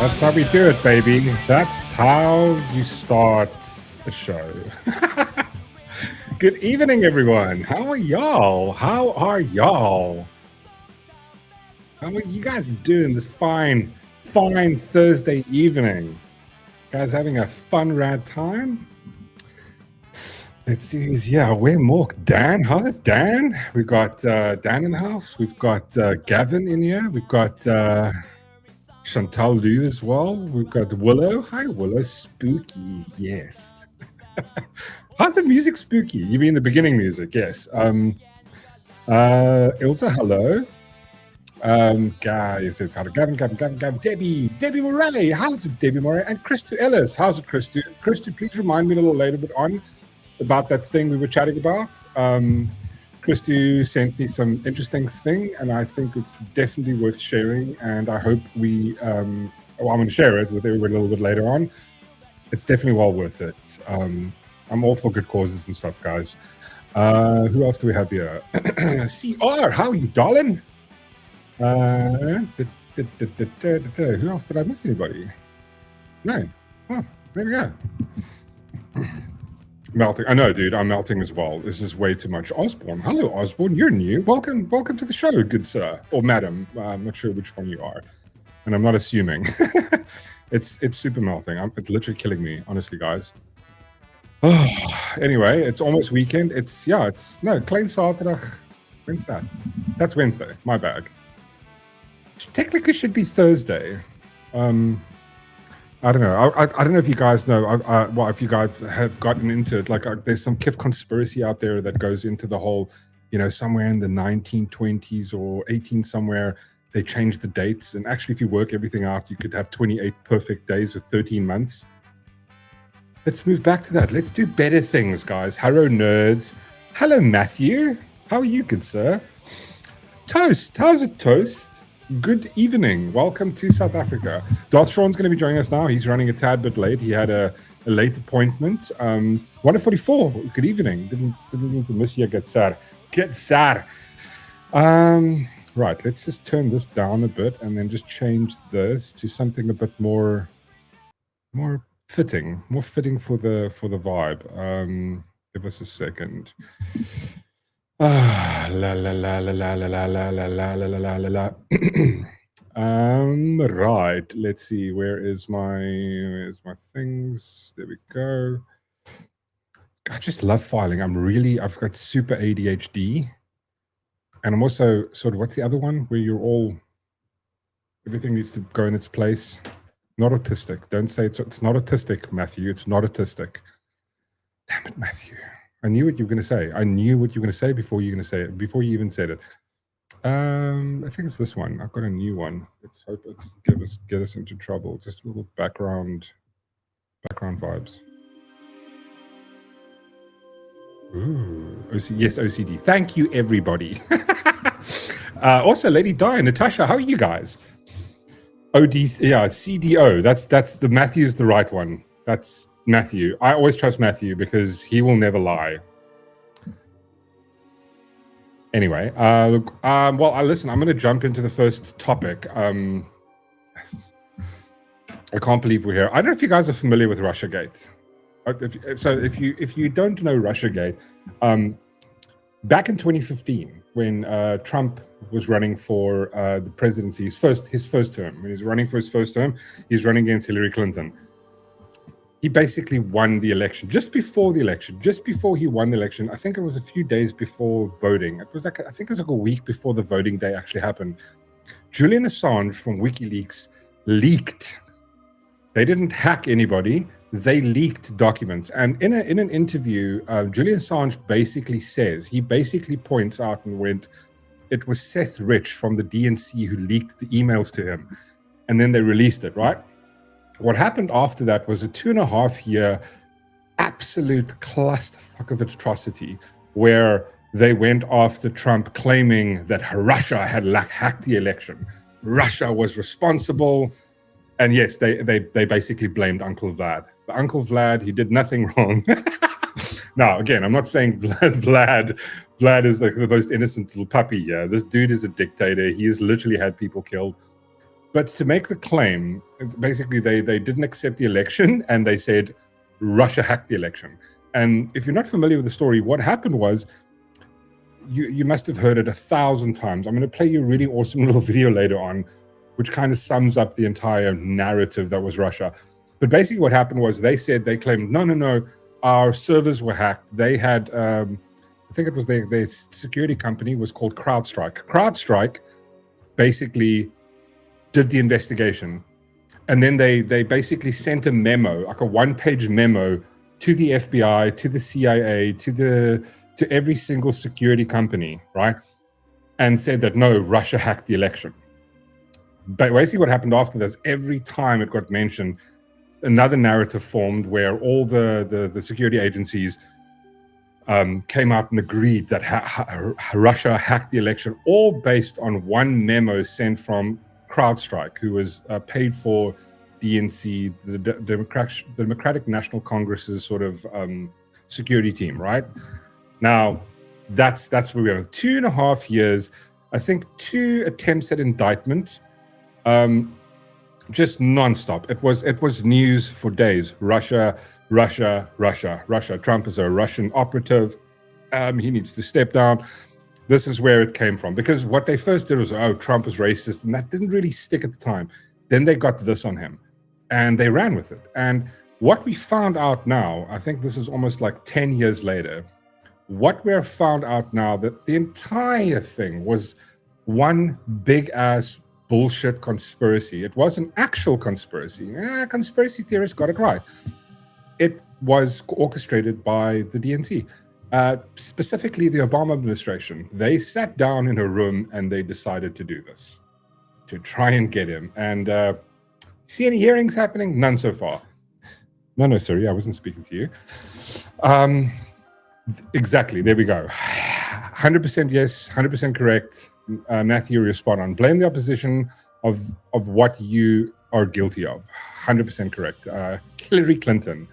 That's how we do it, baby. That's how you start a show. Good evening, everyone. How are y'all? How are y'all? How are you guys doing this fine Thursday evening? Guys having a fun rad time? Let's see who's here. Where Mork? Dan? How's it, Dan? We've got Dan in the house. We've got Gavin in here. We've got Chantal Liu as well. We've got Willow. Hi, Willow. Spooky. Yes. How's the music spooky? You mean the beginning music? Yes. Ilsa, hello. Guys, Gavin, Debbie Morelli. How's it, Debbie Morelli? And Christu Ellis. How's it, Christu? Christu, please remind me a little later bit on about that thing we were chatting about. Christu sent me some interesting thing, and I think it's definitely worth sharing. And I hope we, I'm going to share it with everybody a little bit later on. It's definitely well worth it. I'm all for good causes and stuff, guys. Who else do we have here? CR, how are you, darling? Who else? Did I miss anybody? No. Oh, there we go. Melting. I know, dude. I'm melting as well. This is way too much. Osborne. Hello, Osborne. You're new. Welcome to the show, good sir or madam. I'm not sure which one you are, and I'm not assuming. It's super melting. It's literally killing me, honestly, guys. Oh, anyway, it's almost weekend. It's Klein Saturdag. When's that? That's Wednesday. My bag. Technically, should be Thursday. I don't know. I don't know if you guys know. If you guys have gotten into it, like there's some KIF conspiracy out there that goes into the whole, somewhere in the 1920s or 18 somewhere, they changed the dates. And actually, if you work everything out, you could have 28 perfect days with 13 months. Let's move back to that. Let's do better things, guys. Hello, nerds. Hello, Matthew. How are you, good sir? Toast. How's it, Toast? Good evening. Welcome to South Africa. Darth Shaun's going to be joining us now. He's running a tad bit late. He had a late appointment. 1:44. Good evening. Didn't mean to miss you. Get sad. Right. Let's just turn this down a bit and then just change this to something a bit more fitting for the vibe. Give us a second. La la la la la la la la la la la la la la. Right. Let's see. Where's my things? There we go. I just love filing. I've got super ADHD, and I'm also sort of, what's the other one where everything needs to go in its place? Not autistic. Don't say it's not autistic, Matthew. It's not autistic. Damn it, Matthew. I knew what you were going to say. I knew what you were going to say before you even said it. I think it's this one. I've got a new one. Let's hope it get us into trouble. Just a little background vibes. Ooh, yes, OCD. Thank you, everybody. Also, Lady Di, Natasha, how are you guys? CDO. That's the Matthew's the right one. That's Matthew. I always trust Matthew because he will never lie. Anyway, listen, I'm going to jump into the first topic. I can't believe we're here. I don't know if you guys are familiar with RussiaGate. If you don't know RussiaGate, back in 2015, when Trump was running for the presidency, his first term, when he's running for his first term, he's running against Hillary Clinton. He basically won the election. Just before he won the election, I think it was a few days before voting. I think it was like a week before the voting day actually happened. Julian Assange from WikiLeaks leaked. They didn't hack anybody. They leaked documents. And in an interview, Julian Assange basically points out and went, it was Seth Rich from the DNC who leaked the emails to him. And then they released it, right? What happened after that was a 2.5-year absolute clusterfuck of atrocity where they went after Trump claiming that Russia had hacked the election. Russia was responsible. And yes, they basically blamed Uncle Vlad. But Uncle Vlad, he did nothing wrong. Now, again, I'm not saying Vlad is like the most innocent little puppy here. This dude is a dictator. He has literally had people killed. But to make the claim, basically they didn't accept the election and they said Russia hacked the election. And if you're not familiar with the story, what happened was, you must have heard it 1,000 times. I'm going to play you a really awesome little video later on, which kind of sums up the entire narrative that was Russia. But basically what happened was they claimed, no, our servers were hacked. They had, I think it was their security company was called CrowdStrike. CrowdStrike basically did the investigation. And then they basically sent a memo, like a one-page memo to the FBI, to the CIA, to every single security company, right? And said that, no, Russia hacked the election. But basically what happened after this, every time it got mentioned, another narrative formed where all the security agencies came out and agreed that Russia hacked the election, all based on one memo sent from CrowdStrike, who was paid for DNC, the Democratic National Congress's sort of security team, right? Now, that's where we are. 2.5 years, I think 2 attempts at indictment, just nonstop. It was news for days. Russia. Trump is a Russian operative. He needs to step down. This is where it came from. Because what they first did was, oh, Trump is racist, and that didn't really stick at the time. Then they got this on him, and they ran with it. And what we found out now, I think this is almost like 10 years later, what we're found out now, that the entire thing was one big-ass bullshit conspiracy. It was an actual conspiracy. Conspiracy theorists got it right. It was orchestrated by the DNC, specifically the Obama administration. They sat down in a room and they decided to do this, to try and get him. And see any hearings happening? None so far. No, sorry, I wasn't speaking to you. Exactly, there we go. 100% yes, 100% correct. Matthew, you're spot on. Blame the opposition of what you are guilty of. 100% correct. Hillary Clinton.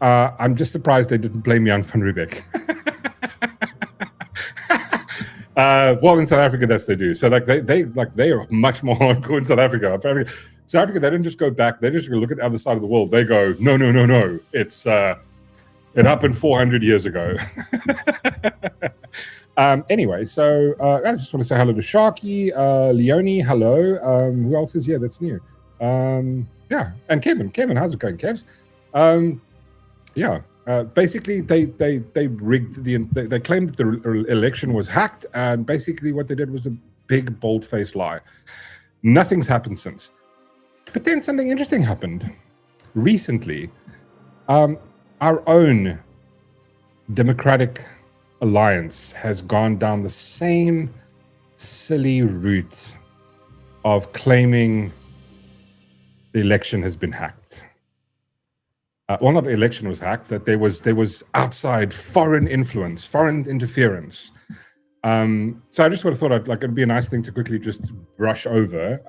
I'm just surprised they didn't blame Jan van Riebeck. Well, in South Africa, that's they do. So they are much more hardcore in South Africa. South Africa, they don't just go back. They just look at the other side of the world. They go, no. It happened 400 years ago. Anyway, so I just want to say hello to Sharky, Leonie, hello. Who else is here that's new? Yeah, and Kevin, how's it going, Kevs? Basically they rigged they claimed that the election was hacked, and basically what they did was a big bold-faced lie. Nothing's happened since. But then something interesting happened recently. Our own Democratic Alliance has gone down the same silly route of claiming the election has been hacked. Well, not the election was hacked, that there was outside foreign influence, foreign interference. So I just would have thought it'd be a nice thing to quickly just brush over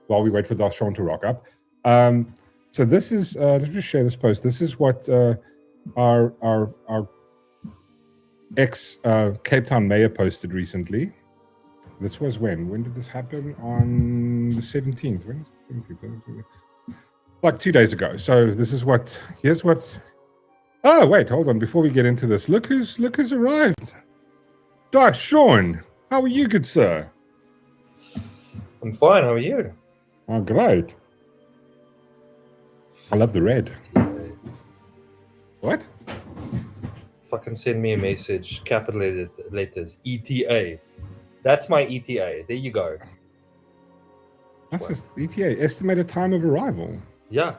while we wait for Darth Shaun to rock up. So this is, let me just share this post. This is what our ex-Cape Town mayor posted recently. This was when? When did this happen? On the 17th. When is the 17th? Like 2 days ago. So this is what, here's what, oh, wait, hold on. Before we get into this, look who's arrived. Darth Shaun, how are you, good sir? I'm fine, how are you? Oh, great. I love the red. What? Fucking send me a message, capital letters, ETA. That's my ETA. There you go. That's just ETA, estimated time of arrival. Yeah.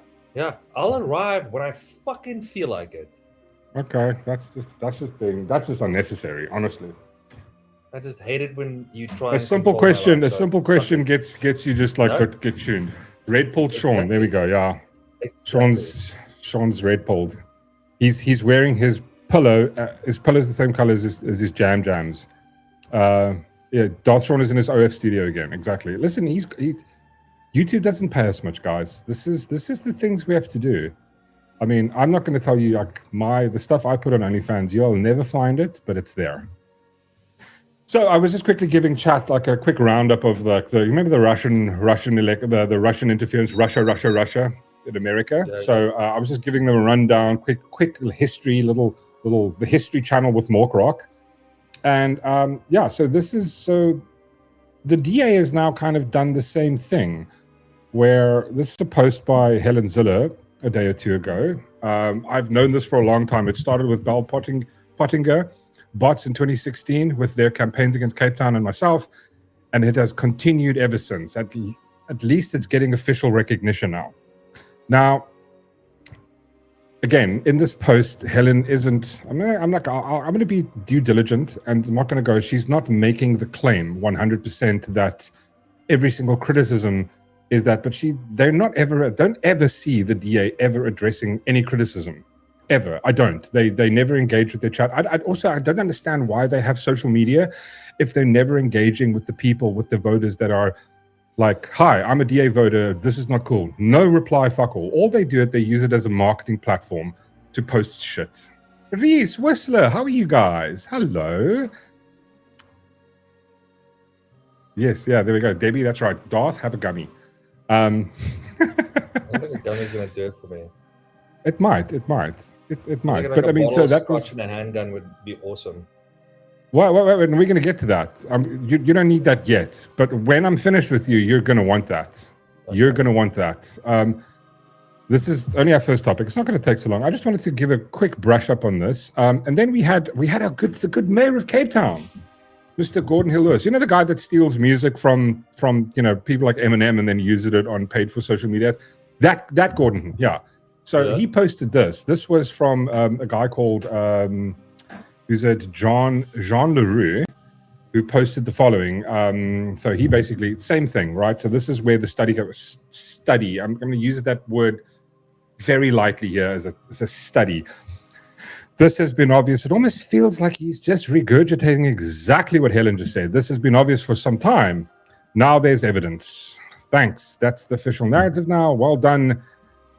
I'll arrive when I fucking feel like it. Okay, that's just unnecessary, honestly. I just hate it when you try. A simple question gets you just like get tuned. Red pulled Shaun. There we go. Yeah. Exactly. Shaun's red pulled. He's wearing his pillow. His pillow's the same color as his jams. Yeah, Darth Shaun is in his OF studio again. Exactly. Listen, YouTube doesn't pay us much, guys. This is the things we have to do. I mean, I'm not going to tell you like the stuff I put on OnlyFans. You'll never find it, but it's there. So I was just quickly giving chat like a quick roundup of the remember the Russian interference, Russia in America. Yeah, So I was just giving them a rundown, quick history, little the history channel with Mork. And yeah, so the DA has now kind of done the same thing, where this is a post by Helen Ziller a day or two ago. I've known this for a long time. It started with Bell Pottinger bots in 2016 with their campaigns against Cape Town and myself, and it has continued ever since. At least it's getting official recognition now. Now, again, in this post, Helen isn't. I'm going to be due diligent, and I'm not going to go. She's not making the claim 100% that every single criticism is that, but don't ever see the DA ever addressing any criticism. Ever. I don't. They never engage with their chat. I don't understand why they have social media if they're never engaging with the people, with the voters that are like, hi, I'm a DA voter. This is not cool. No reply, fuck all. All they do is they use it as a marketing platform to post shit. Reese, Whistler, how are you guys? Hello. Yes, yeah, there we go. Debbie, that's right. Darth, have a gummy. I don't think a gummy's going to do it for me. It might. But I mean, so that was. And a handgun would be awesome. Wait, we're going to get to that. You don't need that yet. But when I'm finished with you, you're going to want that. Okay. You're going to want that. This is only our first topic. It's not going to take so long. I just wanted to give a quick brush up on this. And then we had the good mayor of Cape Town, Mr. Gordon Hill Lewis. You know, the guy that steals music from people like Eminem and then uses it on paid for social media. That Gordon, yeah. So he posted this. This was from a guy called who's it, Jean Leroux, who posted the following. So he basically same thing, right? So this is where the study goes. Study. I'm going to use that word very lightly here as a study. This has been obvious. It almost feels like he's just regurgitating exactly what Helen just said. This has been obvious for some time. Now there's evidence. Thanks. That's the official narrative now. Well done.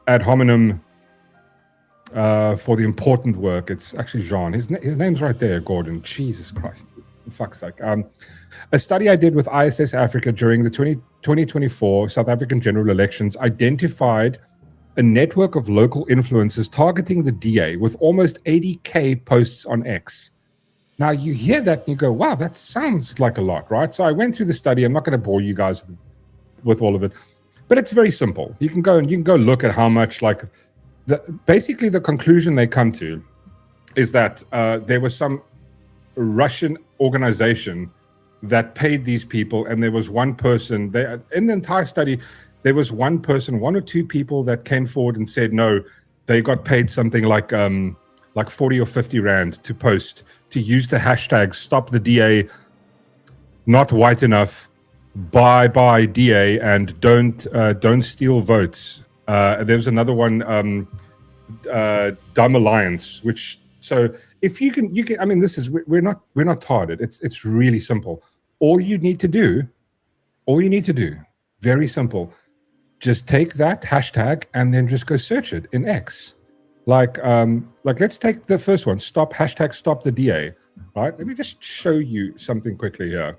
Ad hominem for the important work. It's actually Jean. His name's right there, Gordon. Jesus Christ. For fuck's sake. A study I did with ISS Africa during the 2024 South African general elections identified a network of local influencers targeting the DA with almost 80K posts on X. Now, you hear that and you go, wow, that sounds like a lot, right? So I went through the study. I'm not going to bore you guys with all of it. But it's very simple. You can go look at how much, like, basically the conclusion they come to is that there was some Russian organization that paid these people, and there was one person, in the entire study, there was one person, one or two people that came forward and said, no, they got paid something like 40 or 50 Rand to post, to use the hashtag stop the DA, not white enough, bye DA, and don't steal votes. There was another one, Dumb Alliance, which, so if you can, I mean, this is, we're not tarded. It's really simple. All you need to do, very simple, just take that hashtag and then just go search it in X. Like let's take the first one, hashtag stop the DA, right? Let me just show you something quickly here.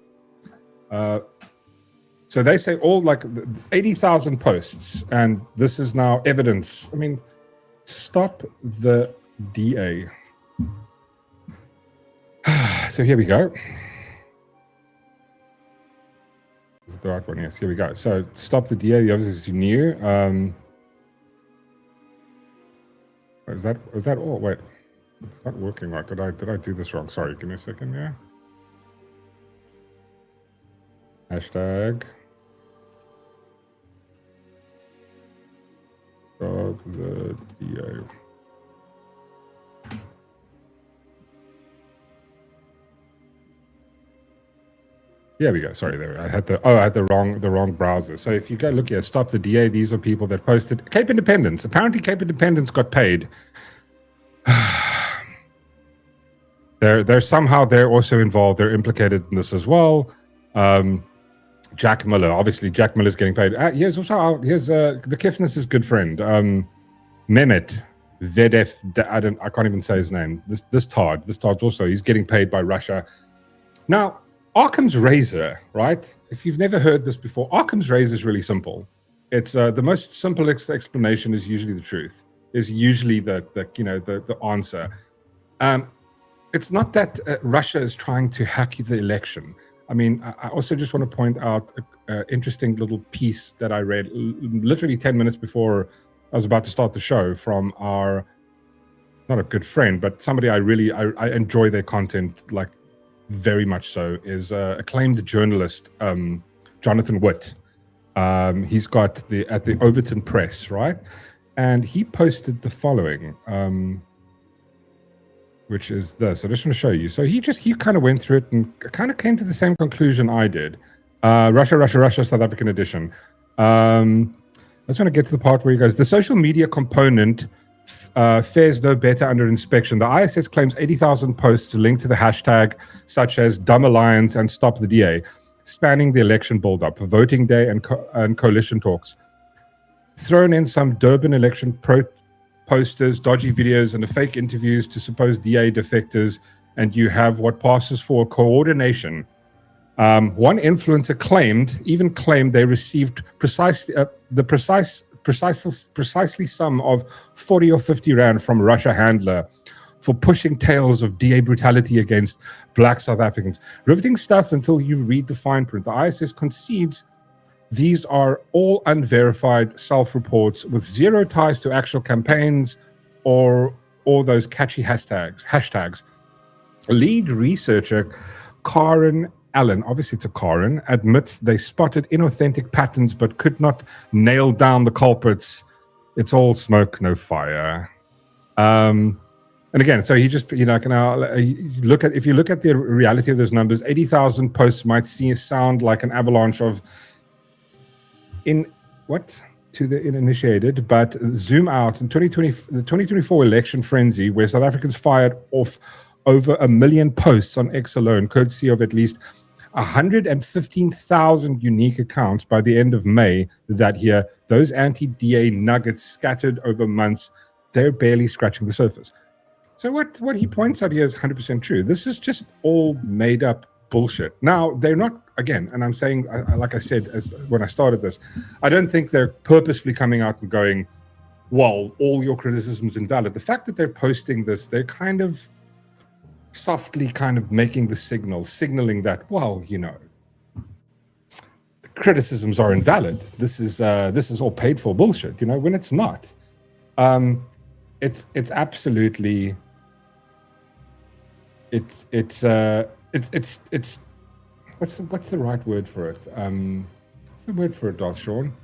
So they say all like 80,000 posts, and this is now evidence. I mean, stop the DA. So here we go. Is it the right one? Yes, here we go. So stop the DA, the others is new. Is that all? Wait, it's not working right. Did I do this wrong? Sorry, give me a second here. Hashtag stop the DA. There we go. Sorry, there. I had the wrong browser. So if you go look here, stop the DA. These are people that posted. Cape Independence. Apparently, Cape Independence got paid. They're somehow also involved. They're implicated in this as well. Jack Miller. Obviously, Jack Miller's getting paid. Here's the Kifness's good friend, Mehmet Vedev. I can't even say his name. This Tard's also. He's getting paid by Russia. Now, Occam's razor, right? If you've never heard this before, Occam's razor is really simple. It's the most simple explanation is usually the truth. Is usually the answer. It's not that Russia is trying to hack the election. I mean, I also just want to point out an interesting little piece that I read literally 10 minutes before I was about to start the show from our, not a good friend, but somebody I enjoy their content, like very much so, is acclaimed journalist Jonathan Witt. He's got at the Overton Press, right? And he posted the following, which is this. I just want to show you. So he kind of went through it and kind of came to the same conclusion I did. Russia, South African edition. I just want to get to the part where he goes, the social media component fares no better under inspection. The ISS claims 80,000 posts linked to the hashtag such as Dumb Alliance and Stop the DA, spanning the election build-up, voting day and coalition talks. Thrown in some Durban election posters, dodgy videos, and fake interviews to supposed DA defectors, and you have what passes for coordination. One influencer claimed they received precisely sum of 40 or 50 rand from Russia handler for pushing tales of DA brutality against black South Africans. Riveting stuff until you read the fine print. The ISS concedes these are all unverified self-reports with zero ties to actual campaigns or those catchy hashtags. Lead researcher Karen Allen, obviously it's a Karen, admits they spotted inauthentic patterns but could not nail down the culprits. It's all smoke, no fire. And again, so he just, if you look at the reality of those numbers, 80,000 posts might sound like an avalanche of uninitiated, but zoom out in the 2024 election frenzy, where South Africans fired off over 1 million posts on X alone, courtesy of at least 115,000 unique accounts by the end of May that year. Those anti-DA nuggets scattered over months, they're barely scratching the surface. So what he points out here is 100% true. This is just all made up bullshit. Now, they're not, again, and I'm saying, like I said when I started this, I don't think they're purposefully coming out and going, well, all your criticism is invalid. The fact that they're posting this, they're kind of softly kind of making the signaling that, well, the criticisms are invalid. This is all paid for bullshit, when it's not. It's absolutely it's what's the right word for it? What's the word for it, Darth Shaun?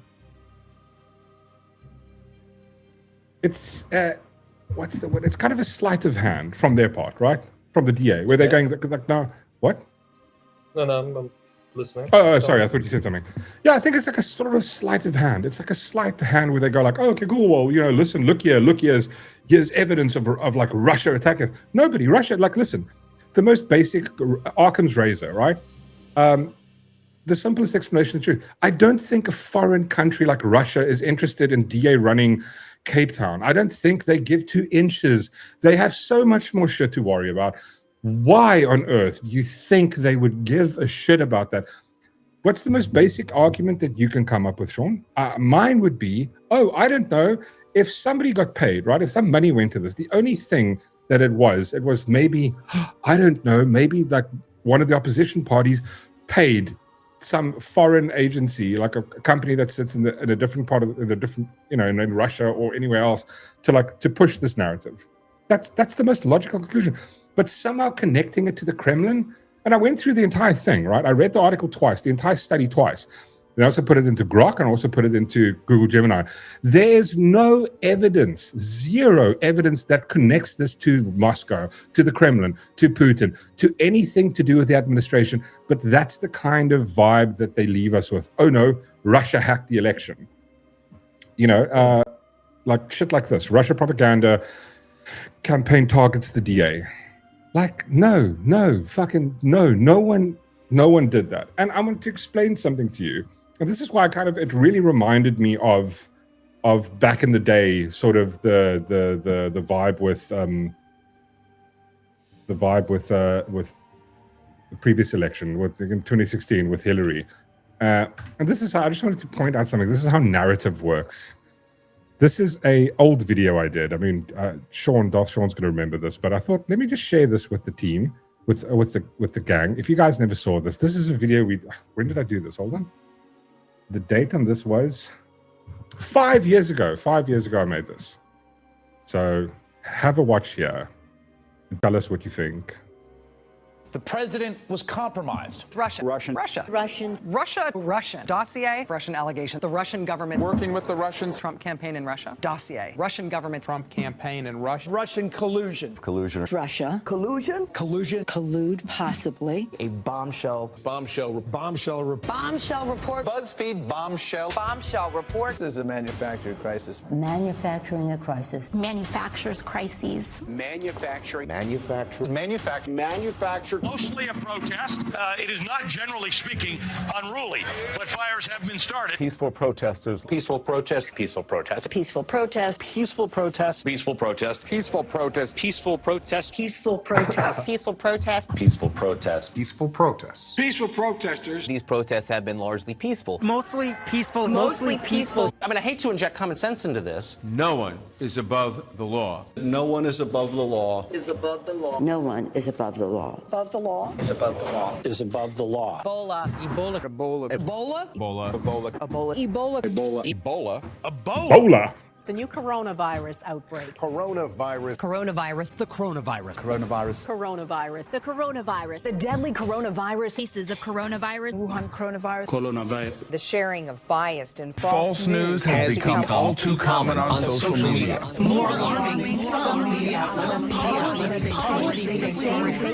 It's what's the word? It's kind of a sleight of hand from their part, right? From the DA, where they're going like, no, what? No, I'm listening. Oh, sorry, I thought you said something. Yeah, I think it's like a sort of a sleight of hand. It's like a sleight of hand where they go like, oh, okay, cool. Well, listen, look here's evidence of like Russia attacking. Nobody, Russia, like, listen, the most basic Occam's razor, right? The simplest explanation of the truth. I don't think a foreign country like Russia is interested in DA running Cape Town. I don't think they give 2 inches. They have so much more shit to worry about. Why on earth do you think they would give a shit about that? What's the most basic argument that you can come up with, Shaun? Mine would be, oh, I don't know. If somebody got paid, right? If some money went to this, the only thing that it was maybe, I don't know, maybe like one of the opposition parties paid some foreign agency, like a company that sits in a different part of the different, in Russia or anywhere else, to push this narrative. That's the most logical conclusion. But somehow connecting it to the Kremlin, and I went through the entire thing, right? I read the article twice, the entire study twice. And I also put it into Grok and also put it into Google Gemini. There's no evidence, zero evidence that connects this to Moscow, to the Kremlin, to Putin, to anything to do with the administration. But that's the kind of vibe that they leave us with. Oh no, Russia hacked the election. Like shit like this. Russia propaganda campaign targets the DA. Like, no one did that. And I want to explain something to you. And this is why it really reminded me of back in the day, sort of the vibe with the previous election in 2016 with Hillary. And this is how I just wanted to point out something. This is how narrative works. This is a old video I did. I mean, Darth Shaun's going to remember this, but I thought, let me just share this with the team, with the gang. If you guys never saw this, this is a video when did I do this? Hold on. The date on this was 5 years ago. 5 years ago I made this. So have a watch here and tell us what you think. The president was compromised. Russian. Dossier. Russian allegation. The Russian government. Working with the Russians. Trump campaign in Russia. Dossier. Russian government. Trump campaign in Russia. Russian collusion. Russia. Collusion. Collude, possibly. A bombshell. Bombshell report. BuzzFeed bombshell. Bombshell report. This is a manufacturing crisis. Manufacturing a crisis. Manufacturers crises. Manufacturing. Mostly a protest. It is not, generally speaking, unruly, but fires have been started. Peaceful protesters. Peaceful protest. Peaceful protest. Peaceful protest. Peaceful protest. Peaceful protest. Peaceful protest. Peaceful protest. Peaceful protest. Peaceful protest. Peaceful protest. Peaceful protesters. These protests have been largely peaceful. Mostly peaceful. Mostly peaceful. I mean, I hate to inject common sense into this. No one is above the law. No one is above the law. No one is above the law. Is above the law. Is above the law. Ebola. Ebola. The new coronavirus outbreak. Coronavirus. The coronavirus. The deadly coronavirus. Cases of coronavirus. Wuhan coronavirus. The sharing of biased and False news has become all too common on social media. More alarming, some media outlets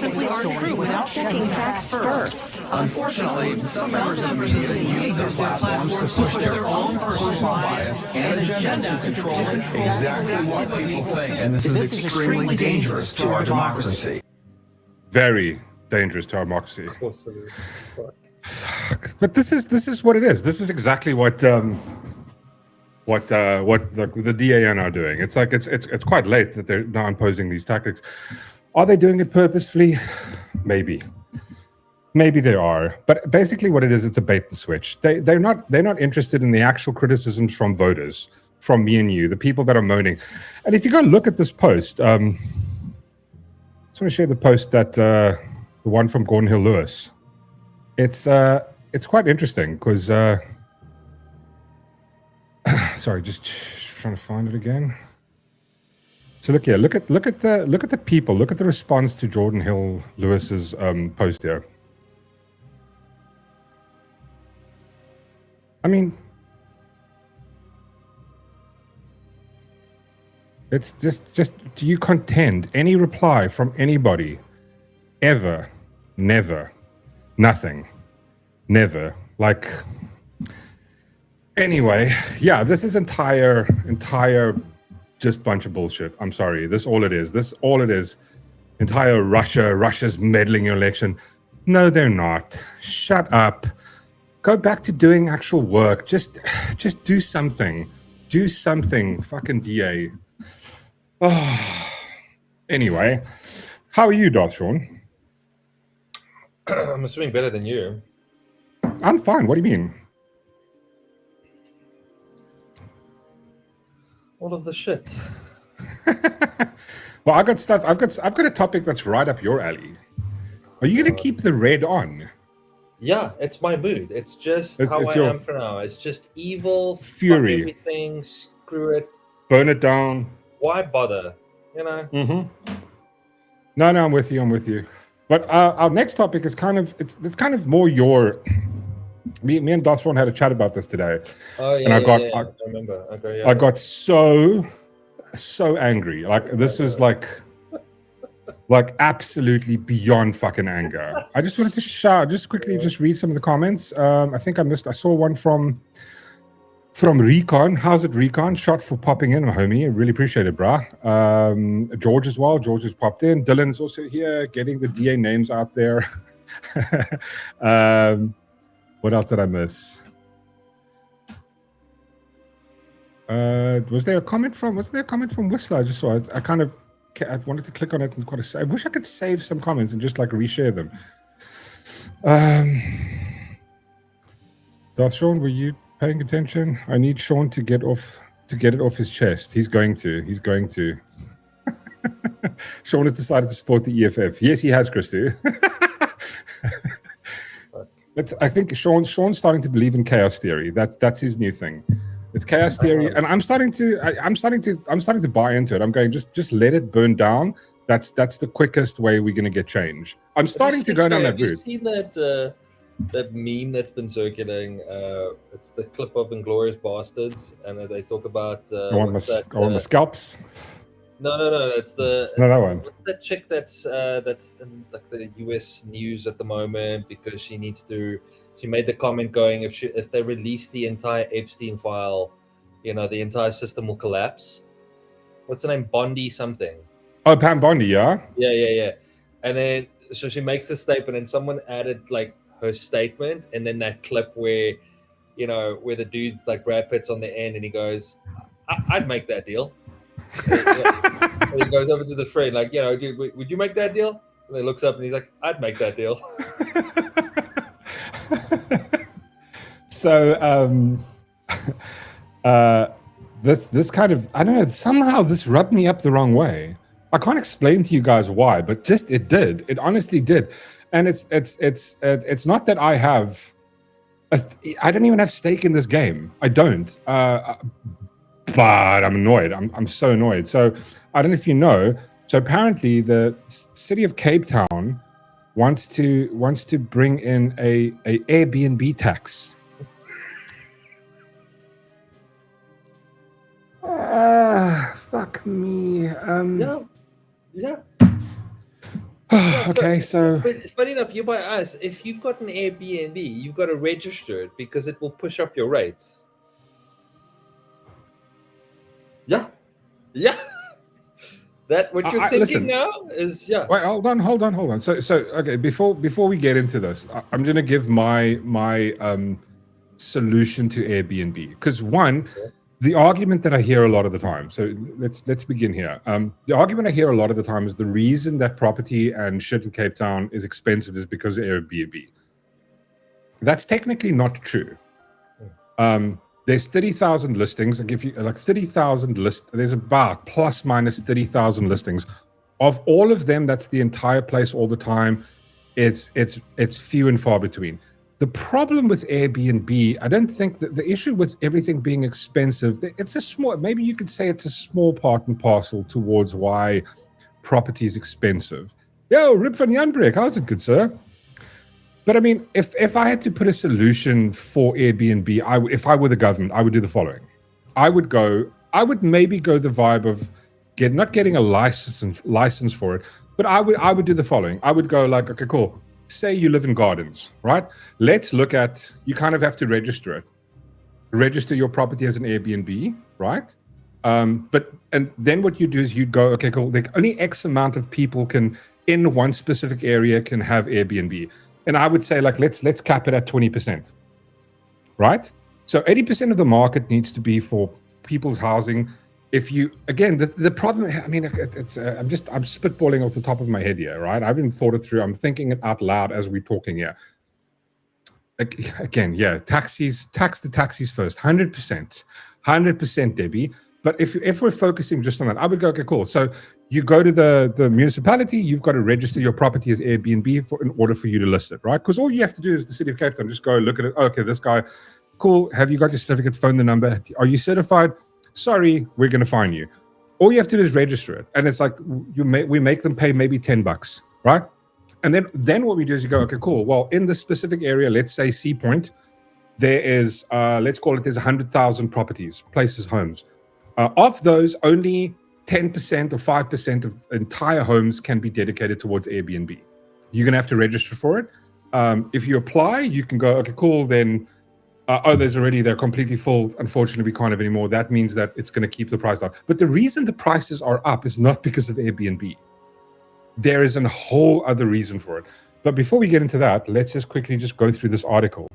simply aren't true without checking facts first. Unfortunately, some members of the media use their platforms to push their own personal bias and agenda to control exactly what people think. And this is extremely dangerous to our democracy. Very dangerous to our democracy. Of course it is. Fuck. But this is what it is. This is exactly what the DAN are doing. It's like it's quite late that they're now imposing these tactics. Are they doing it purposefully? Maybe they are. But basically, what it is, it's a bait and switch. They're not interested in the actual criticisms from voters, from me and you, the people that are moaning. And if you go look at this post, I just want to share the post that the one from Gordon Hill Lewis. It's quite interesting because sorry, just trying to find it again. So look here, look at the people, look at the response to Jordan Hill Lewis's post here. I mean, it's just do you contend any reply from anybody ever? Never. Nothing. Never. Like, anyway, yeah, this is entire just bunch of bullshit. I'm sorry. This all it is. Entire Russia's meddling in your election. No, they're not. Shut up. Go back to doing actual work. Just do something. Do something. Fucking DA. Oh. Anyway, how are you, Darth Shaun? I'm assuming better than you. I'm fine. What do you mean? All of the shit. Well, I've got a topic that's right up your alley. Are you going to keep the red on? Yeah, it's my mood. It's just how I am for now. It's just evil, fury, fuck everything, screw it, burn it down. Why bother? You know. Mm-hmm. No, I'm with you. But our next topic is kind of more your. Me and Darth Shaun had a chat about this today. Oh yeah, and I remember. Okay, yeah. I got so angry. Like this was like absolutely beyond fucking anger. I just wanted to shout, just quickly, just read some of the comments. I think I saw one from Recon. How's it, Recon? Shot for popping in, homie. I really appreciate it, brah. George as well. George has popped in. Dylan's also here, getting the DA names out there. What else did I miss? Was there a comment from Whistler? I just saw it. I wanted to click on it and I wish I could save some comments and just like reshare them. Darth Shaun, were you paying attention? I need Shaun to get it off his chest. He's going to. Shaun has decided to support the EFF. Yes, he has, Christy. I think Shaun's starting to believe in chaos theory. That's his new thing. It's chaos theory, and I'm starting to buy into it. I'm going just let it burn down. That's the quickest way we're going to get change. I'm starting to go down that route. Have you seen that meme that's been circulating? It's the clip of Inglourious Bastards, and they talk about I want my scalps. No. It's that one. What's that chick that's in like the U.S. news at the moment because she made the comment going if they release the entire Epstein file, the entire system will collapse. What's her name? Bondi something. Oh, Pam Bondi, yeah. Yeah. And then so she makes the statement, and someone added like her statement, and then that clip where where the dude's like Brad Pitt's on the end, and he goes, "I'd make that deal." And he goes over to the friend, like, dude, would you make that deal? And he looks up and he's like, I'd make that deal. So, this kind of, I don't know, somehow this rubbed me up the wrong way. I can't explain to you guys why, but just it did. It honestly did. And it's not that I have, I don't even have stake in this game. I don't. But I'm annoyed. I'm so annoyed. So I don't know if you know. So apparently the city of Cape Town wants to bring in a Airbnb tax. Fuck me. Yeah. Okay, so But funny enough, you buy us. If you've got an Airbnb, you've got to register it because it will push up your rates. Yeah. That what you're thinking listen, now is Wait, hold on. So okay, before we get into this, I'm gonna give my solution to Airbnb because one, the argument that I hear a lot of the time. So let's begin here. The argument I hear a lot of the time is the reason that property and shit in Cape Town is expensive is because of Airbnb. That's technically not true. There's 30,000 listings. I'll give you like 30,000 There's about plus minus 30,000 listings. Of all of them, that's the entire place all the time. It's few and far between. The problem with Airbnb, I don't think that the issue with everything being expensive, it's a small, maybe you could say it's a small part and parcel towards why property is expensive. Yo, Rip van Janbreek, how's it, good sir? But I mean, if I had to put a solution for Airbnb, if I were the government, I would do the following. I would maybe go the vibe of not getting a license for it, but I would do the following. I would go like, okay, cool. Say you live in Gardens, right? Let's look at, you kind of have to register it. Register your property as an Airbnb, right? And then what you do is you go, okay, cool. Like only X amount of people in one specific area can have Airbnb. And I would say, like, let's cap it at 20%, right? So 80% of the market needs to be for people's housing. If you, again, the problem, I mean, I'm spitballing off the top of my head here, right? I haven't thought it through. I'm thinking it out loud as we're talking here. Again, yeah, tax the taxis first, 100%, Debbie. But if we're focusing just on that, I would go, okay, cool. So you go to the municipality, you've got to register your property as Airbnb in order for you to list it, right? Because all you have to do is the city of Cape Town, just go look at it. Okay, this guy, cool. Have you got your certificate? Phone the number. Are you certified? Sorry, we're going to fine you. All you have to do is register it. And it's like, we make them pay maybe $10, right? And then what we do is you go, okay, cool. Well, in this specific area, let's say Sea Point, there is, let's call it, there's 100,000 properties, places, homes. Of those, only 10% or 5% of entire homes can be dedicated towards Airbnb. You're going to have to register for it. If you apply, you can go, okay, cool, then, they're completely full. Unfortunately, we can't have any more. That means that it's going to keep the price down. But the reason the prices are up is not because of Airbnb. There is a whole other reason for it. But before we get into that, let's just quickly go through this article.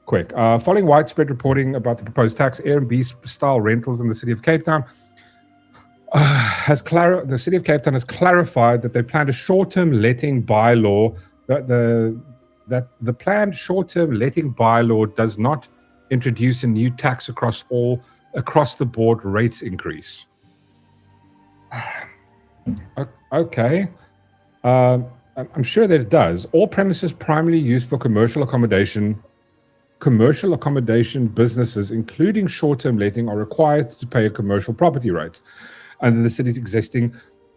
Quick. Following widespread reporting about the proposed tax, Airbnb-style rentals in the city of Cape Town, the city of Cape Town has clarified that they planned a short-term letting bylaw. that the planned short-term letting bylaw does not introduce a new tax across the board rates increase. Okay. I'm sure that it does. All premises primarily used for commercial accommodation businesses, including short-term letting, are required to pay a commercial property rate under the city's existing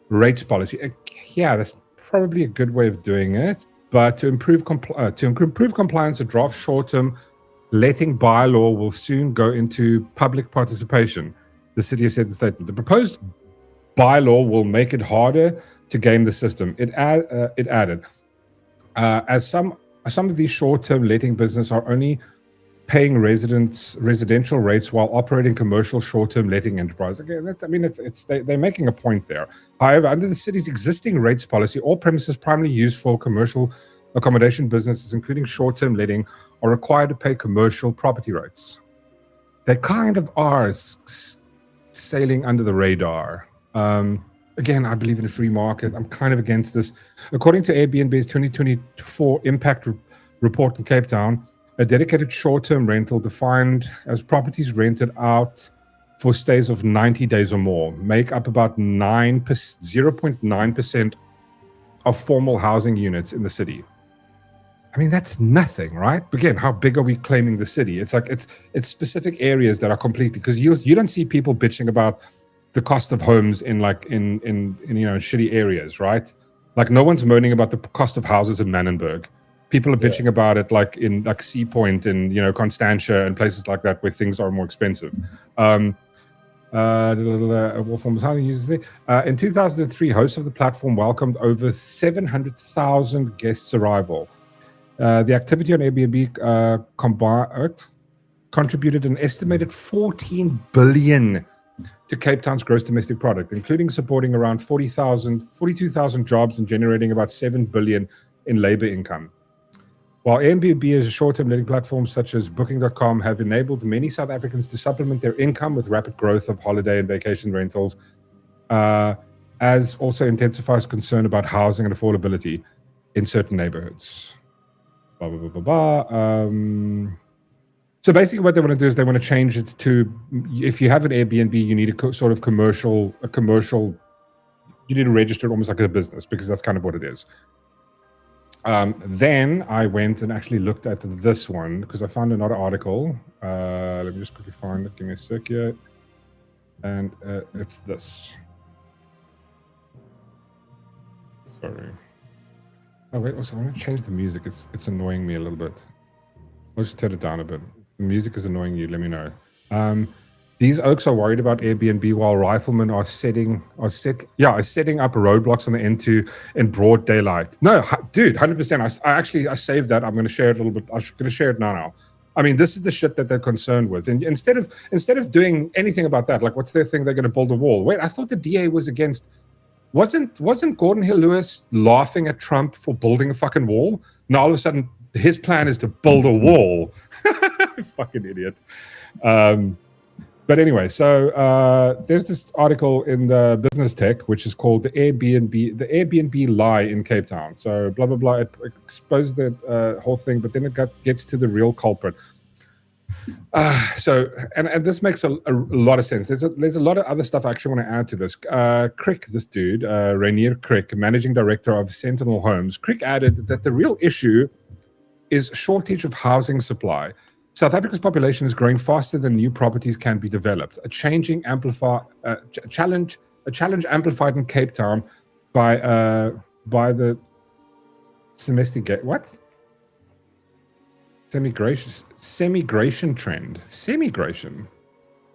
rates policy. Yeah, that's probably a good way of doing it. But to improve compliance, a draft short-term letting bylaw will soon go into public participation. The city has said in the statement. The proposed bylaw will make it harder to game the system. It added, as some of these short-term letting businesses are only paying residential rates while operating commercial short-term letting enterprise. Again, they're making a point there. However, under the city's existing rates policy, all premises primarily used for commercial accommodation businesses, including short-term letting, are required to pay commercial property rates. They kind of are sailing under the radar. Again, I believe in a free market. I'm kind of against this. According to Airbnb's 2024 impact report in Cape Town, a dedicated short-term rental defined as properties rented out for stays of 90 days or more make up about 0.9% of formal housing units in the city. I mean, that's nothing, right? Again, how big are we claiming the city? It's like it's specific areas that are completely, because you don't see people bitching about the cost of homes in shitty areas, right? Like no one's moaning about the cost of houses in Mannenberg. People are bitching about it like in like Sea Point and Constantia and places like that where things are more expensive. In 2003, hosts of the platform welcomed over 700,000 guests' arrival. The activity on Airbnb contributed an estimated 14 billion to Cape Town's gross domestic product, including supporting around 42,000 jobs and generating about 7 billion in labor income. While Airbnb as a short-term letting platform such as Booking.com have enabled many South Africans to supplement their income with rapid growth of holiday and vacation rentals, as also intensifies concern about housing and affordability in certain neighborhoods. Blah, blah, blah, blah, blah. So basically what they want to do is they want to change it to, if you have an Airbnb, you need a commercial, you need to register it almost like a business, because that's kind of what it is. Then I went and actually looked at this one because I found another article. Let me just quickly find it. Give me a sec here. And it's this. Sorry. Oh, wait. Also, I want to change the music. It's annoying me a little bit. I'll just turn it down a bit. The music is annoying you. Let me know. These oaks are worried about Airbnb while riflemen are setting up roadblocks on the N2 in broad daylight. No, dude, 100%. I saved that. I'm going to share it a little bit. I'm going to share it now. I mean, this is the shit that they're concerned with. And instead of doing anything about that, like what's their thing? They're going to build a wall. Wait, I thought the DA was against. Wasn't Gordon Hill Lewis laughing at Trump for building a fucking wall? Now all of a sudden his plan is to build a wall. Fucking idiot. But anyway, so there's this article in the Business Tech, which is called the Airbnb lie in Cape Town. So blah, blah, blah. It exposes the whole thing, but then it gets to the real culprit. And this makes a lot of sense. There's a lot of other stuff I actually want to add to this. Crick, this dude, Rainier Crick, managing director of Sentinel Homes, Crick added that the real issue is shortage of housing supply. South Africa's population is growing faster than new properties can be developed. A challenge amplified in Cape Town by the semigration trend. Semigration.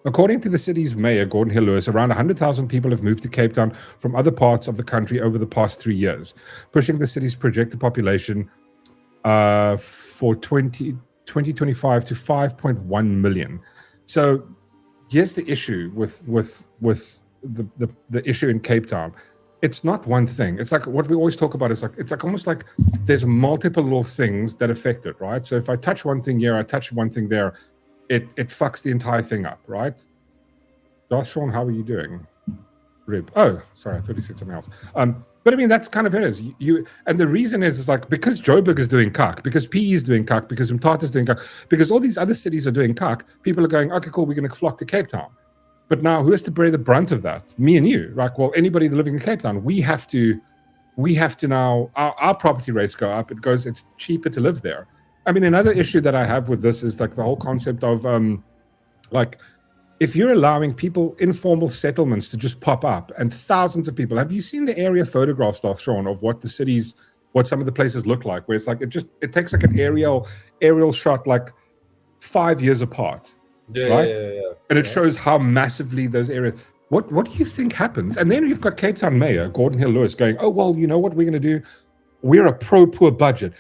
According to the city's mayor, Gordon Hill Lewis, around 100,000 people have moved to Cape Town from other parts of the country over the past 3 years, pushing the city's projected population for 2025 to 5.1 million. So here's the issue with the issue in Cape Town. It's not one thing. It's like what we always talk about. It's like almost like there's multiple little things that affect it, right? So if I touch one thing here, I touch one thing there, it fucks the entire thing up, right? Darth Shaun, how are you doing? Rib. Oh, sorry, I thought you said something else. But I mean, that's kind of it. Is you and the reason is like because Joburg is doing cuck, because PE is doing cuck, because Mthatha is doing cuck, because all these other cities are doing cuck. People are going, okay, cool, we're going to flock to Cape Town. But now, who has to bear the brunt of that? Me and you. Like, well, anybody living in Cape Town, we have to now. Our property rates go up. It's cheaper to live there. I mean, another issue that I have with this is like the whole concept of like. If you're allowing people, informal settlements to just pop up and thousands of people, have you seen the area photographs, Darth Shaun, of what some of the places look like, where it's like, it takes like an aerial shot, like 5 years apart, right? Yeah. And it shows how massively those areas, what do you think happens? And then you've got Cape Town Mayor, Gordon Hill-Lewis going, oh, well, you know what we're going to do? We're a pro-poor budget.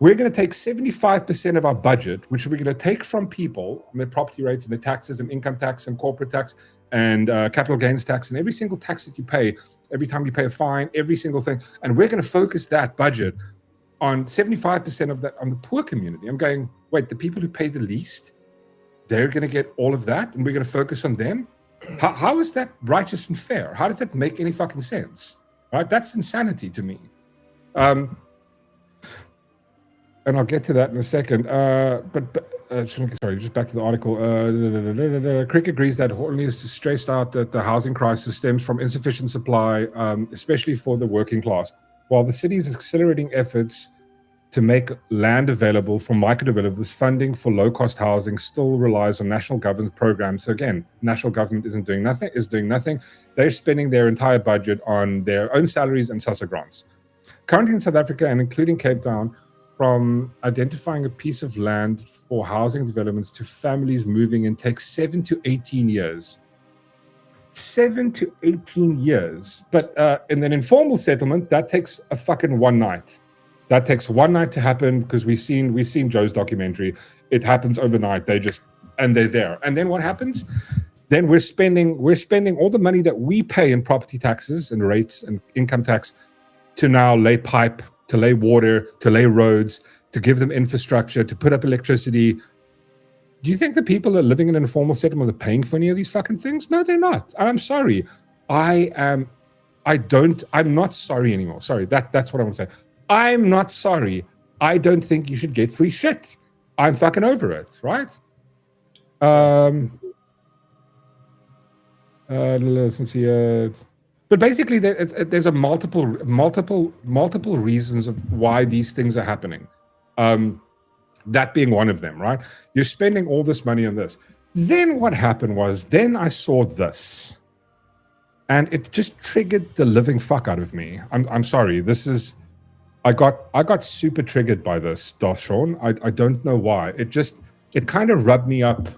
We're going to take 75% of our budget, which we're going to take from people and their property rates and their taxes and income tax and corporate tax and capital gains tax and every single tax that you pay, every time you pay a fine, every single thing. And we're going to focus that budget on 75% of that on the poor community. I'm going, wait, the people who pay the least, they're going to get all of that and we're going to focus on them? How is that righteous and fair? How does that make any fucking sense? Right? That's insanity to me. And I'll get to that in a second. Sorry, just back to the article. Crick agrees that Horton is stressed out that the housing crisis stems from insufficient supply, especially for the working class. While the city is accelerating efforts to make land available for micro-developers, funding for low-cost housing still relies on national government programs. So again, national government is doing nothing. They're spending their entire budget on their own salaries and SASSA grants. Currently in South Africa and including Cape Town, from identifying a piece of land for housing developments to families moving in takes 7 to 18 years. 7 to 18 years. But in an informal settlement, that takes a fucking one night. That takes one night to happen because we've seen Joe's documentary. It happens overnight. They're there. And then what happens? Then we're spending all the money that we pay in property taxes and rates and income tax to now lay pipe, to lay water, to lay roads, to give them infrastructure, to put up electricity. Do you think the people that are living in an informal settlement are paying for any of these fucking things? No, they're not. And I'm sorry. I'm not sorry anymore. Sorry, that's what I want to say. I'm not sorry. I don't think you should get free shit. I'm fucking over it, right? Let's see. But basically, there's a multiple reasons of why these things are happening. That being one of them, right? You're spending all this money on this. Then what happened was, then I saw this, and it just triggered the living fuck out of me. I'm sorry. I got super triggered by this, Darth Shaun. I don't know why. It kind of rubbed me up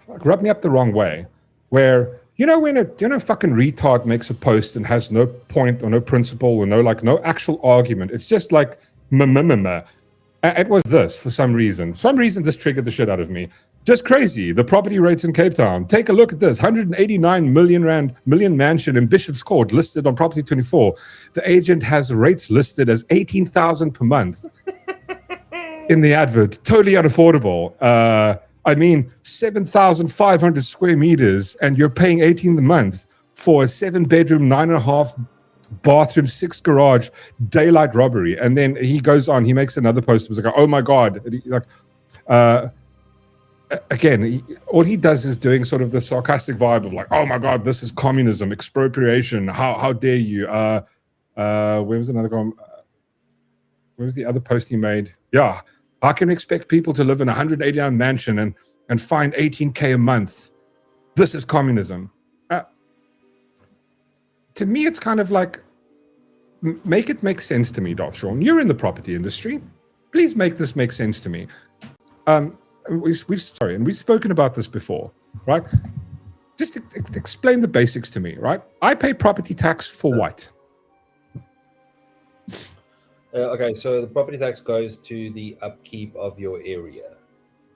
the wrong way, where. You know when a fucking retard makes a post and has no point or no principle or no actual argument. It's just like It was this for some reason. Some reason this triggered the shit out of me. Just crazy. The property rates in Cape Town. Take a look at this. 189 million mansion in Bishop's Court listed on Property 24. The agent has rates listed as 18,000 per month in the advert. Totally unaffordable. 7,500 square meters, and you're paying 18 a month for a 7-bedroom, 9.5 bathroom, 6 garage, daylight robbery. And then he goes on, he makes another post. It was like, oh my God. Again, all he does is doing sort of the sarcastic vibe of like, oh my God, this is communism, expropriation. How dare you? Where was another comment? Where was the other post he made? Yeah. How can we expect people to live in a 189 mansion and find 18K a month? This is communism. To me, it's kind of like, make it make sense to me, Darth Shaun. You're in the property industry. Please make this make sense to me. We've spoken about this before, right? Just explain the basics to me, right? I pay property tax for what? Okay, so the property tax goes to the upkeep of your area.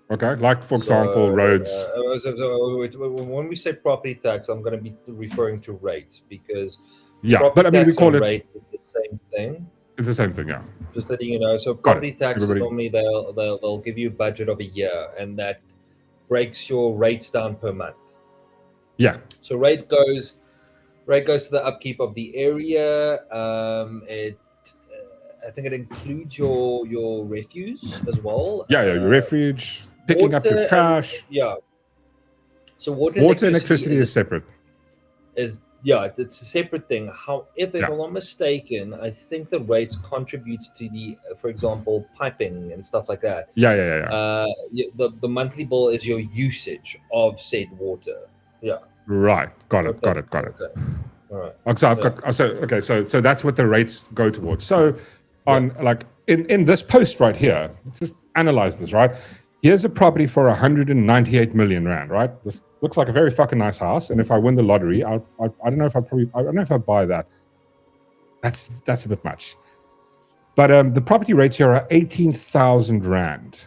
Okay, like for example, roads. When we say property tax, I'm going to be referring to rates because but I mean we call it rates is the same thing. It's the same thing, yeah. Just letting you know. So property tax normally they'll give you a budget of a year, and that breaks your rates down per month. Yeah. So rate goes to the upkeep of the area. I think it includes your refuse as well. Yeah, your refuge, picking up your trash. So water and electricity is separate. It's a separate thing. However, if I'm not mistaken, I think the rates contribute to the, for example, piping and stuff like that. The monthly bill is your usage of said water. Yeah. Right. Got it. Okay. All right. So that's what the rates go towards. So on like in this post right here, let's just analyze this, right? Here's a property for 198 million rand, right? This looks like a very fucking nice house. And if I win the lottery, I don't know if I don't know if I buy that. That's a bit much. But the property rates here are 18,000 rand,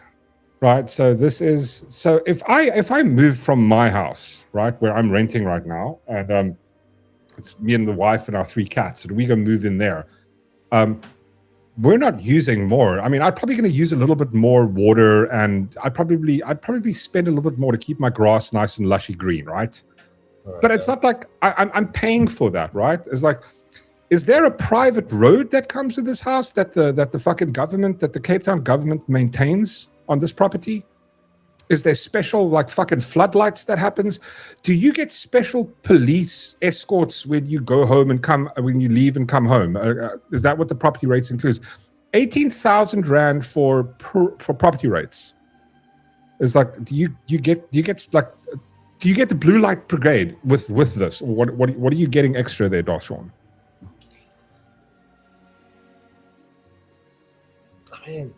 right? So if I move from my house, right, where I'm renting right now, and it's me and the wife and our 3 cats, and we go move in there. We're not using more. I mean, I'm probably going to use a little bit more water, and I'd probably spend a little bit more to keep my grass nice and lushy green, right? But it's not like I'm paying for that, right? It's like, is there a private road that comes to this house that the fucking government, that the Cape Town government maintains on this property? Is there special like fucking floodlights that happens? Do you get special police escorts when you go home and when you leave and come home? Is that what the property rates includes? 18,000 rand for property rates. It's like, do you get the blue light brigade with this? Or what are you getting extra there, Darth Shaun? I mean,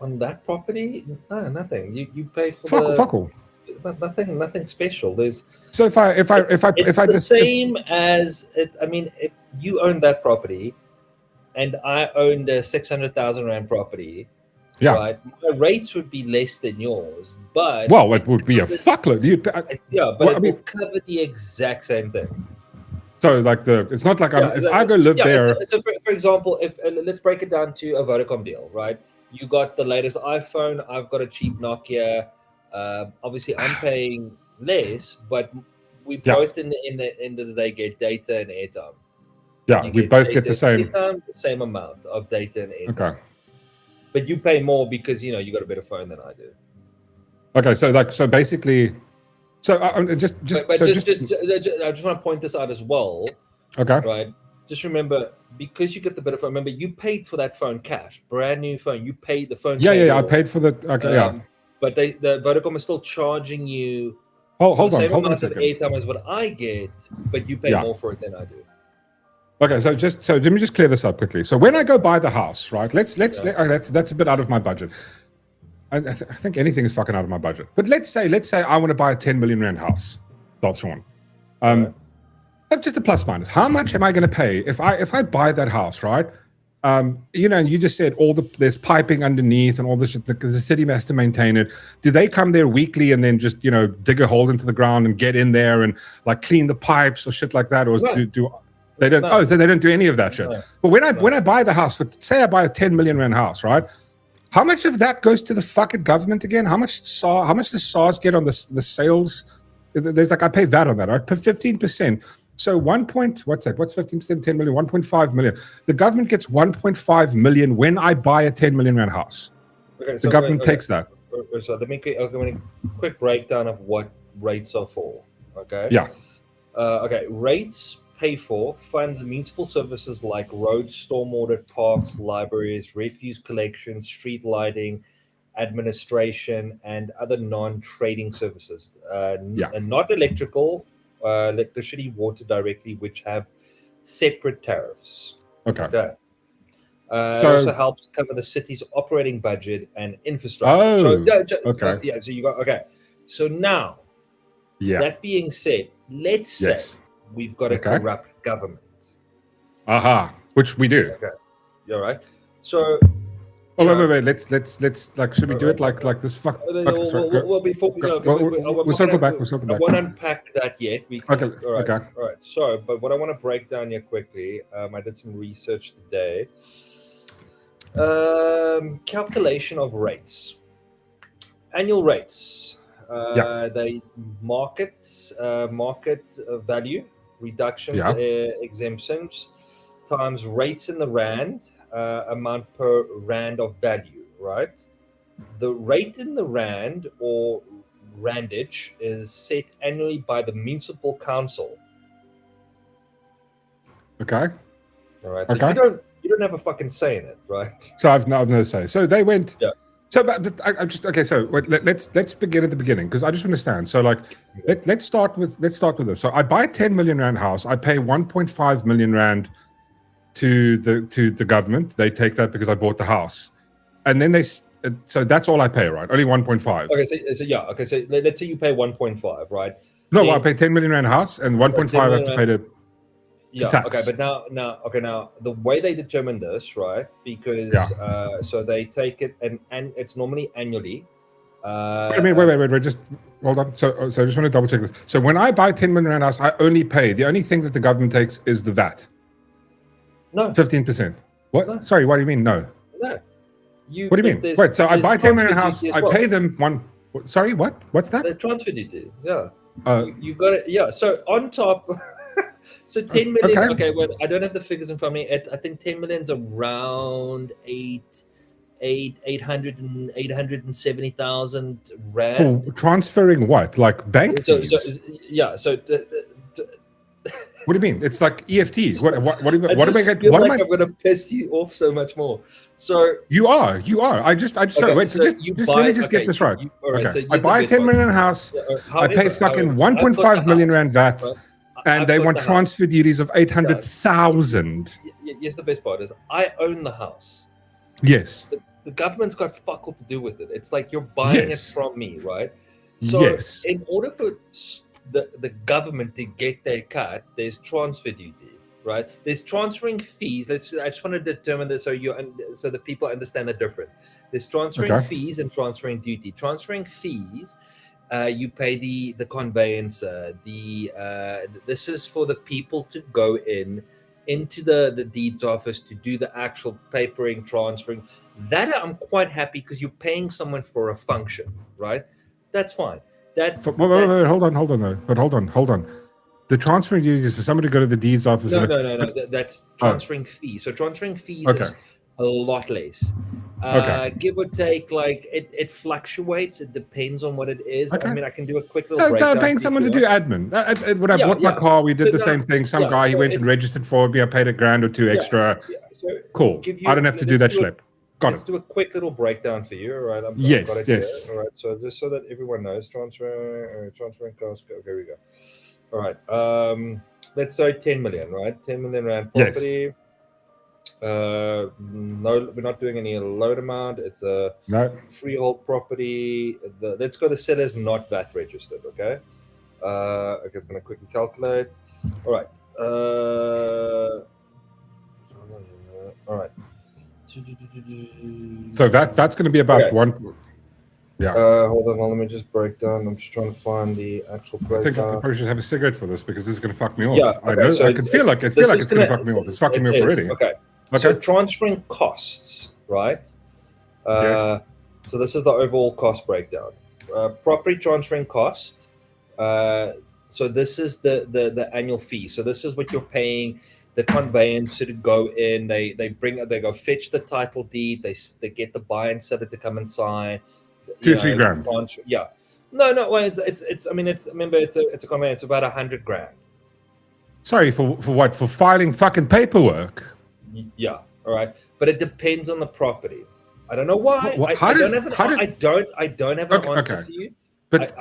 on that property, no, nothing. You pay for fuck all. Nothing special. There's so if I the same as it. I mean, if you own that property, and I owned a 600,000 rand property, right, my rates would be less than yours. But it would be a fuckload. It will cover the exact same thing. So like it's not like I go live there. So for example, if let's break it down to a Vodacom deal, right? You got the latest iPhone. I've got a cheap Nokia. Obviously, I'm paying less, but we both in the end of the day get data and airtime. Yeah, we both get the same amount of data and airtime. Okay. But you pay more because you got a better phone than I do. Okay, so basically, I just want to point this out as well. Okay. Right. Just remember, because you get the better phone. Remember, you paid for that phone cash, brand new phone. You paid the phone. Yeah. I paid for the. Okay, But the Vodacom is still charging you. Hold the same on a amount second. of airtime as what I get, but you pay more for it than I do. Okay, so let me just clear this up quickly. So when I go buy the house, right? That's a bit out of my budget. I think anything is fucking out of my budget. But let's say I want to buy a 10 million rand house, Darth Shaun. Just a plus minus. How much am I going to pay if I buy that house, right? And you just said there's piping underneath and all this shit because the city has to maintain it. Do they come there weekly and then just dig a hole into the ground and get in there and like clean the pipes or shit like that, or do they don't? So they don't do any of that shit. But when I buy the house, say I buy a 10 million rand house, right? How much of that goes to the fucking government again? How much does SARS get on the sales? There's like I pay VAT on that, right? 15%. So what's 15%, 10 million, 1.5 million. The government gets 1.5 million when I buy a 10 million rand house. Okay, so the government takes that. So let me a quick breakdown of what rates are for. Okay. Yeah. Okay. Rates pay for funds municipal services like roads, stormwater, parks, libraries, refuse collection, street lighting, administration, and other non-trading services. And not electrical. Electricity, water directly, which have separate tariffs. Okay. It also helps cover the city's operating budget and infrastructure. Okay. So you got So now, that being said, let's say we've got a corrupt government. Which we do. Okay. You're right. So. Wait. Let's like. Should we do it like this? Fuck. Well, before we go, we'll circle back. I won't unpack that yet. Okay. All right. So, but what I want to break down here quickly, I did some research today. Calculation of rates. Annual rates. They market value reductions, Yeah. exemptions times rates in the rand, amount per rand of value, right? The rate in the rand or randage is set annually by the municipal council. Okay. All right. So Okay. you don't have a fucking say in it, right? So I've no say. So they went. Yeah. So, but I just okay. So wait, let's begin at the beginning because I just understand. So, like, let's start with this. So, I buy a 10 million rand house. I pay 1.5 million rand to the government. They take that because I bought the house, and then so that's all I pay, right? Only 1.5. Okay. So yeah. Okay. So let's say you pay 1.5, right? No, Then, I pay 10 million rand house, and 1.5 I have to pay to tax. Okay, but now the way they determine this, right? Because so they take it and it's normally annually. Wait, just hold on. So I just want to double check this. So when I buy 10 million rand house, I only pay, the only thing that the government takes is the VAT. No. 15%. What? No. Sorry, what do you mean no? No. What do you mean? Wait, so I buy 10 million house, I pay them sorry, what? What's that? The transfer duty, yeah. You got it, yeah. So on top, so 10 million, okay, well, I don't have the figures in front of me. I think 10 million is around 870,000 rand. For transferring what? Like bank fees? Yeah, so what do you mean? It's like EFTs. What am I I'm going to piss you off so much more. So you are. I just okay, wait. So let me just get this right. So I buy a 10 million house. I pay fucking 1.5 million rand VAT, and they want transfer duties of 800,000. Yes, the best part is I own the house. Yes. The government's got fuck all to do with it. It's like you're buying it from me, right? So yes. In order for the government to get their cut, there's transfer duty, right? There's transferring fees. I just want to determine this so the people understand the difference. There's transferring fees and transferring duty. Transferring fees, you pay the conveyancer. This is for the people to go into the deeds office to do the actual papering, transferring. That I'm quite happy because you're paying someone for a function, right? That's fine. Hold on. The transferring duties is for somebody to go to the deeds office. No. That's transferring fees. So transferring fees is a lot less. Give or take, like it fluctuates. It depends on what it is. I mean, I can do a quick little breakdown. So paying someone to do admin. When I bought my car, we did the same thing. Some guy, he went and registered for me. I paid $1,000 or $2,000 extra. So cool. I don't have to do that schlep. Let's do a quick little breakdown for you, all right? Yes. All right, so just so that everyone knows, transferring costs. Okay, we go. All right, let's say 10 million, right? 10 million rand property. Yes. No, we're not doing any loan amount. It's a freehold property. Let's go to sellers not VAT registered, okay? Okay, it's going to quickly calculate. All right. All right. So that's going to be about one. Yeah. Hold on, let me just break down. I'm just trying to find the actual breakdown. I think I probably should have a cigarette for this because this is going to fuck me off. Yeah, I know. So I can feel like it's going to fuck me off. It's fucking me off already. Okay. So transferring costs, right? Yes. So this is the overall cost breakdown. Property transferring cost. So this is the annual fee. So this is what you're paying the conveyancer to go in. They go fetch the title deed. They get the buyer and seller to come and sign. 2-3 grand. Yeah. No. Well, it's. I mean, remember, it's a conveyance about 100 grand. Sorry for what? For filing fucking paperwork. Yeah. All right. But it depends on the property. I don't know why. I don't have an answer for you. But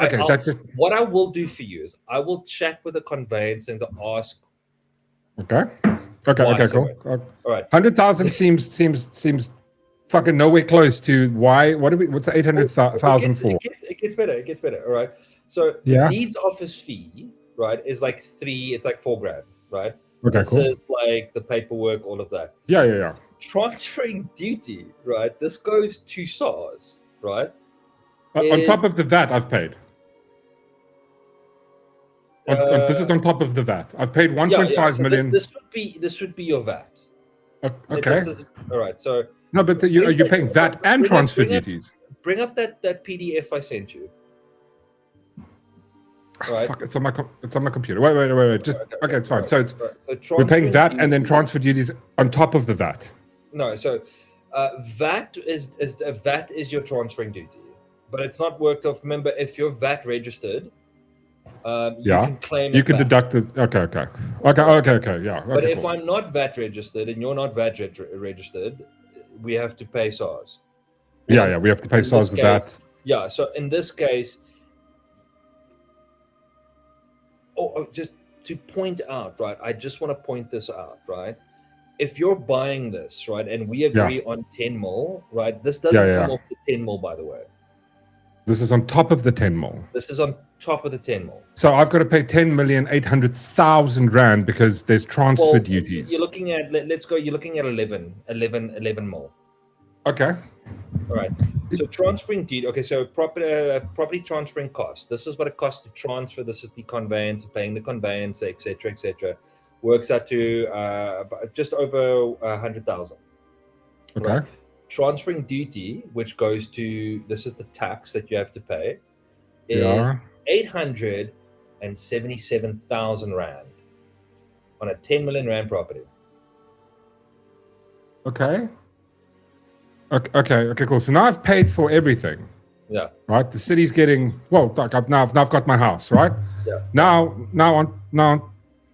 what I will do for you is I will chat with the conveyancer and to ask. Okay, cool. All right. 100,000 seems fucking nowhere close to why. What's the 800,000 for? It gets better. All right. So the deeds office fee, right, is like it's like 4 grand, right? Okay, this cool. is like the paperwork, all of that. Yeah. Transferring duty, right? This goes to SARS, right? On top of the VAT I've paid. This is on top of the VAT. I've paid 1.5 million. This would be your VAT. Okay. All right. So no, but you're paying VAT and transfer duties. Bring up that PDF I sent you. Right. Fuck, it's on my computer. Wait. Just okay, it's fine. Right. So it's So we're paying transferring VAT and then duty- transfer duties on top of the VAT. No, so VAT is your transferring duty, but it's not worked off. Remember, if you're VAT registered, you can claim. You it can back. deduct the. Okay. Yeah. But Okay, if cool. I'm not VAT registered and you're not VAT registered, we have to pay SARS. Yeah. We have to pay In SARS this the case- VAT. Yeah. So in this case, just to point out, right? I just want to point this out, right? If you're buying this, right, and we agree on 10 mil, right? This doesn't come off the 10 mil, by the way. This is on top of the 10 mil. This is on top of the 10 mil. So I've got to pay 10,800,000 rand because there's transfer duties. You're looking at let's go. You're looking at 11 mil. Okay. All right. So transferring deed. Okay. So property transferring costs. This is what it costs to transfer. This is the conveyance, paying the conveyance, etc., etc. Works out to just over 100,000. Okay. Right? Transferring duty, which goes to this is the tax that you have to pay, is 877,000 rand on a 10 million rand property. Okay, cool. So now I've paid for everything. Yeah. Right. The city's getting like I've now got my house. Right. Yeah. Now on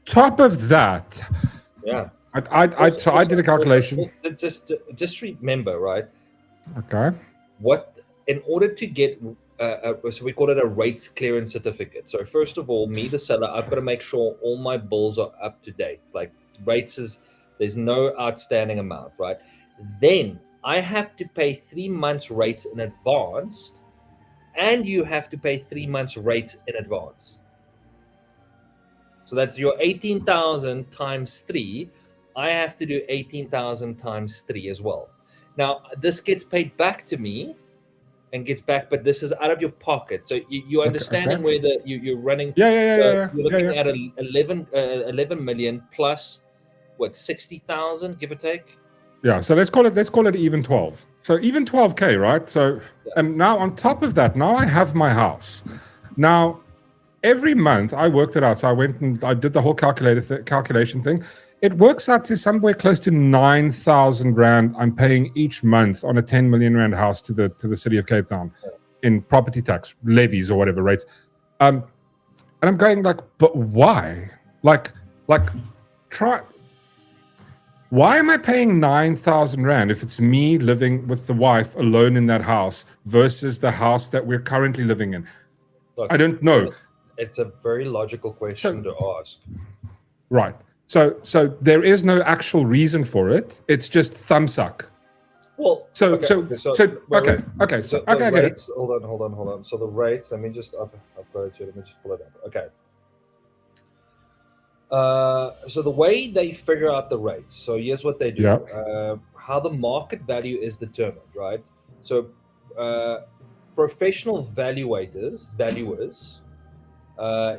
top of that. Yeah. I did a calculation. Just remember, right? Okay. What in order to get so we call it a rates clearance certificate. So first of all, me the seller, I've got to make sure all my bills are up to date. Like rates there's no outstanding amount, right? Then I have to pay 3 months rates in advance, and you have to pay 3 months rates in advance. So that's your 18,000 times 3. I have to do 18,000 times 3 as well. Now, this gets paid back to me and gets back, but this is out of your pocket. So you understanding where you're running. Yeah. You're looking at 11 million plus, what, 60,000, give or take? Yeah, so let's call it even 12. So even 12K, right? So, and now on top of that, now I have my house. Now, every month I worked it out. So I went and I did the whole calculation thing. It works out to somewhere close to 9,000 rand I'm paying each month on a 10 million rand house to the city of Cape Town in property tax levies or whatever rates. And I'm going like, but why? Why am I paying 9,000 rand if it's me living with the wife alone in that house versus the house that we're currently living in? Look, I don't know. It's a very logical question to ask. Right. So there is no actual reason for it. It's just thumbsuck. Well, I get it. Hold on. So the rates, I've got it here. Let me just pull it up. Okay. So the way they figure out the rates. So here's what they do. How the market value is determined, right? So professional valuers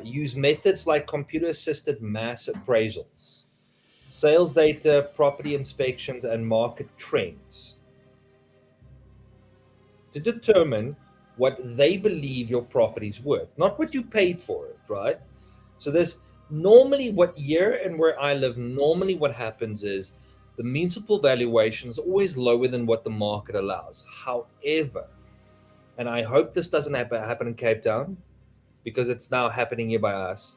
use methods like computer-assisted mass appraisals, sales data, property inspections, and market trends to determine what they believe your property's worth, not what you paid for it, right? So there's normally where I live, normally what happens is the municipal valuation is always lower than what the market allows. However, and I hope this doesn't happen in Cape Town, because it's now happening here by us,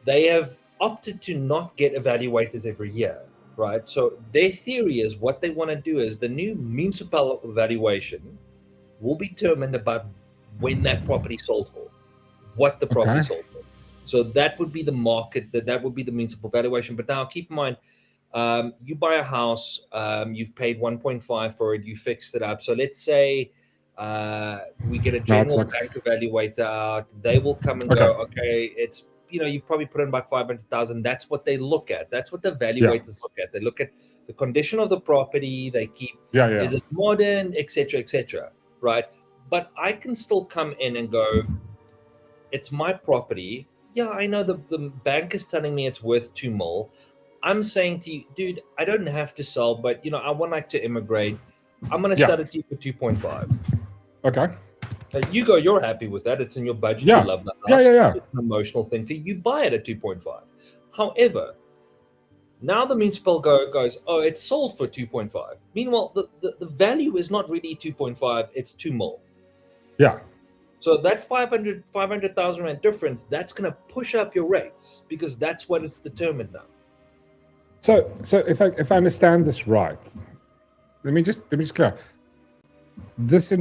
they have opted to not get evaluators every year, right? So their theory is what they want to do is the new municipal valuation will be determined about when that property sold for, what the property sold for. So that would be the market, that would be the municipal valuation. But now keep in mind, you buy a house, you've paid 1.5 for it, you fixed it up. So let's say we get a general bank evaluator out, they will come and go, okay, it's, you've probably put in about 500,000. That's what they look at. That's what the evaluators look at. They look at the condition of the property. They keep, is it modern, etc., right? But I can still come in and go, it's my property. Yeah, I know the bank is telling me it's worth 2 mil. I'm saying to you, dude, I don't have to sell, but I want to immigrate. I'm going to sell it to you for 2.5. Okay. You're happy with that. It's in your budget. Yeah. You love the house. Yeah. It's an emotional thing for you. You buy it at 2.5. However, now the municipal goes, oh, it's sold for 2.5. Meanwhile, the value is not really 2.5, it's 2 mil. Yeah. So that 500,000 rand difference, that's going to push up your rates because that's what it's determined now. So if I understand this right, let me just clear this.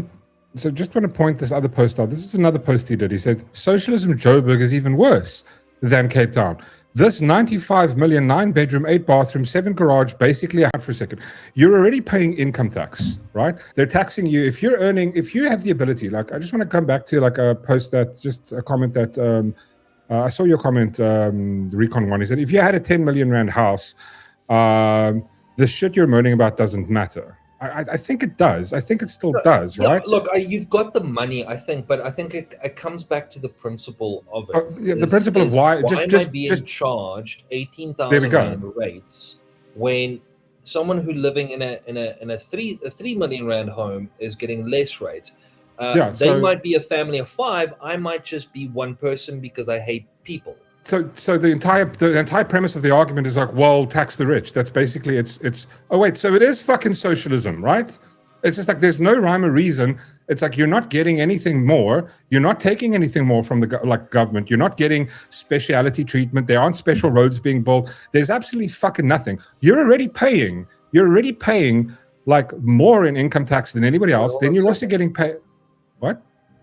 So just want to point this other post out. This is another post he did. He said socialism Joburg is even worse than Cape Town. This 95 million, 9-bedroom, 8-bathroom, 7 garage, basically out for a second. You're already paying income tax, right? They're taxing you if you have the ability. Like, I just want to come back to like a post just a comment that I saw your comment, the Recon one. He said, if you had a 10 million rand house, the shit you're moaning about doesn't matter. I think it does. I think it still does, right? Look, you've got the money, I think, but I think it comes back to the principle of it. The principle of why am I being just charged 18,000 rand rates when someone who living in a 3 million rand home is getting less rates? They might be a family of 5. I might just be one person because I hate people. So the entire premise of the argument is like, well, tax the rich. That's basically it's. Oh wait, so it is fucking socialism, right? It's just like there's no rhyme or reason. It's like you're not getting anything more. You're not taking anything more from the government. You're not getting speciality treatment. There aren't special roads being built. There's absolutely fucking nothing. You're already paying like more in income tax than anybody else. Then you're also getting paid. What?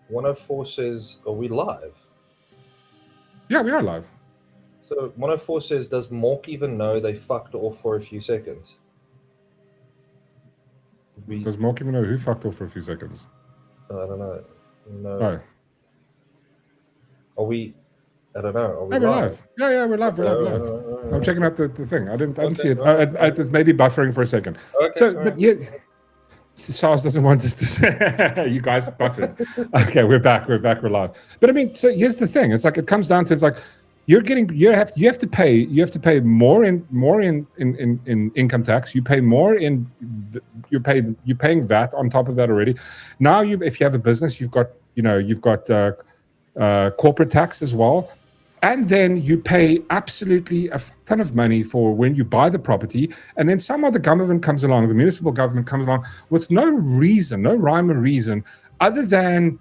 104 says, are we live? Yeah, we are live. So 104 says, does Mork even know they fucked off for a few seconds? Does Mork even know who fucked off for a few seconds? I don't know. No. Oh. Are we? I don't know. Are we we're live? live. Yeah, we're live. We're live. I'm checking out the thing. I didn't see it. It's maybe buffering for a second. Okay, so, but yeah. Charles doesn't want us to. You guys buffered. Okay, we're back. We're live. But I mean, so here's the thing. It's like it comes down to it's like you have to pay more in income tax. You pay more in you're paying VAT on top of that already. Now if you have a business, you've got corporate tax as well. And then you pay absolutely a ton of money for when you buy the property. And then some other government comes along, the municipal government comes along with no reason, no rhyme or reason, other than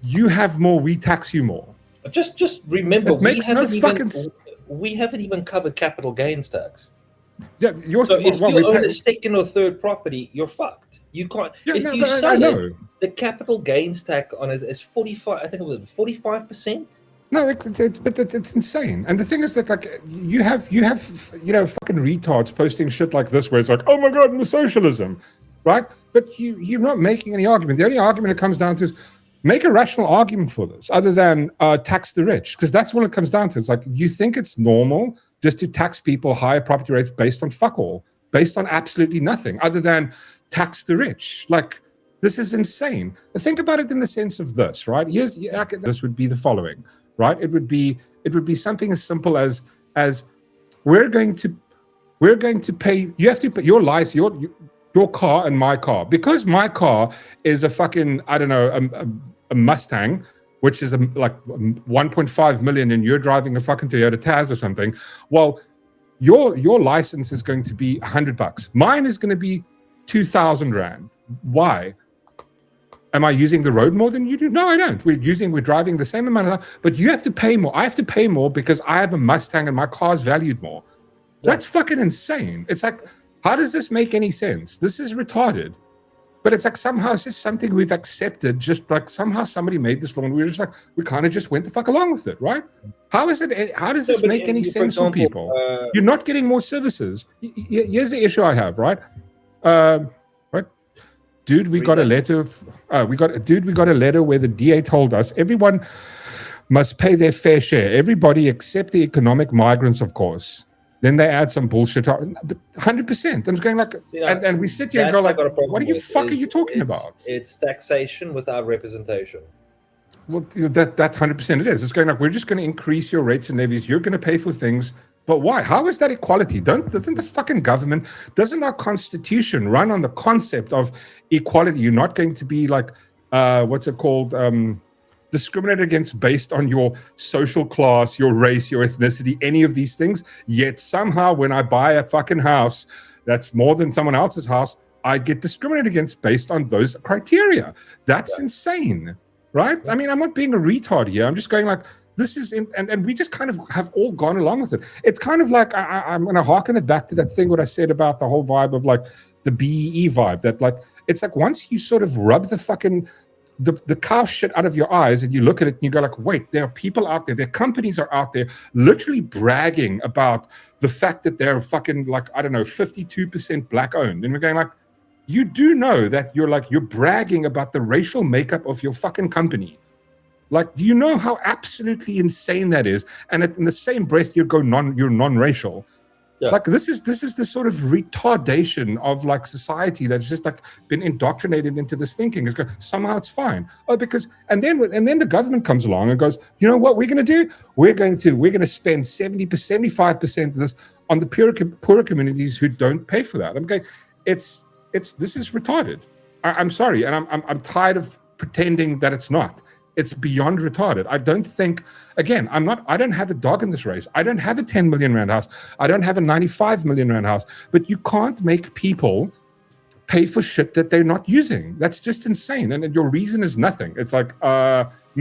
you have more, we tax you more. Just remember, we haven't even covered capital gains tax. Yeah, so if you own a second or third property, you're fucked. You can't. Yeah, if you sell it, the capital gains tax on it is 45. I think it was 45%. No, it's insane. And the thing is that like you have fucking retards posting shit like this where it's like, oh my god, socialism, right? But you're not making any argument. The only argument it comes down to is make a rational argument for this, other than tax the rich, because that's what it comes down to. It's like you think it's normal just to tax people higher property rates based on fuck all, based on absolutely nothing, other than tax the rich. Like this is insane. Think about it in the sense of this, right? This would be the following. Right, it would be something as simple as we're going to pay. You have to put your license, your car and my car, because my car is a fucking a Mustang, which is like 1.5 million, and you're driving a fucking Toyota Taz or something. Well, your license is going to be $100. Mine is going to be 2,000 rand. Why? Am I using the road more than you do? No, I don't. We're driving the same amount of time, but you have to pay more. I have to pay more because I have a Mustang and my car's valued more. Yeah. That's fucking insane. It's like, how does this make any sense? This is retarded. But it's like somehow it's just something we've accepted, just like somehow somebody made this law and we're just like, we kind of just went the fuck along with it, right? How does this make any sense for people? You're not getting more services. Here's the issue I have, right? Dude, we got a letter. We got a letter where the DA told us everyone must pay their fair share. Everybody except the economic migrants, of course. Then they add some bullshit. 100%. I'm going like, and we sit here and go like, what are you talking about? It's taxation without representation. Well, that 100% it is. It's going like, we're just going to increase your rates and levies. You're going to pay for things. But why? How is that equality? Doesn't the fucking government, doesn't our constitution run on the concept of equality? You're not going to be like what's it called? Discriminated against based on your social class, your race, your ethnicity, any of these things. Yet somehow when I buy a fucking house that's more than someone else's house, I get discriminated against based on those criteria. That's insane, right? I mean, I'm not being a retard here. I'm just going like, this is, and we just kind of have all gone along with it. It's kind of like, I'm going to harken it back to that thing what I said about the whole vibe of like the BEE vibe, that like, it's like once you sort of rub the fucking, the cow shit out of your eyes and you look at it and you go like, wait, there are people out there, their companies are out there literally bragging about the fact that they're fucking like, I don't know, 52% black owned. And we're going like, you do know that you're bragging about the racial makeup of your fucking company. Like, do you know how absolutely insane that is? And in the same breath, you're non-racial. Yeah. Like this is the sort of retardation of like society that's just like been indoctrinated into this thinking. It's somehow it's fine. Oh, because and then the government comes along and goes, you know what we're going to do? We're going to spend 75% of this on the poorer communities who don't pay for that. I'm going, this is retarded. I'm sorry, and I'm tired of pretending that it's not. It's beyond retarded. I don't think, again, I don't have a dog in this race. I don't have a 10 million rand house. I don't have a 95 million rand house. But you can't make people pay for shit that they're not using. That's just insane. And your reason is nothing. It's like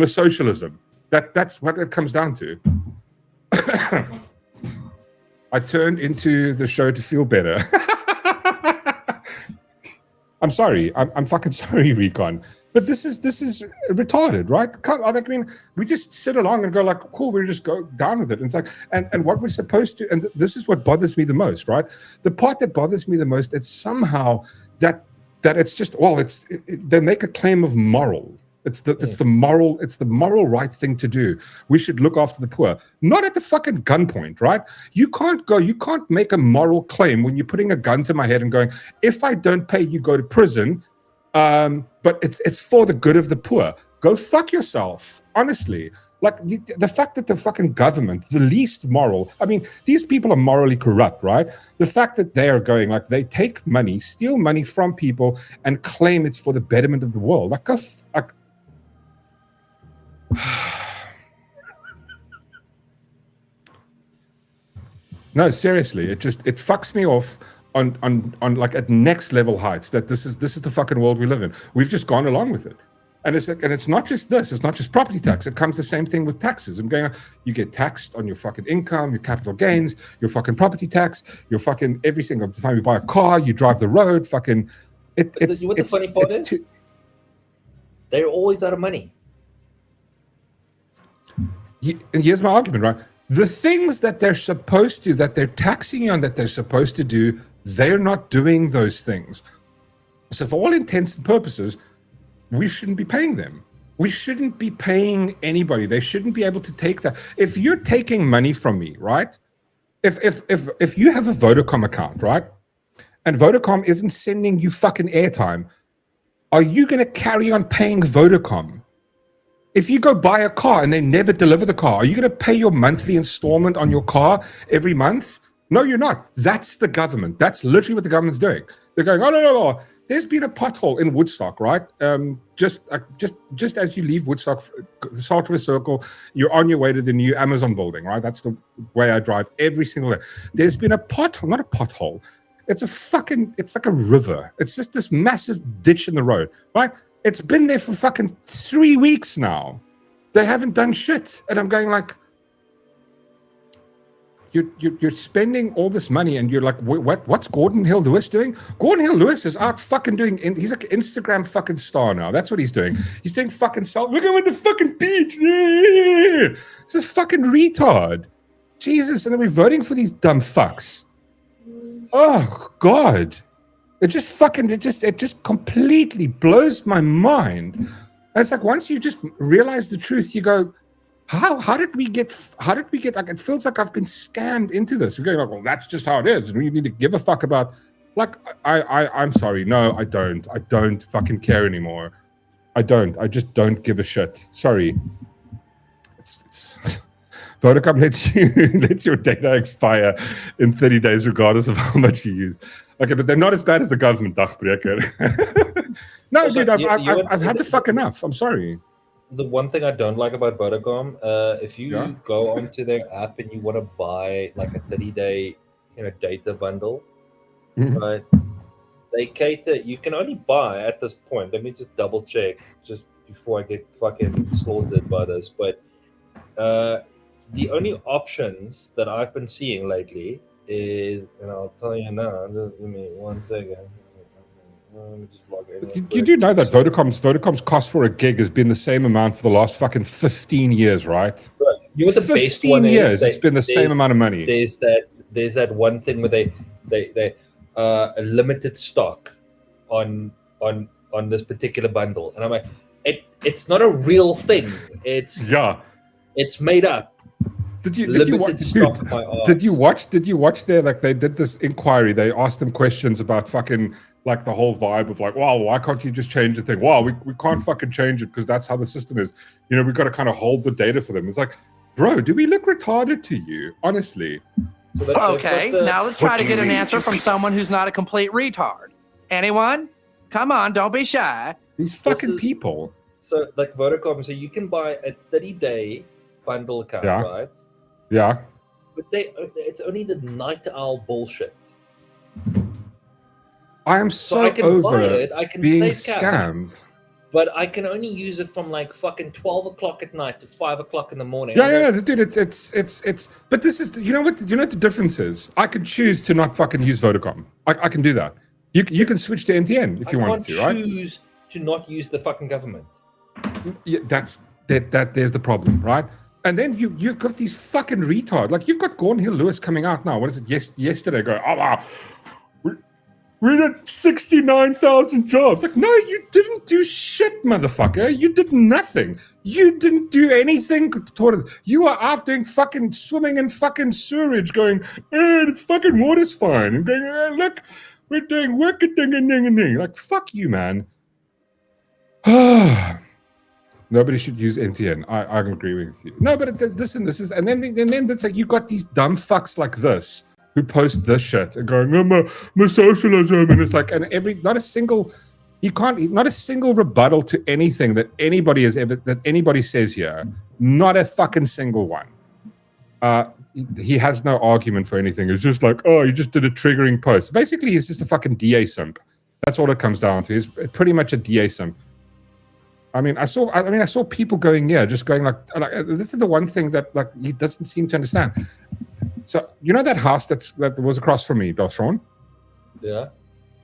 socialism. That's what it comes down to. I turned into the show to feel better. I'm sorry. I'm fucking sorry, Recon. But this is retarded, right? I mean, we just sit along and go like, cool, we just go down with it. And it's like, and what we're supposed to, and this is what bothers me the most, right? The part that bothers me the most, it's somehow that it's just, well, they make a claim of moral. It's the moral right thing to do. We should look after the poor, not at the fucking gunpoint, right? You can't make a moral claim when you're putting a gun to my head and going, if I don't pay, you go to prison. But it's for the good of the poor. Go fuck yourself, honestly. Like the fact that the fucking government, the least moral, I mean, these people are morally corrupt, right? The fact that they are going, like, they take money, steal money from people and claim it's for the betterment of the world. Like, no, seriously, it fucks me off on like at next level heights that this is the fucking world we live in. We've just gone along with it. And it's not just this, it's not just property tax. It comes the same thing with taxes. I'm going, you get taxed on your fucking income, your capital gains, your fucking property tax, your fucking every single time you buy a car, you drive the road, fucking the funny part is they're always out of money. And here's my argument, right? The things that they're supposed to, that they're taxing you on, that they're supposed to do, they're not doing those things. So for all intents and purposes, we shouldn't be paying them. We shouldn't be paying anybody. They shouldn't be able to take that. If you're taking money from me, right? If you have a Vodacom account, right? And Vodacom isn't sending you fucking airtime, are you going to carry on paying Vodacom? If you go buy a car and they never deliver the car, are you going to pay your monthly installment on your car every month? No, you're not. That's the government. That's literally what the government's doing. They're going, oh, no. There's been a pothole in Woodstock, right? Just as you leave Woodstock, the Saltwater Circle, you're on your way to the new Amazon building, right? That's the way I drive every single day. There's been a pothole, not a pothole. It's like a river. It's just this massive ditch in the road, right? It's been there for fucking 3 weeks now. They haven't done shit. And I'm going like, you're spending all this money and you're like, what's Gordon Hill Lewis doing? Gordon Hill Lewis is out fucking doing, he's like an Instagram fucking star now. That's what he's doing. He's doing fucking we're going to the fucking beach. He's a fucking retard. Jesus. And then we're voting for these dumb fucks. Oh, God. It just completely blows my mind. And it's like once you just realize the truth, you go, how did we get like, it feels like I've been scammed into this. We're going like, well, that's just how it is. And we need to give a fuck about, like, I'm sorry. No, I don't fucking care anymore. I just don't give a shit. Sorry. Vodacom lets your data expire in 30 days regardless of how much you use. Okay, but they're not as bad as the government, dagbreker. No, Also, dude, I've you had the fuck enough. I'm sorry. The one thing I don't like about Vodacom, if you go onto their app and you want to buy like a 30-day, data bundle, right? They cater. You can only buy at this point. Let me just double check, just before I get fucking slaughtered by this. But the only options that I've been seeing lately is, and I'll tell you now. Just give me 1 second. Let me just log in. You do know that Vodacom's cost for a gig has been the same amount for the last fucking 15 years, right? Right. You know what the best 15 one years, is? it's been the same amount of money. There's that one thing where they a limited stock on this particular bundle, and I'm like, it's not a real thing. It's made up. Did you watch their, like, they did this inquiry, they asked them questions about fucking like the whole vibe of like, wow, why can't you just change the thing? Wow, we can't fucking change it because that's how the system is. We've got to kind of hold the data for them. It's like, bro, do we look retarded to you? Honestly. Okay, now let's try to get an answer from someone who's not a complete retard. Anyone? Come on, don't be shy. These fucking people. So like Vodacom, so you can buy a 30-day bundle account, right? Yeah. But it's only the night owl bullshit. I am so over being scammed. But I can only use it from like fucking 12 o'clock at night to 5 o'clock in the morning. Yeah, dude, it's. But this is, you know what the difference is? I can choose to not fucking use Vodacom. I can do that. You can switch to NTN if you wanted to, right? I can't choose to not use the fucking government. Yeah, there's the problem, right? And then you've got these fucking retards. Like, you've got Gordon Hill Lewis coming out now. What is it? Yesterday, going, oh wow, we did 69,000 jobs. Like, no, you didn't do shit, motherfucker. You did nothing. You didn't do anything. You are out doing fucking swimming in fucking sewerage, going, the fucking water's fine, and going, look, we're doing work, ding. Like, fuck you, man. Nobody should use NTN. I agree with you. No, but this is, and then it's like, you got these dumb fucks like this who post this shit and going, oh, my socialism, and it's like, and not a single rebuttal to anything that anybody says here. Not a fucking single one. He has no argument for anything. It's just like, oh, you just did a triggering post. Basically, he's just a fucking DA simp. That's all it comes down to. He's pretty much a DA simp. I mean, I saw people going, just going like this is the one thing that like he doesn't seem to understand. So you know that house that was across from me, Darth Shaun? Yeah.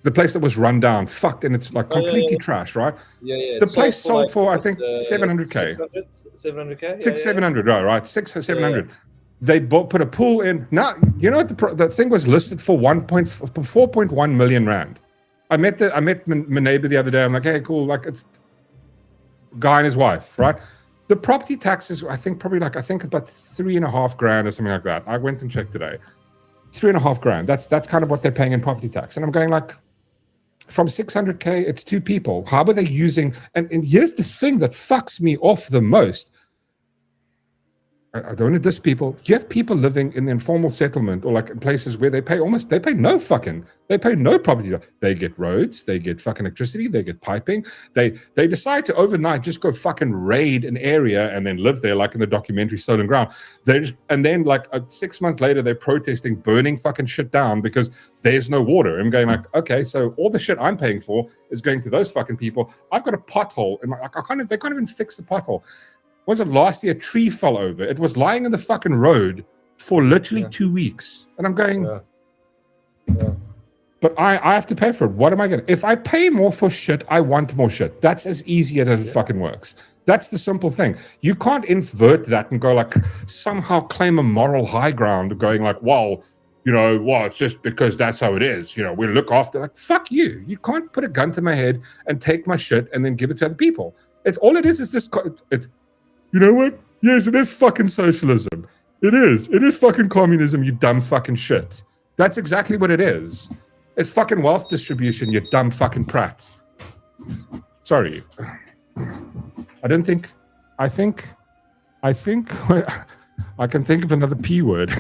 The place that was run down, fucked, and it's like completely trash, right? Yeah. The place sold for I think 700K. 700K. 700, right? 700. They put a pool in. Now you know what the thing was listed for 4.1 million rand. I met my neighbor the other day. I'm like, hey, cool. Like, it's guy and his wife, right? The property taxes, I think about 3.5 grand or something like that. I went and checked today. 3.5 grand. That's kind of what they're paying in property tax. And I'm going like, from 600K, it's 2 people. How are they using? And here's the thing that fucks me off the most. I don't want to diss people. You have people living in the informal settlement or like in places where they pay no property. They get roads, they get fucking electricity, they get piping. They decide to overnight just go fucking raid an area and then live there, like in the documentary Stolen Ground. And then like 6 months later, they're protesting, burning fucking shit down because there's no water. I'm going like, okay, so all the shit I'm paying for is going to those fucking people. I've got a pothole and they can't even fix the pothole. Was it last year? A tree fell over. It was lying in the fucking road for literally 2 weeks. And I'm going, but I have to pay for it. What am I going to? If I pay more for shit, I want more shit. That's as easy as it fucking works. That's the simple thing. You can't invert that and go like, somehow claim a moral high ground going like, well, it's just because that's how it is. We'll look after, like, fuck you. You can't put a gun to my head and take my shit and then give it to other people. It's all it is just, it's, you know what? Yes, it is fucking socialism. It is. It is fucking communism, you dumb fucking shit. That's exactly what it is. It's fucking wealth distribution, you dumb fucking prat. Sorry. I think I can think of another P word.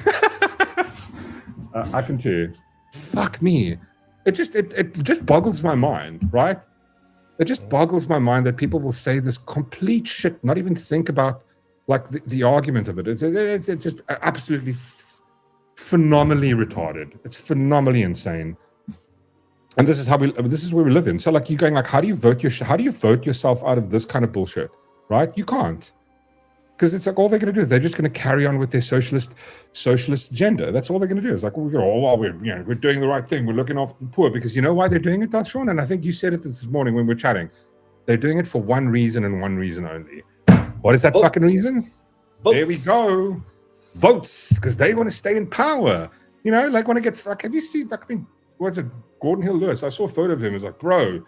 I can too. Fuck me. It just boggles my mind, right? It just boggles my mind that people will say this complete shit, not even think about like the argument of it. It's just absolutely phenomenally retarded. It's phenomenally insane. And this is where we live in. So like you're going like, how do you vote yourself out of this kind of bullshit, right? You can't. Because it's like all they're going to do is they're just going to carry on with their socialist agenda. That's all they're going to do. It's like, we're doing the right thing. We're looking after the poor. Because you know why they're doing it, Darth Shaun? And I think you said it this morning when we were chatting. They're doing it for one reason and one reason only. What is that fucking reason? Votes. There we go. Votes. Because they want to stay in power. You know, like want to get have you seen, like, I mean, what's it? Gordon Hill Lewis. I saw a photo of him. It's like, bro,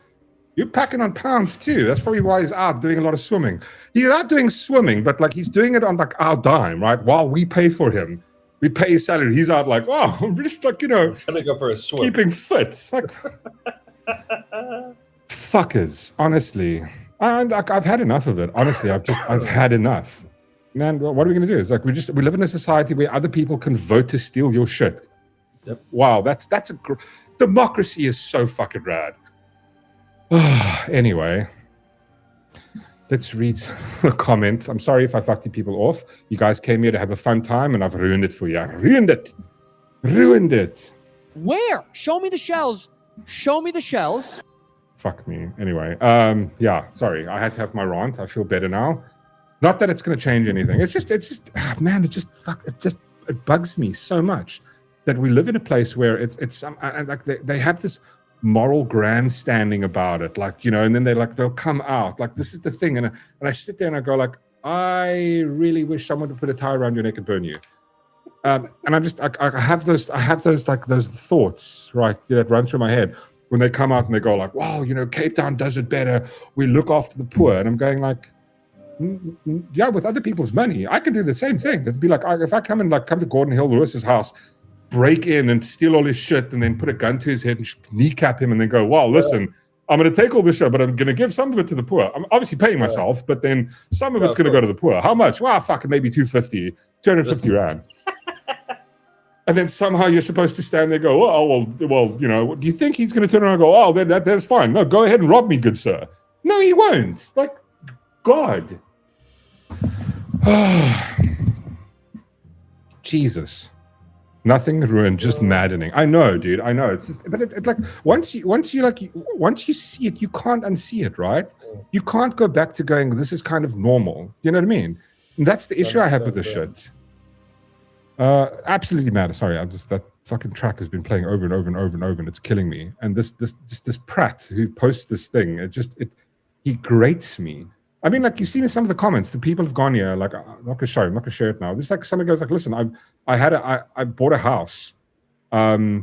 you're packing on pounds too. That's probably why he's out doing a lot of swimming. He's out doing swimming, but like he's doing it on like our dime, right? While we pay for him, we pay his salary. He's out like, oh, I'm just like, I'm gonna go for a swim. Keeping fit. It's like fuckers, honestly. And I've had enough of it. Honestly, I've had enough. Man, what are we gonna do? It's like we live in a society where other people can vote to steal your shit. Yep. Wow, democracy is so fucking rad. Anyway, let's read a comment. I'm sorry if I fucked you people off. You guys came here to have a fun time, and I've ruined it for you. I ruined it. Ruined it. Where? Show me the shells. Show me the shells. Fuck me. Anyway, yeah, sorry. I had to have my rant. I feel better now. Not that it's going to change anything. It's just, man, it bugs me so much that we live in a place where it's like they have this moral grandstanding about it, like, and then they'll come out like this is the thing, and I sit there and I go like, I really wish someone would put a tie around your neck and burn you. And I have those thoughts, right, that run through my head when they come out and they go like, wow, Cape Town does it better, we look after the poor. And I'm going like, yeah, with other people's money I can do the same thing. It'd be like, if I come to Gordon Hill Lewis's house, break in and steal all his shit and then put a gun to his head and kneecap him and then go, well, listen, I'm going to take all this shit, but I'm going to give some of it to the poor. I'm obviously paying myself, but then some of it's going to go to the poor. How much? Well, fucking maybe 250 rand. And then somehow you're supposed to stand there and go, well, do you think he's going to turn around and go, oh, that's fine. No, go ahead and rob me, good sir. No, he won't. Like, God. Jesus. Nothing ruined, just maddening. I know, dude. I know. It's like once you see it, you can't unsee it, right? You can't go back to going, this is kind of normal. You know what I mean? And that's the issue I have with this shit. Absolutely mad. Sorry, that fucking track has been playing over and over and over and over, and it's killing me. And this Pratt who posts this thing, he grates me. I mean, like, you see in some of the comments, the people have gone here, like, I'm not gonna share it now. This is like somebody goes like, listen, I bought a house. Yeah,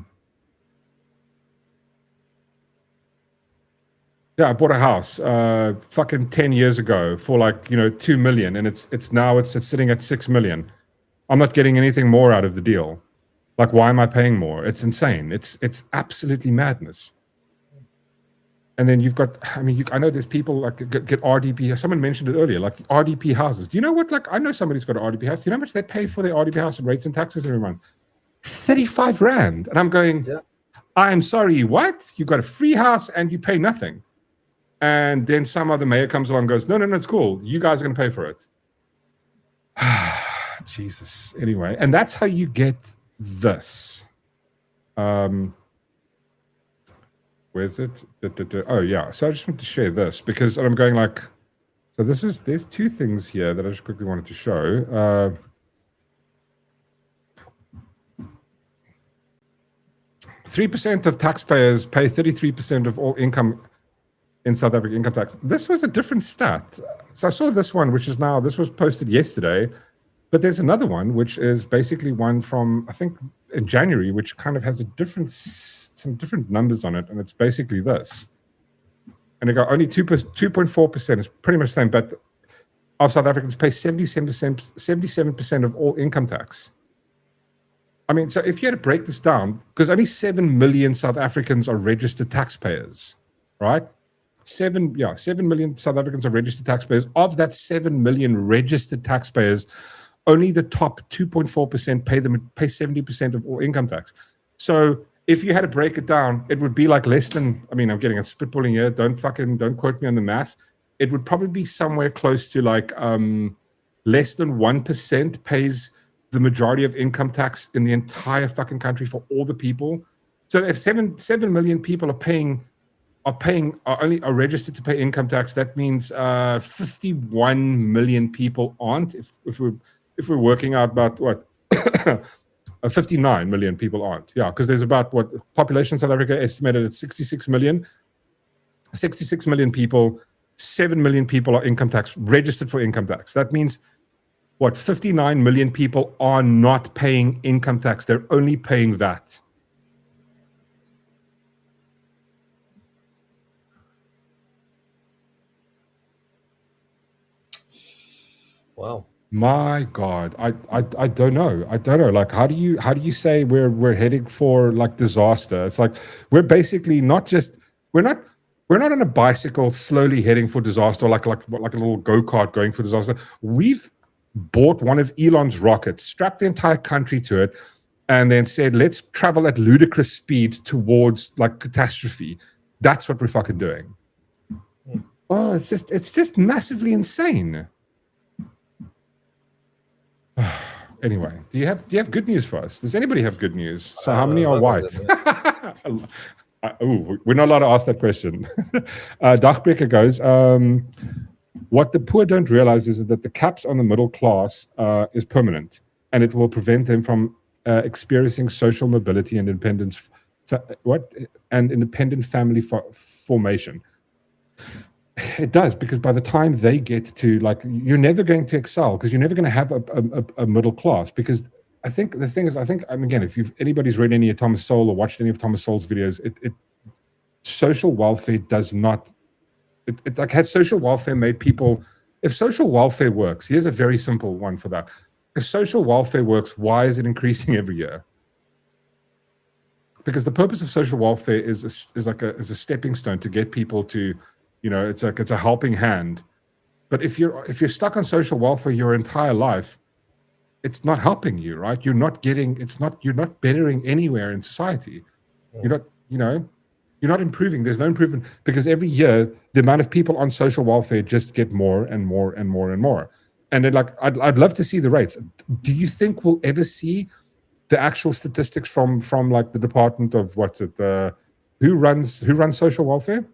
I bought a house fucking 10 years ago for like, 2 million, and it's sitting at 6 million. I'm not getting anything more out of the deal. Like, why am I paying more? It's insane. It's absolutely madness. And then you've got, I know there's people like get RDP. Someone mentioned it earlier, like RDP houses. Do you know what? Like, I know somebody's got an RDP house. Do you know how much they pay for their RDP house and rates and taxes every month? 35 rand. And I'm going, yeah. I'm sorry, what? You got a free house and you pay nothing. And then some other mayor comes along and goes, no, it's cool. You guys are going to pay for it. Jesus. Anyway, and that's how you get this. Where's it? Oh, yeah. So I just want to share this because I'm going like, so there's two things here that I just quickly wanted to show. 3% of taxpayers pay 33% of all income in South Africa income tax. This was a different stat. So I saw this one, this was posted yesterday, but there's another one, which is basically one from, I think, in January, which kind of has some different numbers on it, and it's basically this. And they go, only 2.4%, is pretty much the same, but of South Africans pay 77% of all income tax. I mean, so if you had to break this down, because only 7 million South Africans are registered taxpayers, right? 7 million South Africans are registered taxpayers. Of that 7 million registered taxpayers, only the top 2.4% pay 70% of all income tax. So if you had to break it down, it would be like less than, I mean, I'm getting a spitballing here. Don't quote me on the math. It would probably be somewhere close to like less than 1% pays the majority of income tax in the entire fucking country for all the people. So if 7 million people are registered to pay income tax, that means 51 million people aren't. If we're working out about what 59 million people aren't. Yeah, because there's about what population in South Africa estimated at 66 million. 66 million people, 7 million people are income tax registered for income tax. That means what 59 million people are not paying income tax. They're only paying that. Wow. My God, I don't know. I don't know. Like, how do you say we're heading for like disaster? It's like we're basically we're not on a bicycle slowly heading for disaster, like a little go-kart going for disaster. We've bought one of Elon's rockets, strapped the entire country to it, and then said, let's travel at ludicrous speed towards like catastrophe. That's what we're fucking doing. Oh, it's just massively insane. Anyway, do you have good news for us? Does anybody have good news? So how many are white? We're not allowed to ask that question. Dagbreker goes, what the poor don't realize is that the caps on the middle class is permanent, and it will prevent them from experiencing social mobility and independence. Independent family formation. It does, because by the time they get to, like, you're never going to excel, because you're never going to have a middle class. Because I think the thing is, again, if anybody's read any of Thomas Sowell or watched any of Thomas Sowell's videos, social welfare does not, it like has social welfare made people, if social welfare works, here's a very simple one for that. If social welfare works, why is it increasing every year? Because the purpose of social welfare is a stepping stone to get people to, it's a helping hand. But if you're stuck on social welfare your entire life, it's not helping you, right? You're not bettering anywhere in society. You're not improving. There's no improvement, because every year the amount of people on social welfare just get more and more and more and more. And then, like, I'd love to see the rates. Do you think we'll ever see the actual statistics from like the Department of who runs social welfare?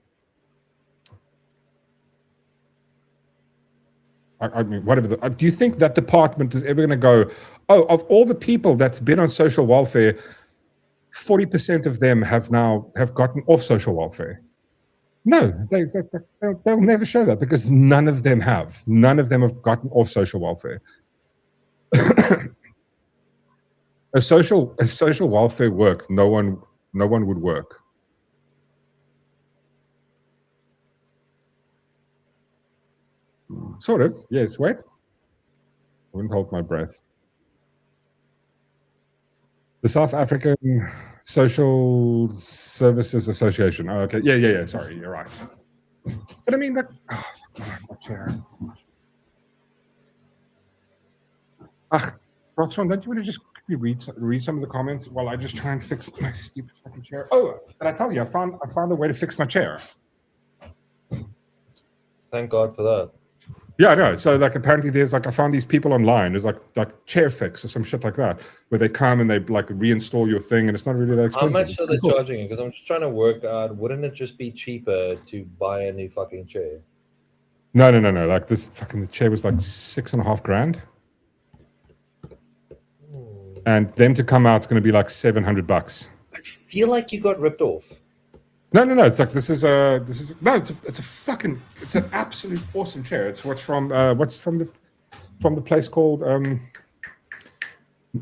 I mean, whatever. Do you think that department is ever going to go, oh, of all the people that's been on social welfare, 40% of them have gotten off social welfare? No, they'll never show that, because none of them have. None of them have gotten off social welfare. If social welfare worked, no one would work. Sort of, yes. Wait, I wouldn't hold my breath. The South African Social Services Association. Oh, okay, yeah. Sorry, you're right. But I mean, that. Oh, my chair. Darth Shaun, don't you want to just quickly read some of the comments while I just try and fix my stupid fucking chair? Oh, and I tell you, I found a way to fix my chair. Thank God for that. Yeah, I know. So, like, apparently there's, like, I found these people online. There's like chair fix or some shit like that, where they come and they like reinstall your thing, and it's not really that expensive. How much are they charging you? Because I'm just trying to work out, wouldn't it just be cheaper to buy a new fucking chair? No. Like, this fucking chair was like $6,500. And then to come out, it's going to be like $700. I feel like you got ripped off. No. It's like it's an absolute awesome chair. It's from the place called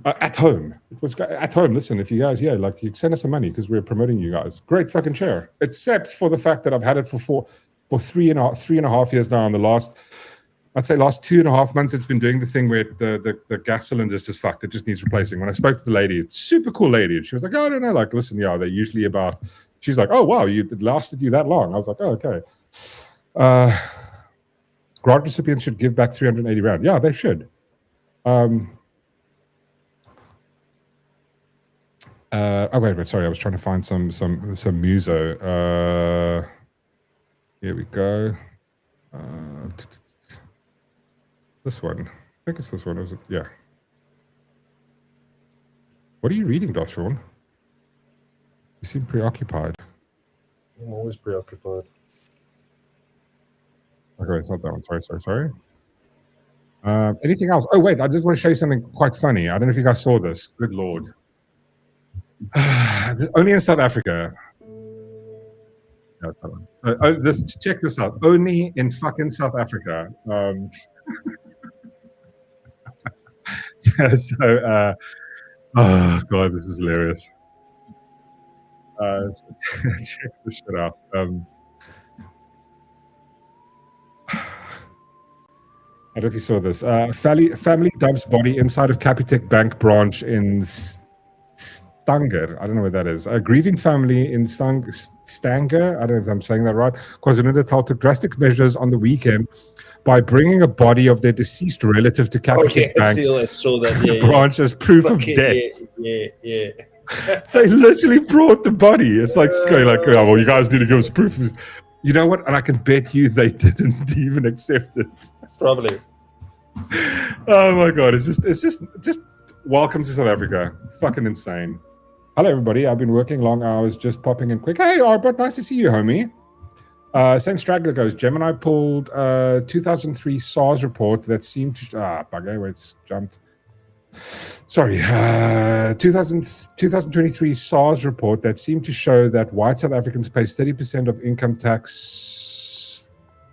At Home. It was At Home. Listen, if you guys, like, you send us some money because we're promoting you guys. Great fucking chair. Except for the fact that I've had it for 3.5 years now. And the last 2.5 months, it's been doing the thing where the gas cylinder is just fucked. It just needs replacing. When I spoke to the lady, super cool lady, and she was like, oh, I don't know. Like, listen, they're usually about. She's like, oh, wow, it lasted you that long. I was like, oh, okay. Grant recipients should give back 380 rand. Yeah, they should. Oh wait, sorry. I was trying to find some muso. Here we go. This one. I think it's this one. Is it? Yeah. What are you reading, Darth Shaun? You seem preoccupied. I'm always preoccupied. Okay, it's not that one. Sorry. Anything else? Oh wait, I just want to show you something quite funny. I don't know if you guys saw this. Good lord. This is only in South Africa. No, it's not one. Check this out. Only in fucking South Africa. Oh god, this is hilarious. Check this shit out. I don't know if you saw this. Family dumps body inside of Capitec Bank branch in Stanger. I don't know where that is. A grieving family in Stanger, I don't know if I'm saying that right, KwaZulu-Natal took drastic measures on the weekend by bringing a body of their deceased relative to Capitec Bank I saw that. branch as proof of death. Yeah. They literally brought the body. It's like just going like, oh, well, you guys need to give us proof. You know what? And I can bet you they didn't even accept it. Probably. Oh my god! It's just welcome to South Africa. Fucking insane. Hello everybody. I've been working long hours, just popping in quick. Hey Arbot, nice to see you, homie. Saint Straggler goes, Gemini pulled 2003 SARS report that seemed to bugger, where it's jumped. Sorry, 2023 SARS report that seemed to show that white South Africans pay 30% of income tax.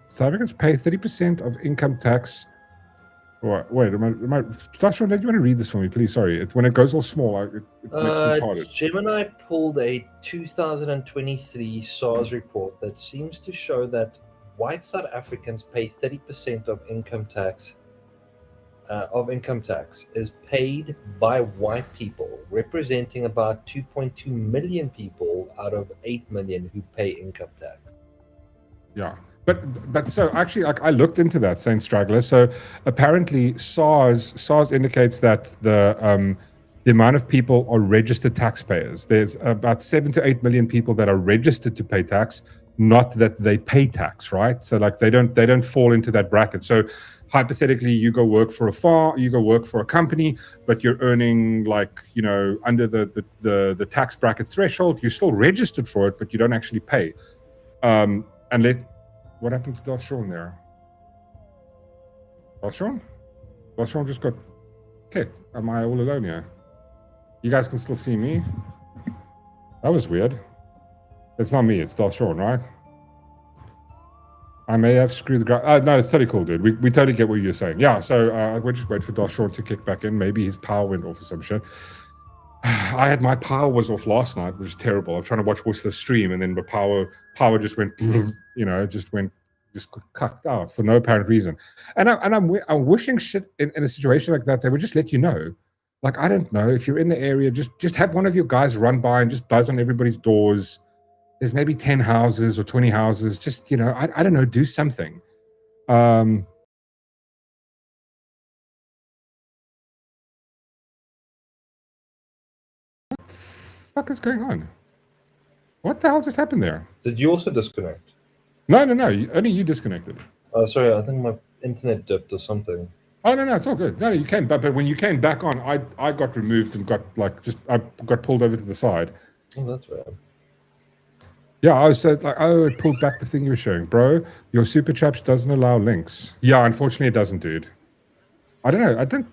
South Africans pay 30% of income tax. Wait, am I Darth Shaun, do you want to read this for me, please? Sorry, when it goes all small, it makes me retarded. Gemini pulled a 2023 SARS report that seems to show that white South Africans pay 30% of income tax. Is paid by white people, representing about 2.2 million people out of 8 million who pay income tax. Yeah. But so actually, like I looked into that, Saint Straggler. So apparently, SARS indicates that the amount of people are registered taxpayers. There's about 7 to 8 million people that are registered to pay tax, not that they pay tax, right? So like they don't fall into that bracket. So hypothetically, you go work for a farm, you go work for a company, but you're earning like under the tax bracket threshold. You're still registered for it, but you don't actually pay. What happened to Darth Shaun there? Darth Shaun? Darth Shaun just got kicked. Am I all alone here? You guys can still see me? That was weird. It's not me, it's Darth Shaun, right? I may have screwed the ground. No, it's totally cool, dude. We totally get what you're saying. Yeah, so we'll just wait for Darth Shaun to kick back in. Maybe his power went off or some shit. My power was off last night, which is terrible. I'm trying to watch the stream, and then the power just went, just cut out for no apparent reason. And I'm wishing shit in a situation like that, they would just let you know. Like, I don't know, if you're in the area, just have one of your guys run by and just buzz on everybody's doors. There's maybe 10 houses or 20 houses. Just, I don't know, do something. What the fuck is going on? What the hell just happened there? Did you also disconnect? No. Only you disconnected. Oh, sorry. I think my internet dipped or something. Oh no, it's all good. No, you came back, but when you came back on, I got removed and got I got pulled over to the side. Oh, that's bad. Yeah, I was like, oh, it pulled back the thing you were showing, bro. Your super chat doesn't allow links. Yeah, unfortunately, it doesn't, dude. I don't know. I think.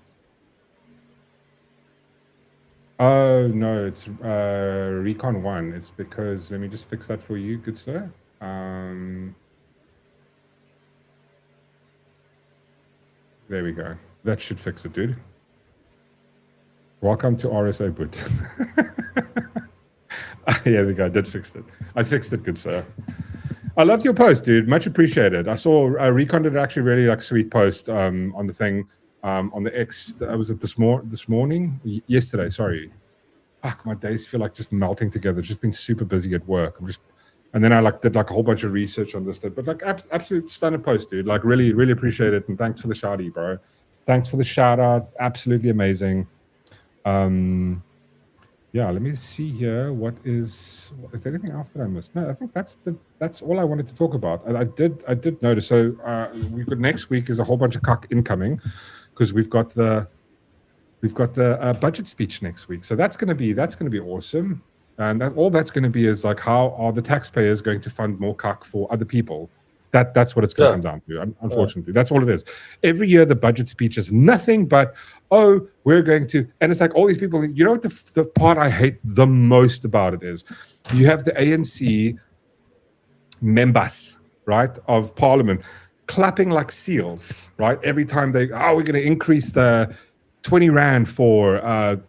Oh no, it's Recon 1. It's because let me just fix that for you, good sir. There we go. That should fix it, dude. Welcome to RSA boot. Yeah, the guy did fix it. I fixed it, good sir. I loved your post, dude. Much appreciated. I saw Recon did actually really sweet post on the thing on the X. Was it this morning? Yesterday, sorry. Fuck, my days feel like just melting together. Just been super busy at work. And then I did a whole bunch of research on this, but absolute stunning post, dude. Really, really appreciate it, and thanks for the shouty, bro. Thanks for the shout out. Absolutely amazing. Yeah, let me see here. Is there anything else that I missed? No, I think that's all I wanted to talk about. And I did notice. So we've got next week is a whole bunch of cuck incoming because we've got the budget speech next week. So that's going to be awesome. And all that's going to be is like, how are the taxpayers going to fund more cuck for other people? That's what it's going to come down to. Unfortunately, that's all it is. Every year, the budget speech is nothing but, oh, we're going to, and it's like all these people. You know what the part I hate the most about it is, you have the ANC members, right, of Parliament, clapping like seals, right, every time we're going to increase the 20 rand for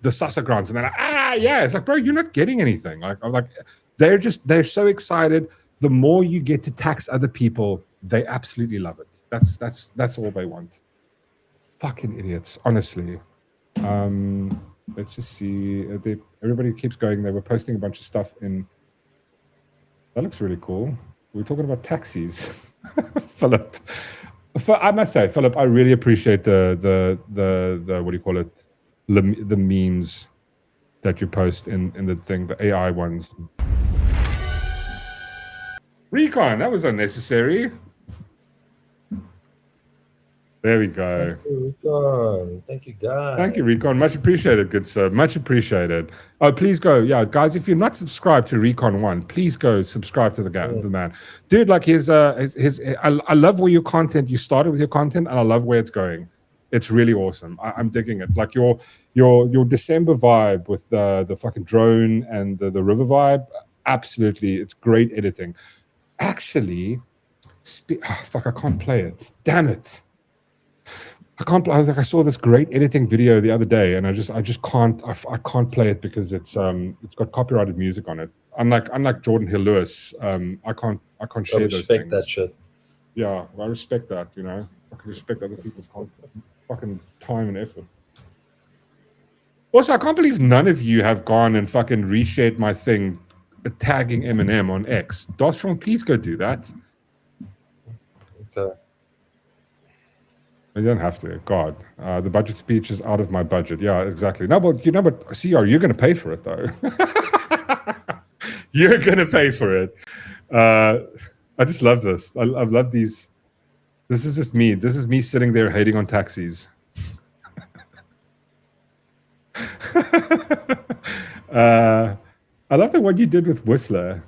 the SASSA grants, and they're like, yeah, it's like, bro, you're not getting anything. Like they're so excited. The more you get to tax other people, they absolutely love it. That's all they want. Fucking idiots, honestly. Let's just see. Everybody keeps going. They were posting a bunch of stuff in. That looks really cool. We're talking about taxis, Philip. I must say, Philip, I really appreciate the what do you call it? The memes that you post in the thing, the AI ones. Recon, that was unnecessary. There we go. Thank you, Recon. Thank you, guys. Thank you, Recon. Much appreciated, good sir. Much appreciated. Oh, please go. Yeah, guys, if you're not subscribed to Recon 1, please go subscribe to the man. Dude, like I love where your content, you started with your content, and I love where it's going. It's really awesome. I'm digging it. Like your December vibe with the fucking drone and the river vibe, absolutely. It's great editing. Actually, fuck, I can't play it. Damn it. I was like, I saw this great editing video the other day, and I just can't. I can't play it because it's got copyrighted music on it. Unlike Jordan Hill Lewis, I can't share those things. Respect that shit. Yeah, I respect that. You know, I can respect other people's fucking time and effort. Also, I can't believe none of you have gone and fucking reshared my thing, tagging Eminem on X. Darth Shaun, please go do that. Okay. You don't have to. God, the budget speech is out of my budget. Yeah, exactly. No, but CR, you're going to pay for it though. You're going to pay for it. I just love this. I love these. This is just me. This is me sitting there hating on taxis. I love the one you did with Whistler.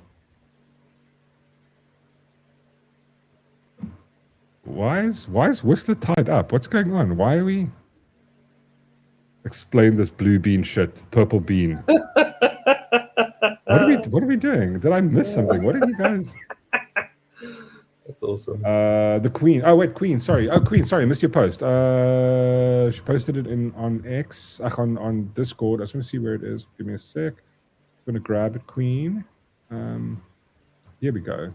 Why is Whistler tied up? What's going on? Why are we? Explain this blue bean shit, purple bean. What are we doing? Did I miss something? What did you guys? That's awesome. The Queen. Oh wait, Queen. Sorry. Oh, Queen. Sorry, I missed your post. She posted it on X, on Discord. I just want to see where it is. Give me a sec. I'm gonna grab it, Queen. Here we go.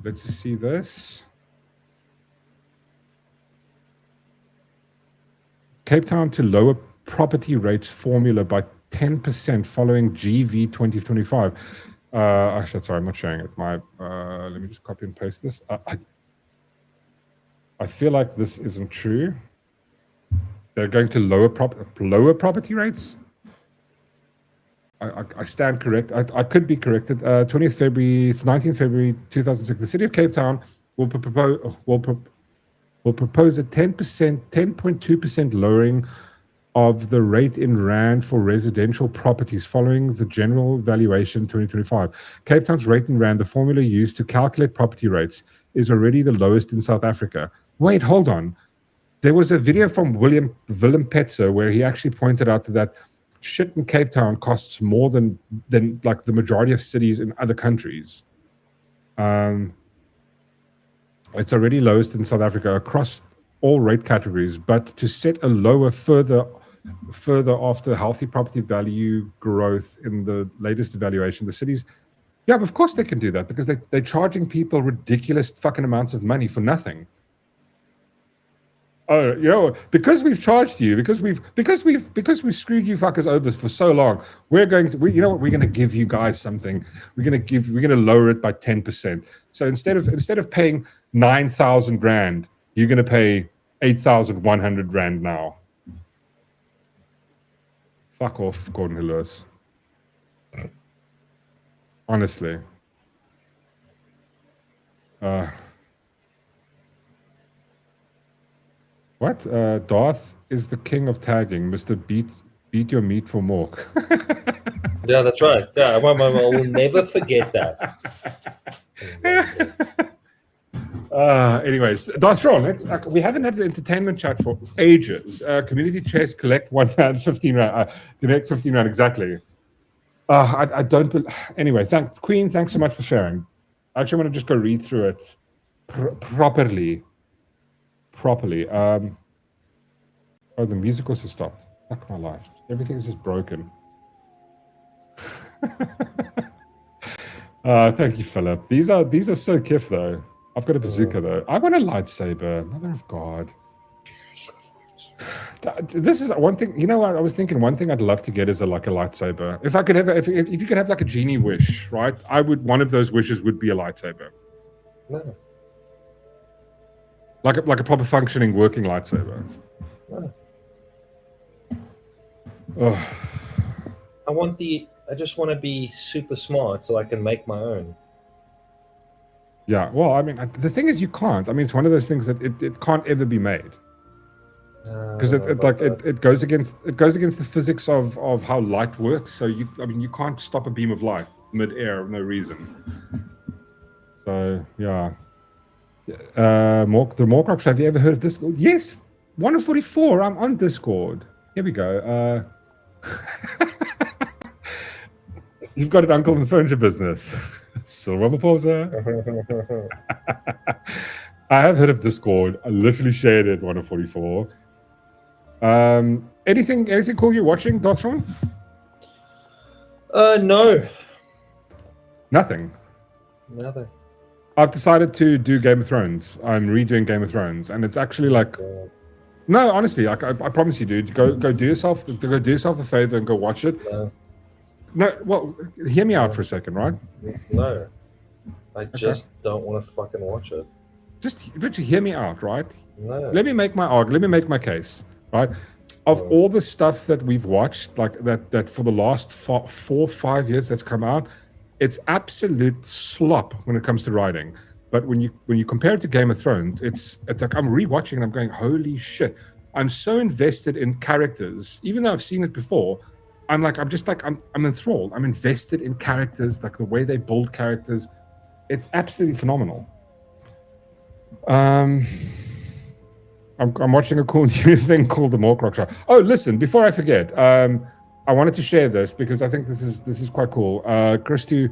Let's just see this. Cape Town to lower property rates formula by 10% following GV 2025. Actually, sorry, I'm not showing it. Let me just copy and paste this. I feel like this isn't true. They're going to lower property rates. I stand correct. I could be corrected. 19th February 2006. The City of Cape Town will propose a 10.2% lowering of the rate in Rand for residential properties following the general valuation 2025. Cape Town's rate in Rand, the formula used to calculate property rates, is already the lowest in South Africa. Wait, hold on. There was a video from Willem Petzer where he actually pointed out that shit in Cape Town costs more than like the majority of cities in other countries. It's already lowest in South Africa across all rate categories, but to set a lower further after healthy property value growth in the latest evaluation, the cities, yeah, of course they can do that because they're charging people ridiculous fucking amounts of money for nothing. Oh, because we've charged you, because we've screwed you fuckers over for so long, we're going to give you guys something. We're going to lower it by 10%. So instead of paying 9,000 rand, you're going to pay 8,100 rand now. Fuck off, Gordon Lewis. Honestly. What? Darth is the king of tagging. Mr. Beat your meat for Mork. Yeah, that's right. Yeah, I will never forget that. Anyways, Darth Shaun, we haven't had an entertainment chat for ages. Community chest, collect 1 rand, 15 rand. The next 15 rand, exactly. I don't. Anyway, Queen, thanks so much for sharing. I actually want to just go read through it properly. Oh, the music also stopped. Fuck my life. Everything's just broken. Thank you, Philip. These are so kiff though. I've got a bazooka though. I want a lightsaber. Mother of God. This is one thing. You know what? I was thinking one thing I'd love to get is a lightsaber. If I could have, if you could have like a genie wish, right? I would. One of those wishes would be a lightsaber. No. Like a proper functioning working lightsaber. No. Oh. I just want to be super smart so I can make my own. Yeah. Well, I mean, the thing is, you can't. I mean, it's one of those things that it can't ever be made. Because it goes against the physics of how light works. So you can't stop a beam of light mid-air for no reason. So yeah. Mork, the Mork, have you ever heard of Discord? Yes, 144. I'm on Discord. Here we go. You've got an uncle in the furniture business. Silver Ramaphosa. I have heard of Discord. I literally shared it 144. Anything cool you're watching, Darth Shaun? No. Nothing. I've decided to do Game of Thrones. I'm redoing Game of Thrones, and it's actually like, no, honestly, like I promise you, dude, go do yourself a favor and go watch it. No, well, hear me out for a second, right? No, I just don't want to fucking watch it. Just literally hear me out, right? No. Let me make my argument. Let me make my case, right? Of all the stuff that we've watched, like that for the last 4 or 5 years that's come out, it's absolute slop when it comes to writing. But when you compare it to Game of Thrones, it's like I'm rewatching and I'm going, holy shit! I'm so invested in characters, even though I've seen it before. I'm enthralled. I'm invested in characters, like the way they build characters. It's absolutely phenomenal. I'm watching a cool new thing called the Mork Show. Oh, listen, before I forget, I wanted to share this because I think this is quite cool. Christo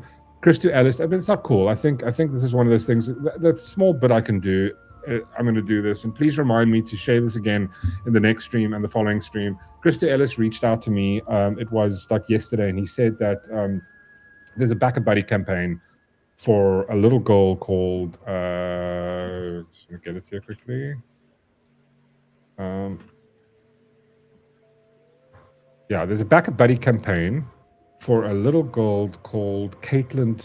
Ellis, I mean, it's not cool. I think this is one of those things that's small, but I can do. I'm going to do this, and please remind me to share this again in the next stream and the following stream. Christo Ellis reached out to me. It was like yesterday, and he said that there's a Back a Buddy campaign for a little girl called. Just gonna get it here quickly. Yeah, there's a Back a Buddy campaign for a little girl called Caitlin.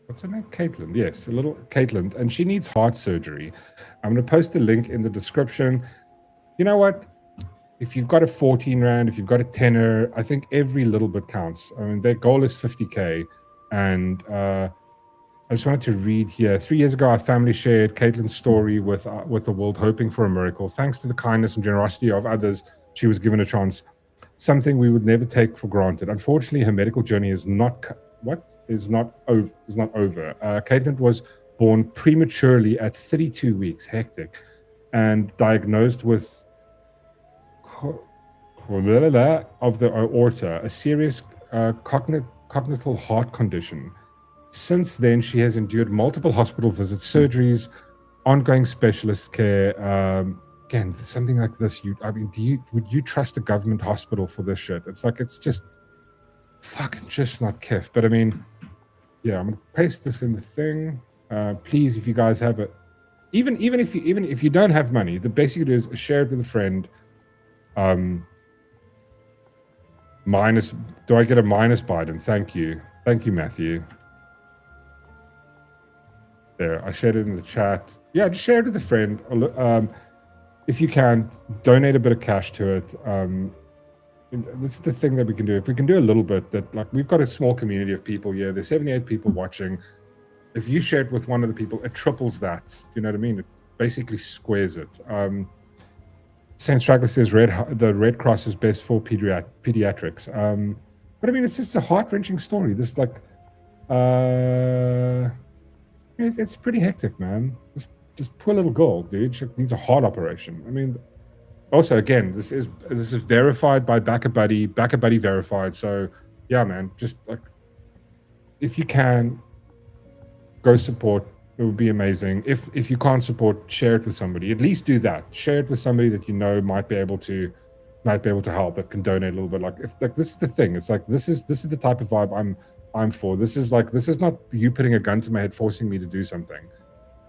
What's her name? Caitlin. Yes, a little Caitlin, and she needs heart surgery. I'm going to post a link in the description. You know what? If you've got a 14 rand, if you've got a tenner, I think every little bit counts. I mean, their goal is 50K, and I just wanted to read here. 3 years ago, our family shared Caitlin's story with the world, hoping for a miracle. Thanks to the kindness and generosity of others, she was given a chance. Something we would never take for granted. Unfortunately, her medical journey is not over. Caitlin was born prematurely at 32 weeks, hectic, and diagnosed with of the aorta, a serious congenital heart condition. Since then, she has endured multiple hospital visits, surgeries, ongoing specialist care. Again, something like this, would you trust a government hospital for this shit? It's like, it's just fucking just not kiff. But I mean, yeah, I'm gonna paste this in the thing. Please, if you guys have it, even if you don't have money, the best you can do is share it with a friend. Do I get a minus Biden? Thank you, Matthew. There, I shared it in the chat. Yeah, just share it with a friend. If you can, donate a bit of cash to it. this is the thing that we can do. If we can do a little bit, that like we've got a small community of people here. There's 78 people watching. If you share it with one of the people, it triples that. You know what I mean? It basically squares it. Saint Straggler says the Red Cross is best for pediatrics. But I mean, it's just a heart-wrenching story. This like, it's pretty hectic, man. This poor little girl, dude. She needs a heart operation. I mean, also again, this is verified by BackaBuddy verified. So yeah, man, just like if you can, go support. It would be amazing. If you can't support, share it with somebody. At least do that. Share it with somebody that you know might be able to help, that can donate a little bit. Like if like this is the thing. It's like this is the type of vibe I'm for. This is not you putting a gun to my head forcing me to do something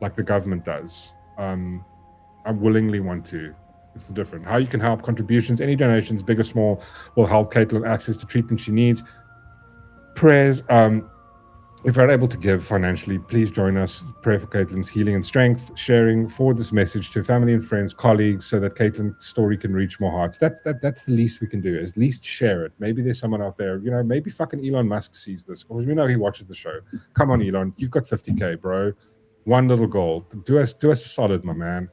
like the government does. I willingly want to. It's the different. How you can help, contributions, any donations, big or small, will help Caitlin access to treatment she needs. Prayers. If you're unable to give financially, please join us. Pray for Caitlin's healing and strength. Sharing, forward this message to family and friends, colleagues, so that Caitlin's story can reach more hearts. That's the least we can do. Is at least share it. Maybe there's someone out there. You know, maybe fucking Elon Musk sees this, because we know he watches the show. Come on, Elon, you've got 50K, bro. One little goal. Do us a solid, my man.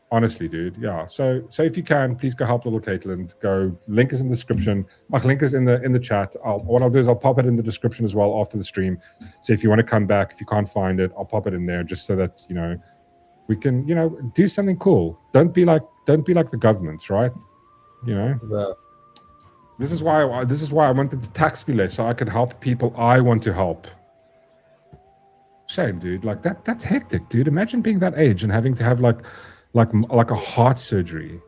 Honestly, dude. Yeah. So if you can, please go help little Caitlin. Go. Link is in the description. Link is in the chat. What I'll do is I'll pop it in the description as well after the stream. So if you want to come back, if you can't find it, I'll pop it in there just so that we can do something cool. Don't be like the governments, right? Yeah. This is why I want them to tax me less, so I can help people I want to help. Shame, dude. Like that's hectic, dude. Imagine being that age and having to have like a heart surgery.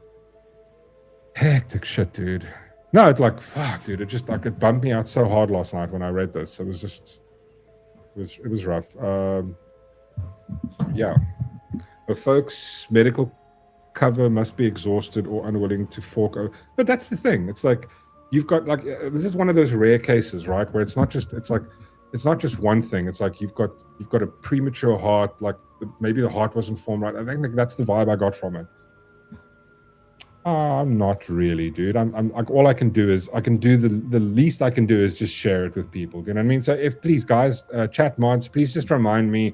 Hectic shit, dude. No, it's like fuck, dude. It just like it bummed me out so hard last night when I read this. It was rough. Yeah. But folks, medical cover must be exhausted or unwilling to fork over. But that's the thing. It's like you've got like this is one of those rare cases, right? Where it's not just one thing. It's like you've got a premature heart, like maybe the heart wasn't formed right. I think that's the vibe I got from it. I'm not really, dude. I'm like, all I can do is the least I can do is just share it with people. You know what I mean? So if please, guys, chat mods, please just remind me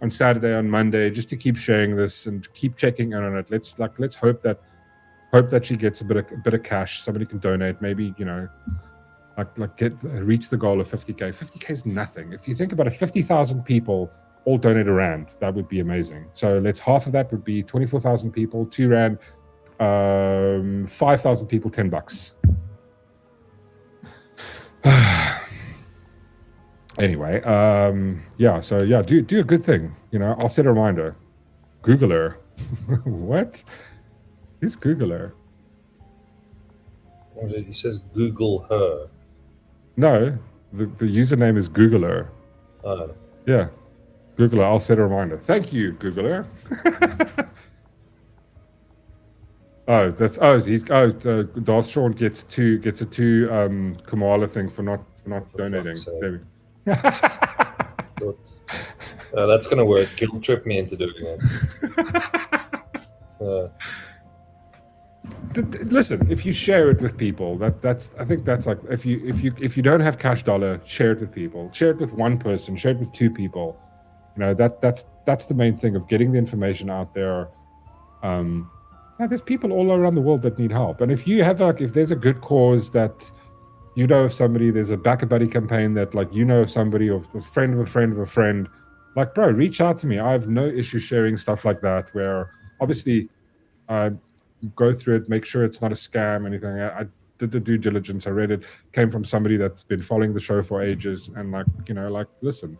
on Saturday, on Monday, just to keep sharing this and keep checking in on it. Let's hope that she gets a bit of cash. Somebody can donate. Maybe reach the goal of 50K. 50K is nothing. If you think about it, 50,000 people all donate a rand. That would be amazing. So half of that would be 24,000 people, 2 rand, 5,000 people, $10. Anyway, yeah. So yeah, do a good thing. I'll set a reminder. Google her. What? Who's Google her? He says Google her. No, the username is Googler. Yeah, Googler. I'll set a reminder. Thank you, Googler. Darth Shaun gets a 2 Kamala thing for not donating. That's gonna work. Guilt trip me into doing it. Listen, if you share it with people, I think that's like if you don't have cash dollar, share it with people. Share it with one person. Share it with 2 people. That's the main thing of getting the information out there. There's people all around the world that need help, and if you have if there's a good cause that of somebody, there's a BackaBuddy campaign that of somebody or a friend of a friend of a friend, bro, reach out to me. I have no issue sharing stuff like that. Where obviously, go through it, make sure it's not a scam, anything. I did the due diligence. I read it. Came from somebody that's been following the show for ages, and listen,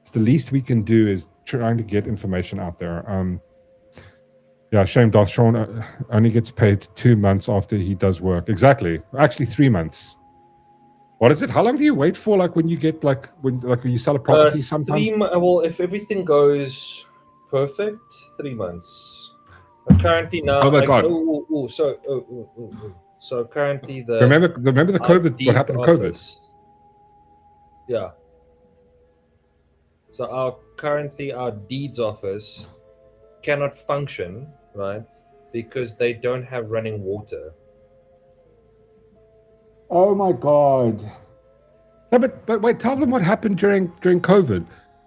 it's the least we can do is trying to get information out there. Yeah, shame Darth Shaun only gets paid 2 months after he does work. Exactly. Actually, 3 months. What is it? How long do you wait for? When you get when you sell a property? Sometimes. Well, if everything goes perfect, 3 months. Currently now. Oh my god. So currently the. Remember the COVID? What happened to COVID? Yeah. So currently our deeds office cannot function, right? Because they don't have running water. Oh my god. No, but wait, tell them what happened during COVID,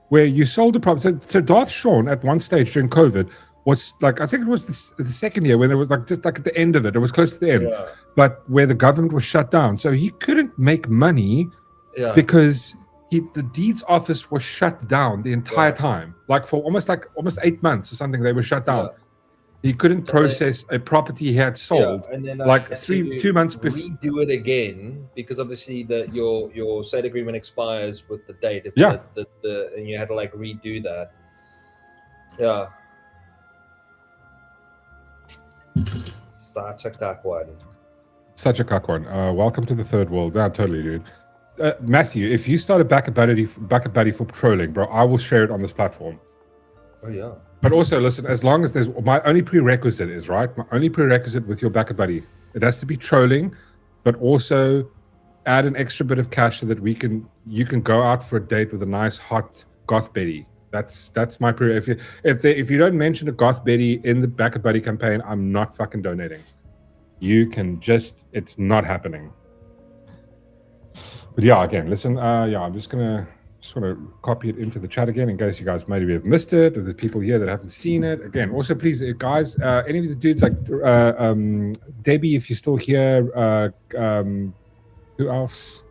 where you sold the property. So Darth Shaun at one stage during COVID was like, I think it was the second year when it was like just like at the end of it. It was close to the end, but where the government was shut down, so he couldn't make money because the deeds office was shut down the entire time, like for almost 8 months or something. They were shut down. He couldn't process a property he had sold, and then like had 2 months before. Redo it again because obviously your sale agreement expires with the date. If and you had to like redo that. Yeah. Such a cock one. Such a cock one. Welcome to the third world. No, totally, dude. Matthew, if you start a back buddy for trolling, bro, I will share it on this platform. Oh yeah. But also, listen, as long as there's my only prerequisite with your backer buddy, it has to be trolling, but also add an extra bit of cash so that you can go out for a date with a nice hot goth Betty. That's my if you don't mention a goth Betty in the backer buddy campaign, I'm not fucking donating. You can it's not happening. But yeah, again, listen, I'm just gonna copy it into the chat again in case you guys maybe have missed it, or there's people here that haven't seen it. Again, also please, guys, any of the dudes like Debbie, if you're still here, who else?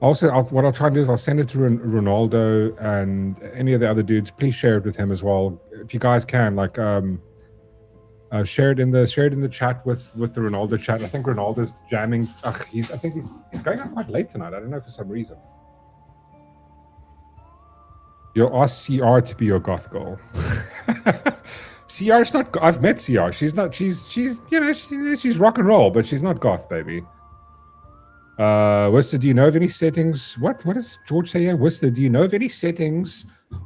Also, what I'll try and do is I'll send it to Ronaldo and any of the other dudes. Please share it with him as well, if you guys can. Like, share it in the chat with the Ronaldo chat. I think Ronaldo's jamming. I think he's going out quite late tonight. I don't know for some reason. You'll ask CR to be your goth girl. CR's not. I've met CR. She's not. She's she's rock and roll, but she's not goth, baby. Whistler, do you know of any settings? What does George say here? Whistler, do you know of any settings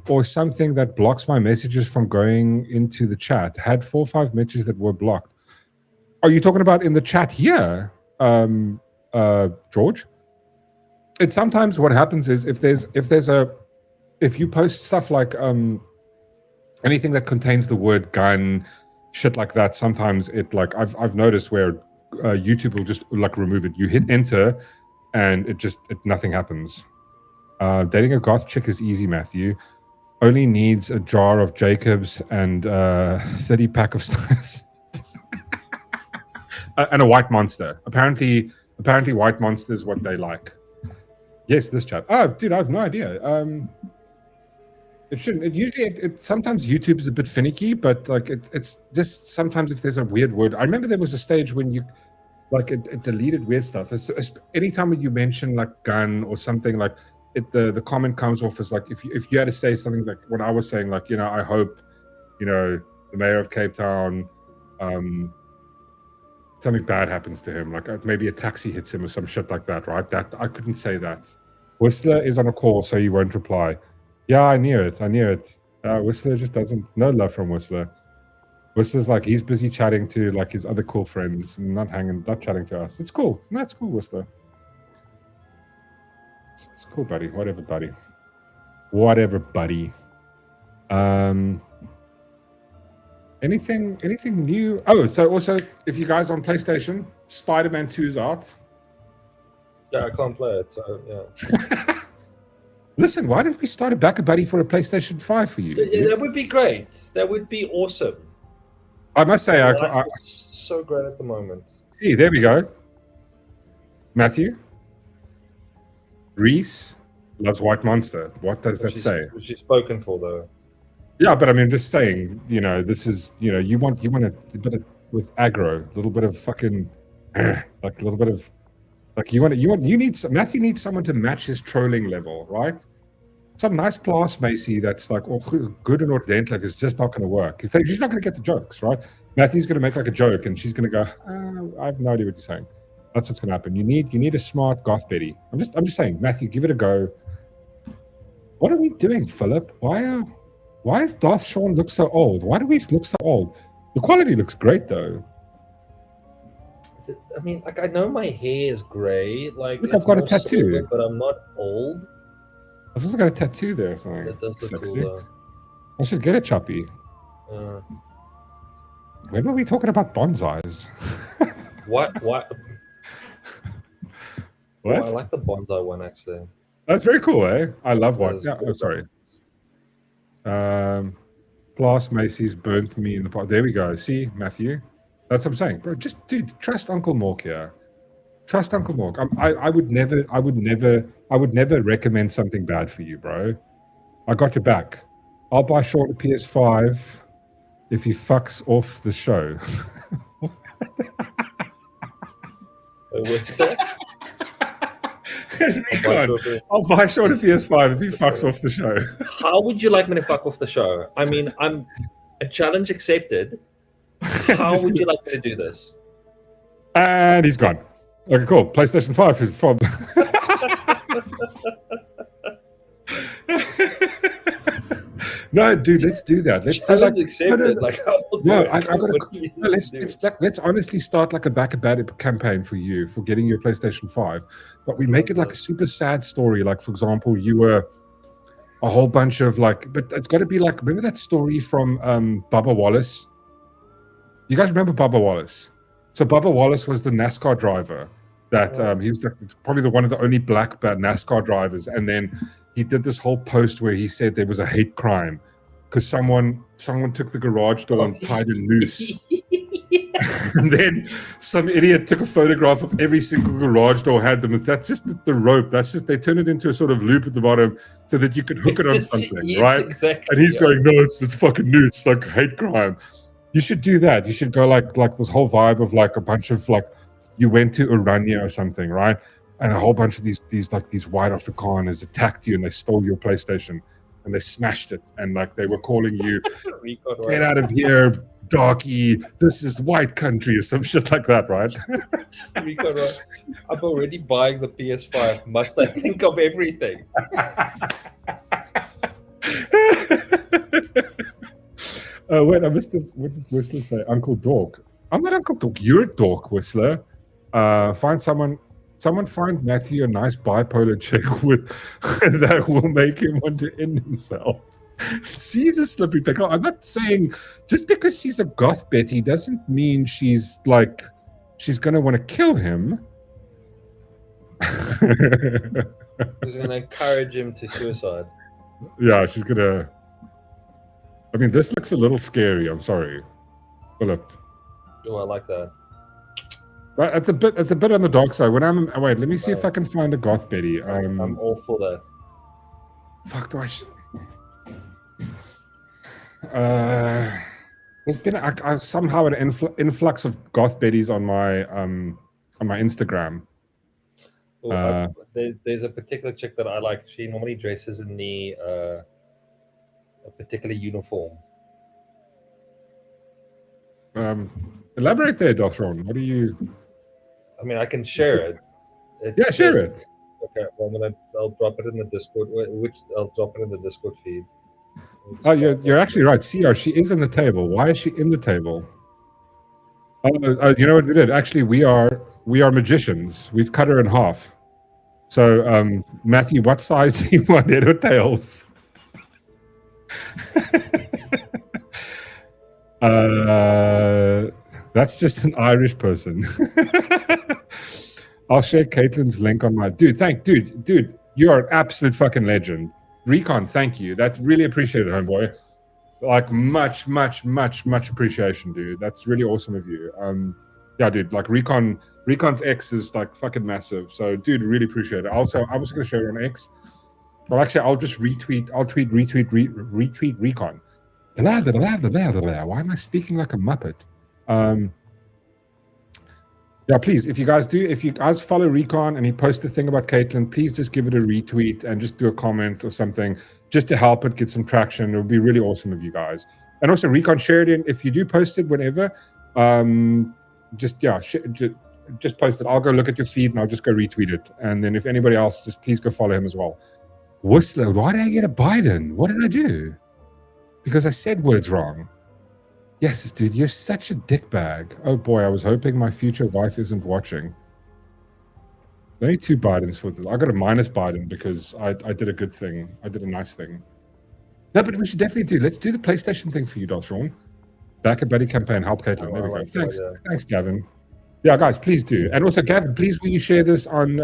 or something that blocks my messages from going into the chat? Had 4 or 5 messages that were blocked. Are you talking about in the chat here, George? It's sometimes what happens is if you post stuff like anything that contains the word gun, shit like that, sometimes it like I've noticed where YouTube will just like remove it. You hit enter and nothing happens. Dating a goth chick is easy, Matthew. Only needs a jar of Jacobs and 30 pack of stars. And a white monster. Apparently white monster is what they like. Yes, this chat. Oh, dude, I have no idea. It shouldn't. Sometimes YouTube is a bit finicky, but like it's just sometimes if there's a weird word. I remember there was a stage when it deleted weird stuff. It's anytime when you mention like gun or something, like the comment comes off as like if you had to say something like what I was saying, like I hope the mayor of Cape Town something bad happens to him, like maybe a taxi hits him or some shit like that, right? That I couldn't say that. Whistler is on a call, so he won't reply. Yeah, I knew it. Whistler just doesn't. No love from Whistler. Whistler's like he's busy chatting to like his other cool friends, and not chatting to us. It's cool. No, it's cool, Whistler. It's cool, buddy. Whatever, buddy. Anything new? Oh, so also if you guys on PlayStation, Spider-Man 2 is out. Yeah, I can't play it, so yeah. Listen, why don't we start a backer buddy for a PlayStation 5 for you? Yeah, that would be great. That would be awesome. I must say, so great at the moment. See, there we go. Matthew, Reese loves White Monster. What does that say? She's spoken for though. Yeah, but I mean, just saying. This is you want a bit of with aggro, a little bit of fucking like a little bit of. Like Matthew needs someone to match his trolling level, right? Some nice class Macy that's like good and ordentlich is just not going to work. She's not going to get the jokes, right? Matthew's going to make like a joke and she's going to go, I have no idea what you're saying. That's what's going to happen. You need a smart goth Betty. I'm just saying, Matthew, give it a go. What are we doing, Philip? Why does Darth Shaun look so old? Why do we look so old? The quality looks great though. I mean, like I know my hair is grey. Like look, I've got a tattoo, silver, but I'm not old. I've also got a tattoo there. Something. That does look cool, though. I should get a choppy. When were we talking about bonsais? What? What? Oh, I like the bonsai one actually. That's very cool, eh? I love one. That is Yeah. cool. Oh, sorry. Blast Macy's burnt me in the pot. There we go. See, Matthew? That's what I'm saying, bro. Just, dude, trust Uncle Mork here. Trust Uncle Mork. I would never recommend something bad for you, bro. I got your back. I'll buy Shaun a PS5 if he fucks off the show. What's that? I'll buy Shaun a PS5 if he fucks off the show. How would you like me to fuck off the show? I mean, I'm a challenge accepted. How would you like me to do this? And he's gone. Okay, cool. PlayStation 5 is from. No, dude, let's do that. Let's do like accepted. let's honestly start like a back a bad campaign for you for getting your PlayStation 5, but we make it like a super sad story. Like, for example, you were a whole bunch of like, but it's got to be like, remember that story from Bubba Wallace? You guys remember Bubba Wallace? So Bubba Wallace was the NASCAR driver that he was like, probably one of the only black NASCAR drivers, and then he did this whole post where he said there was a hate crime because someone took the garage door and tied a noose. And then some idiot took a photograph of every single garage door had them. That's just the rope. That's just, they turn it into a sort of loop at the bottom so that you could hook it on something, right? Exactly, and he's going, no, it's fucking noose, like hate crime. You should do that. You should go like this whole vibe of like a bunch of like, you went to Oranje or something, right? And a whole bunch of these white Afrikaners attacked you and they stole your PlayStation and they smashed it. And like they were calling you, get out of here, darky, this is white country or some shit like that, right? Rico, right? I'm already buying the PS5. Must I think of everything? Wait, I missed the, what did Whistler say? Uncle Dork. I'm not Uncle Dork. You're a dork, Whistler. Find someone find Matthew a nice bipolar chick with that will make him want to end himself. Jesus, Slippery Pickle. I'm not saying just because she's a goth Betty doesn't mean she's gonna want to kill him. She's gonna encourage him to suicide. Yeah, she's gonna. I mean, this looks a little scary. I'm sorry, Philip. Oh, I like that. But it's a bit on the dark side. When wait, let me see if I can find a goth Betty. I'm all for that. Fuck, do I? There's been somehow an influx of goth Betties on my Instagram. There's a particular chick that I like. She normally dresses in a particular uniform. Elaborate there, Darth Shaun. What do you? I mean, I can share it. Yeah, share it. Okay, well, I'll drop it in the Discord. I'll drop it in the Discord feed. Oh, you're actually right. CR, she is in the table. Why is she in the table? You know what we did? Actually, we are magicians. We've cut her in half. So, Matthew, what size do you want, head or tails? That's just an Irish person. I'll share Caitlin's link on my dude. Dude, you are an absolute fucking legend. Recon, thank you. That's really appreciated, homeboy. Like much appreciation, dude. That's really awesome of you. Yeah, dude. Like Recon's X is like fucking massive. So, dude, really appreciate it. Also, I was gonna share it on X. Well, actually, I'll just retweet Recon. Why am I speaking like a Muppet? Yeah, please, if you guys follow Recon and he posts a thing about Caitlin, please just give it a retweet and just do a comment or something just to help it get some traction. It would be really awesome of you guys. And also, Recon, share it in. If you do post it, whenever, just post it. I'll go look at your feed and I'll just go retweet it. And then if anybody else, just please go follow him as well. Whistler, why did I get a Biden? What did I do? Because I said words wrong. Yes, dude, you're such a dickbag. Oh boy, I was hoping my future wife isn't watching. Only 2 Bidens for this. I got a minus Biden because I did a good thing. I did a nice thing. No, but we should definitely let's do the PlayStation thing for you, Darth Shaun. Back a buddy campaign, help Caitlin. There we go. Thanks, Gavin. Yeah, guys, please do. And also, Gavin, please will you share this on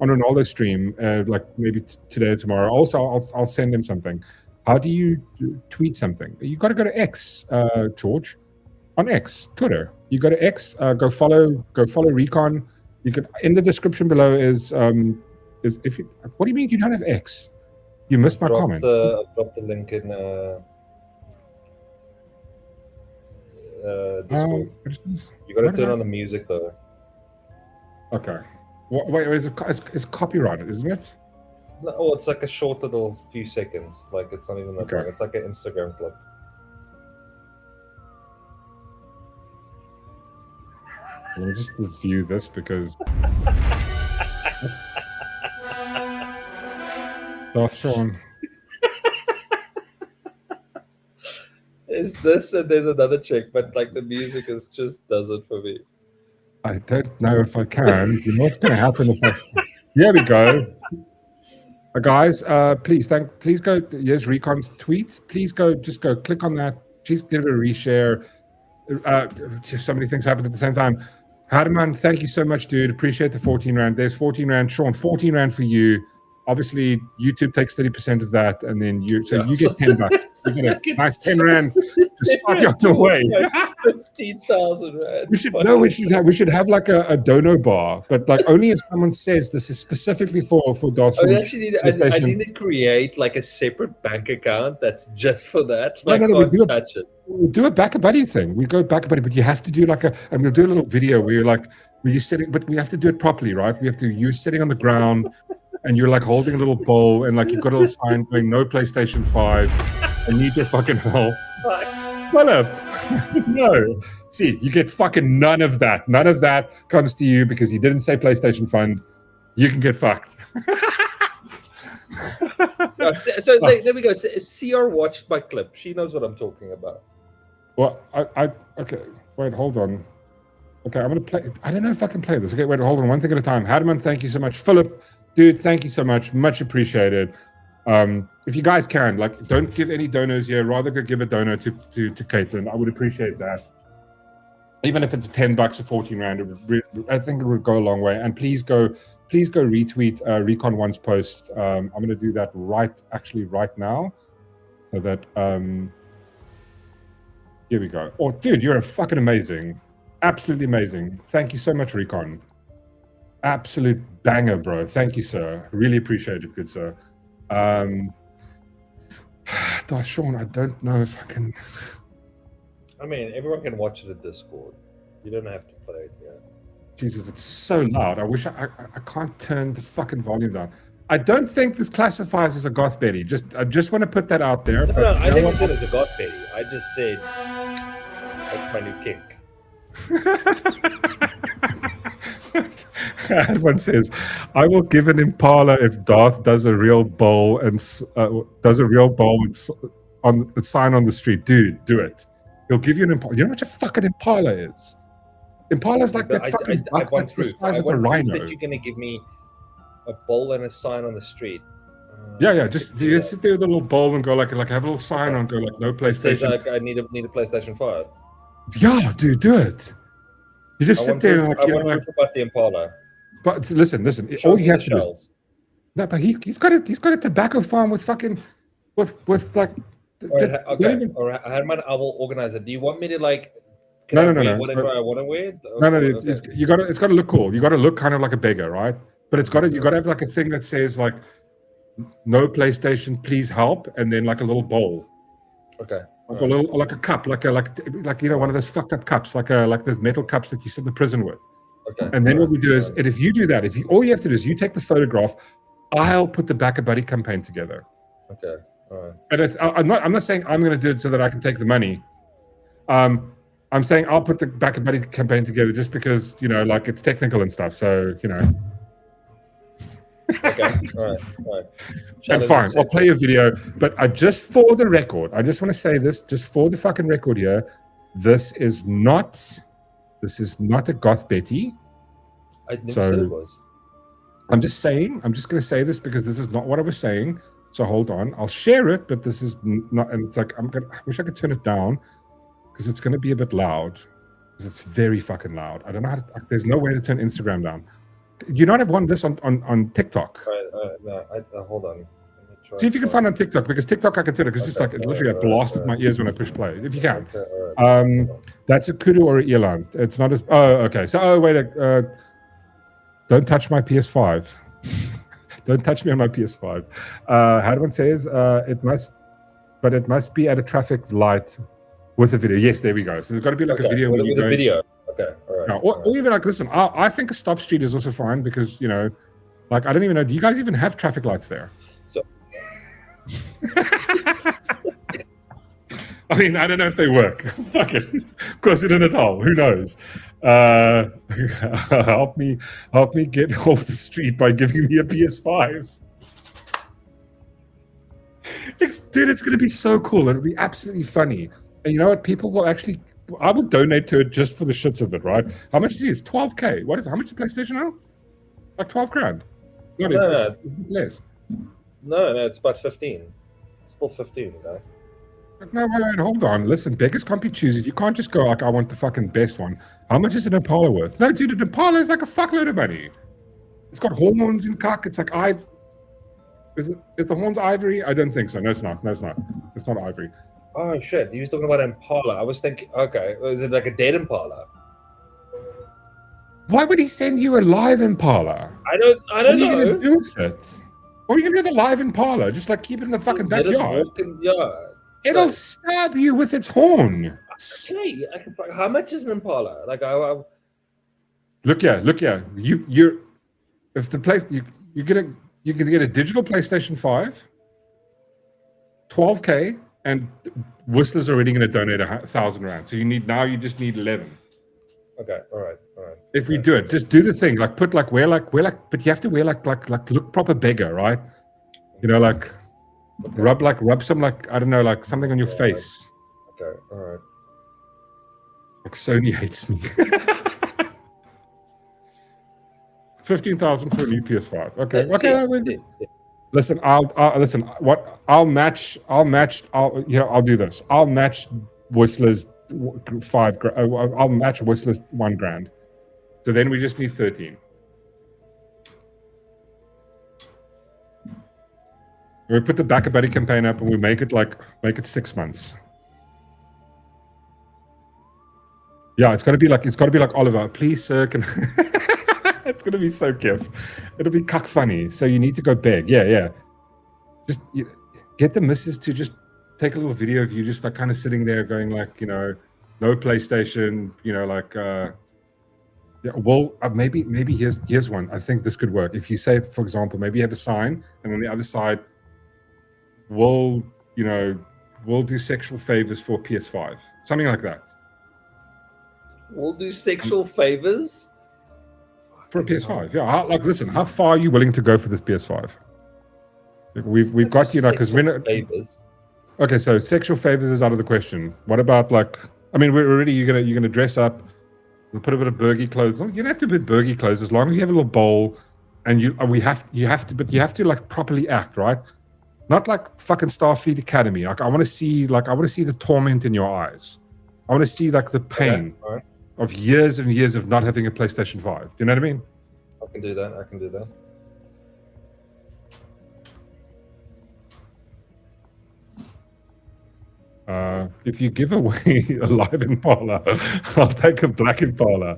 Ronaldo's stream, like maybe today or tomorrow. Also, I'll send him something. How do you tweet something? You got to go to X, George, on X, Twitter. You go to X, go follow Recon. You can in the description below is if you. What do you mean you don't have X? You missed my comment. I dropped the link in Discord. You got to turn on the music though. Okay. Wait, it's copyrighted, isn't it? No, oh, it's like a short little few seconds. Like it's not even that long. It's like an Instagram clip. Let me just review this because Darth Shaun. Is this and there's another chick, but like the music is just does it for me. I don't know if I can. You know what's going to happen if I... Here we go. Guys, please go. Here's Recon's tweet. Please just go click on that. Please give it a reshare. Just so many things happen at the same time. Hardeman, thank you so much, dude. Appreciate the 14 Rand. There's 14 Rand. Sean, 14 Rand for you. Obviously, YouTube takes 30% of that, and then you get $10. You get a nice 10 Rand to start you on the way. 15,000 Rand. We should have like a dono bar, but like only if someone says this is specifically for Darth Shaun. I need to create like a separate bank account that's just for that. Like, no, we'll do a back a buddy thing. We go back a buddy, but you have to do like and we'll do a little video where you're sitting, but we have to do it properly, right? You're sitting on the ground. And you're like holding a little bowl, and like you've got a little sign going "No PlayStation 5." I need your fucking help. No. See, you get fucking none of that. None of that comes to you because you didn't say PlayStation Fund. You can get fucked. So there we go. CR watched my clip. She knows what I'm talking about. Well, okay. Wait, hold on. Okay, I'm gonna play. I don't know if I can play this. Okay, wait, hold on. One thing at a time. Hardeman, thank you so much. Philip. Dude, thank you so much. Much appreciated. If you guys can, like, don't give any donors here. Rather go give a donor to Caitlin. I would appreciate that. Even if it's $10 or 14 Rand, I think it would go a long way. And please go retweet Recon One's post. I'm going to do that right now. So that, here we go. Oh, dude, you're fucking amazing. Absolutely amazing. Thank you so much, Recon. Absolute banger, bro. Thank you, sir. Really appreciate it, good sir. Darth Shaun, I don't know if I can. I mean, everyone can watch it at Discord. You don't have to play it. Yeah. Jesus, it's so loud. I wish I can't turn the fucking volume down. I don't think this classifies as a goth Betty. I just want to put that out there. No, I never said it's a goth Betty. I just said that's my new kink. Everyone says, "I will give an Impala if Darth does a real bowl and sign on the street." Dude, do it. He'll give you an Impala. You know how much a fucking Impala is? Impala's like that fucking buck that's the size of a rhino. That you're gonna give me a bowl and a sign on the street. Yeah. Just sit there with a little bowl and go like have a little sign on, go like "No PlayStation." Says, like, I need a PlayStation 5. Yeah, dude, do it. You just sit there and like, I want to about the Impala. But listen. All you have to do is, no, but he's got a tobacco farm with fucking with like. All right. I will organize it. Do you want me to like? No. Whatever I want to wear. No. It's got to look cool. You got to look kind of like a beggar, right? But you got to have like a thing that says like, "No PlayStation, please help," and then like a little bowl. Okay. Like a little, like a cup, like you know, one of those fucked up cups, like those metal cups that you sit in the prison with. Okay. And then what we do is, and if you do that, all you have to do is you take the photograph. I'll put the Back a Buddy campaign together. Okay. All right. And I'm not saying I'm going to do it so that I can take the money. I'm saying I'll put the Back a Buddy campaign together just because, you know, like it's technical and stuff. So, you know. Okay. All right. And fine, I'll play a video. But just for the record, I just want to say this, just for the fucking record here, this is not a goth Betty. I never said it was. I'm just going to say this because this is not what I was saying. So hold on, I'll share it, but this is not, and it's like, I wish I could turn it down because it's going to be a bit loud. because it's very fucking loud. I don't know how to. There's no way to turn Instagram down. You don't have one of this on TikTok. No, hold on. See if you can find on TikTok, because TikTok I can turn it, because it's like it literally blasted my ears when I push play. If you can, that's a kudu or a eland. It's not as. Oh, okay. So wait. Don't touch my PS5. Don't touch me on my PS5. How do one says it must be at a traffic light with a video. Yes, there we go. So there's got to be like a video with a video. Okay, all right. No, or even like, listen, I think a stop street is also fine, because like I don't even know. Do you guys even have traffic lights there? So. I mean, I don't know if they work. Fuck it. Of course, in Natal. Who knows? Help me get off the street by giving me a PS5. Dude, it's going to be so cool. It'll be absolutely funny. And you know what? People will actually... I would donate to it just for the shits of it, right? How much is it? It's 12K. What is it? How much is PlayStation now? Like 12 grand? No, it's less. No, it's about 15. It's still 15, guy. No, wait, hold on. Listen, beggars can't be choosers. You can't just go like, I want the fucking best one. How much is an Impala worth? No, dude, an Impala is like a fuckload of money. It's got horns and cock. It's like is the horns ivory? I don't think so. No, it's not. No, it's not. It's not ivory. Oh shit! You was talking about Impala. I was thinking, okay, is it like a dead Impala? Why would he send you a live Impala? I don't know. What are you gonna do with it? Or are you gonna do the live Impala? Just like keep it in the fucking backyard. It'll stab you with its horn. Okay, how much is an Impala? Like, Look here. You're if the place you can get a digital PlayStation 5, 12K, and Whistler's already going to donate 1,000 rand. So you just need 11. Okay, all right. If we do it, just do the thing. Like put like wear like, but you have to wear like look proper beggar, right? You know, like. Okay. Rub some I don't know, like something on your face. Okay, all right. Like Sony hates me. 15,000 for a new PS5. Okay. Listen, I'll match. I'll do this. I'll match Whistler's I'll match Whistler's 1 grand. So then we just need 13. We put the Backer Buddy campaign up and we make it 6 months. Yeah, it's gotta be like Oliver. Please, sir, can it's gonna be so kiff. It'll be cuck funny. So you need to go big. Yeah. Just get the missus to just take a little video of you just like kind of sitting there going like, no PlayStation, yeah, well, maybe here's one. I think this could work. If you say, for example, maybe you have a sign and on the other side, we'll do sexual favors for PS5, something like that. We'll do sexual favors for a PS5. Yeah, listen, how far are you willing to go for this PS5? We've got because we're not favors. Okay, so sexual favors is out of the question. What about we're already you're gonna dress up, put a bit of burgy clothes on. You don't have to put burgy clothes as long as you have a little bowl, and you have to like properly act, right? Not like fucking Starfleet Academy. Like I want to see the torment in your eyes. I want to see like the pain of years and years of not having a PlayStation 5. Do you know what I mean? I can do that. If you give away a live Impala, I'll take a black Impala.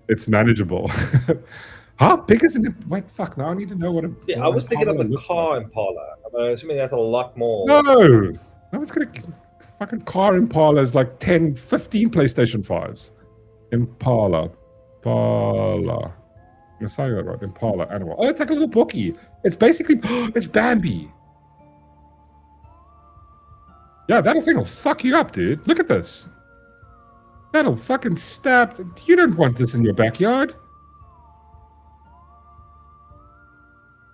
It's manageable. How big is it? Wait, fuck! Now I need to know what. I was thinking of a car Impala. I'm assuming that's a lot more. No, it's gonna fucking car Impala is like 10, 15 PlayStation 5s. Impala. I'm gonna say that right. Impala animal. Oh, it's like a little bookie. It's basically it's Bambi. Yeah, that thing will fuck you up, dude. Look at this. That'll fucking stab. You don't want this in your backyard.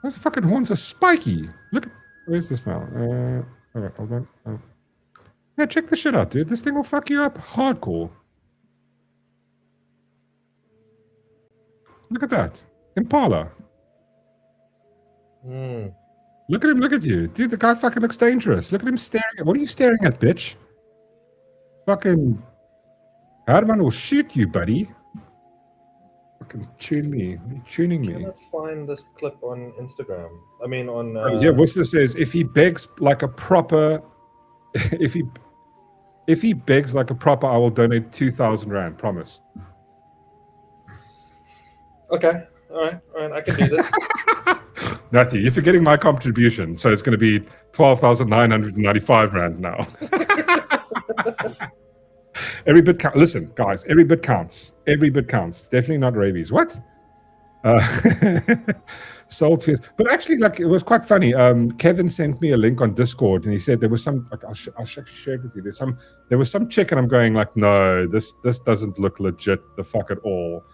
Those fucking horns are spiky. Look. Where's this now? All right, hold on. Oh. Yeah, check this shit out, dude. This thing will fuck you up hardcore. Look at that. Impala. Look at him, look at you. Dude, the guy fucking looks dangerous. Look at him staring at... What are you staring at, bitch? Fucking... Harman will shoot you, buddy. Fucking tune me. You're tuning I me. cannot find this clip on Instagram. I mean, on. Yeah, Whistler says if he begs like a proper, if he begs like a proper, I will donate 2,000 rand. Promise. Okay. All right. I can do this. Matthew, you're forgetting my contribution, so it's going to be 12,995 rand now. Every bit counts. Listen, guys, every bit counts. Every bit counts. Definitely not rabies. What? Sold fears. But actually, like, it was quite funny. Kevin sent me a link on Discord, and he said there was some. Like, I'll share it with you. There was some chick, and I'm going like, no, this doesn't look legit the fuck at all.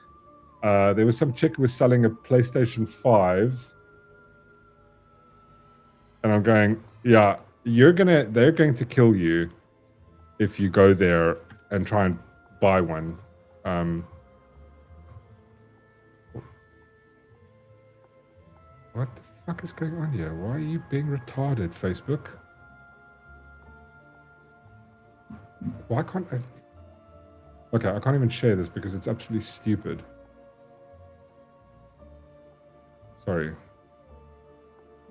There was some chick who was selling a PlayStation 5, and I'm going, yeah, they're going to kill you if you go there and try and buy one. What the fuck is going on here? Why are you being retarded, Facebook? Why can't I? Okay, I can't even share this because it's absolutely stupid. Sorry.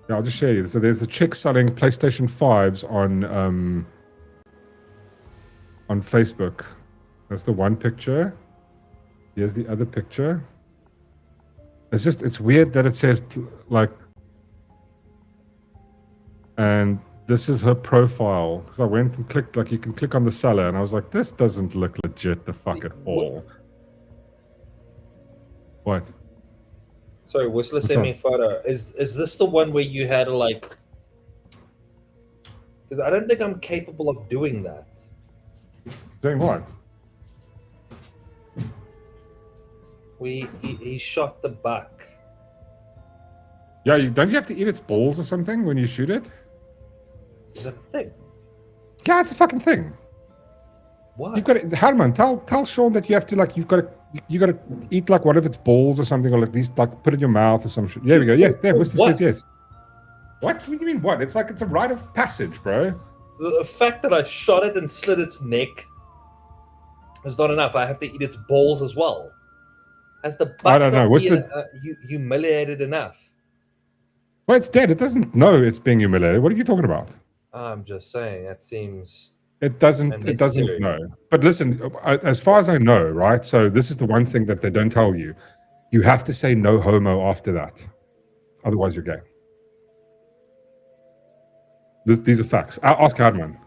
Yeah, I'll just share you. So there's a chick selling PlayStation 5s on Facebook. That's the one picture. Here's the other picture. It's weird that it says like, and this is her profile. Because I went and clicked, like, you can click on the seller, and I was like, this doesn't look legit the fuck at all. What? Sorry, Whistler sent me a photo. Is this the one where you had to like? Because I don't think I'm capable of doing that. Doing what? He shot the buck. Yeah, don't you have to eat its balls or something when you shoot it? Is that the thing? Yeah, it's a fucking thing. What? You've got to, Harman, tell Shaun that you have to, like, you got to eat like one of its balls or something, or at least like put it in your mouth or some shit. There we go. Yes, there. Whistler says yes. What do you mean what? It's like it's a rite of passage, bro. The fact that I shot it and slit its neck is not enough. I have to eat its balls as well. Has the buck I don't know. What's humiliated enough? Well, it's dead. It doesn't know it's being humiliated. What are you talking about? I'm just saying. That seems. It doesn't know. But listen, as far as I know, right? So this is the one thing that they don't tell you. You have to say no homo after that. Otherwise, you're gay. These are facts. Ask Hardman.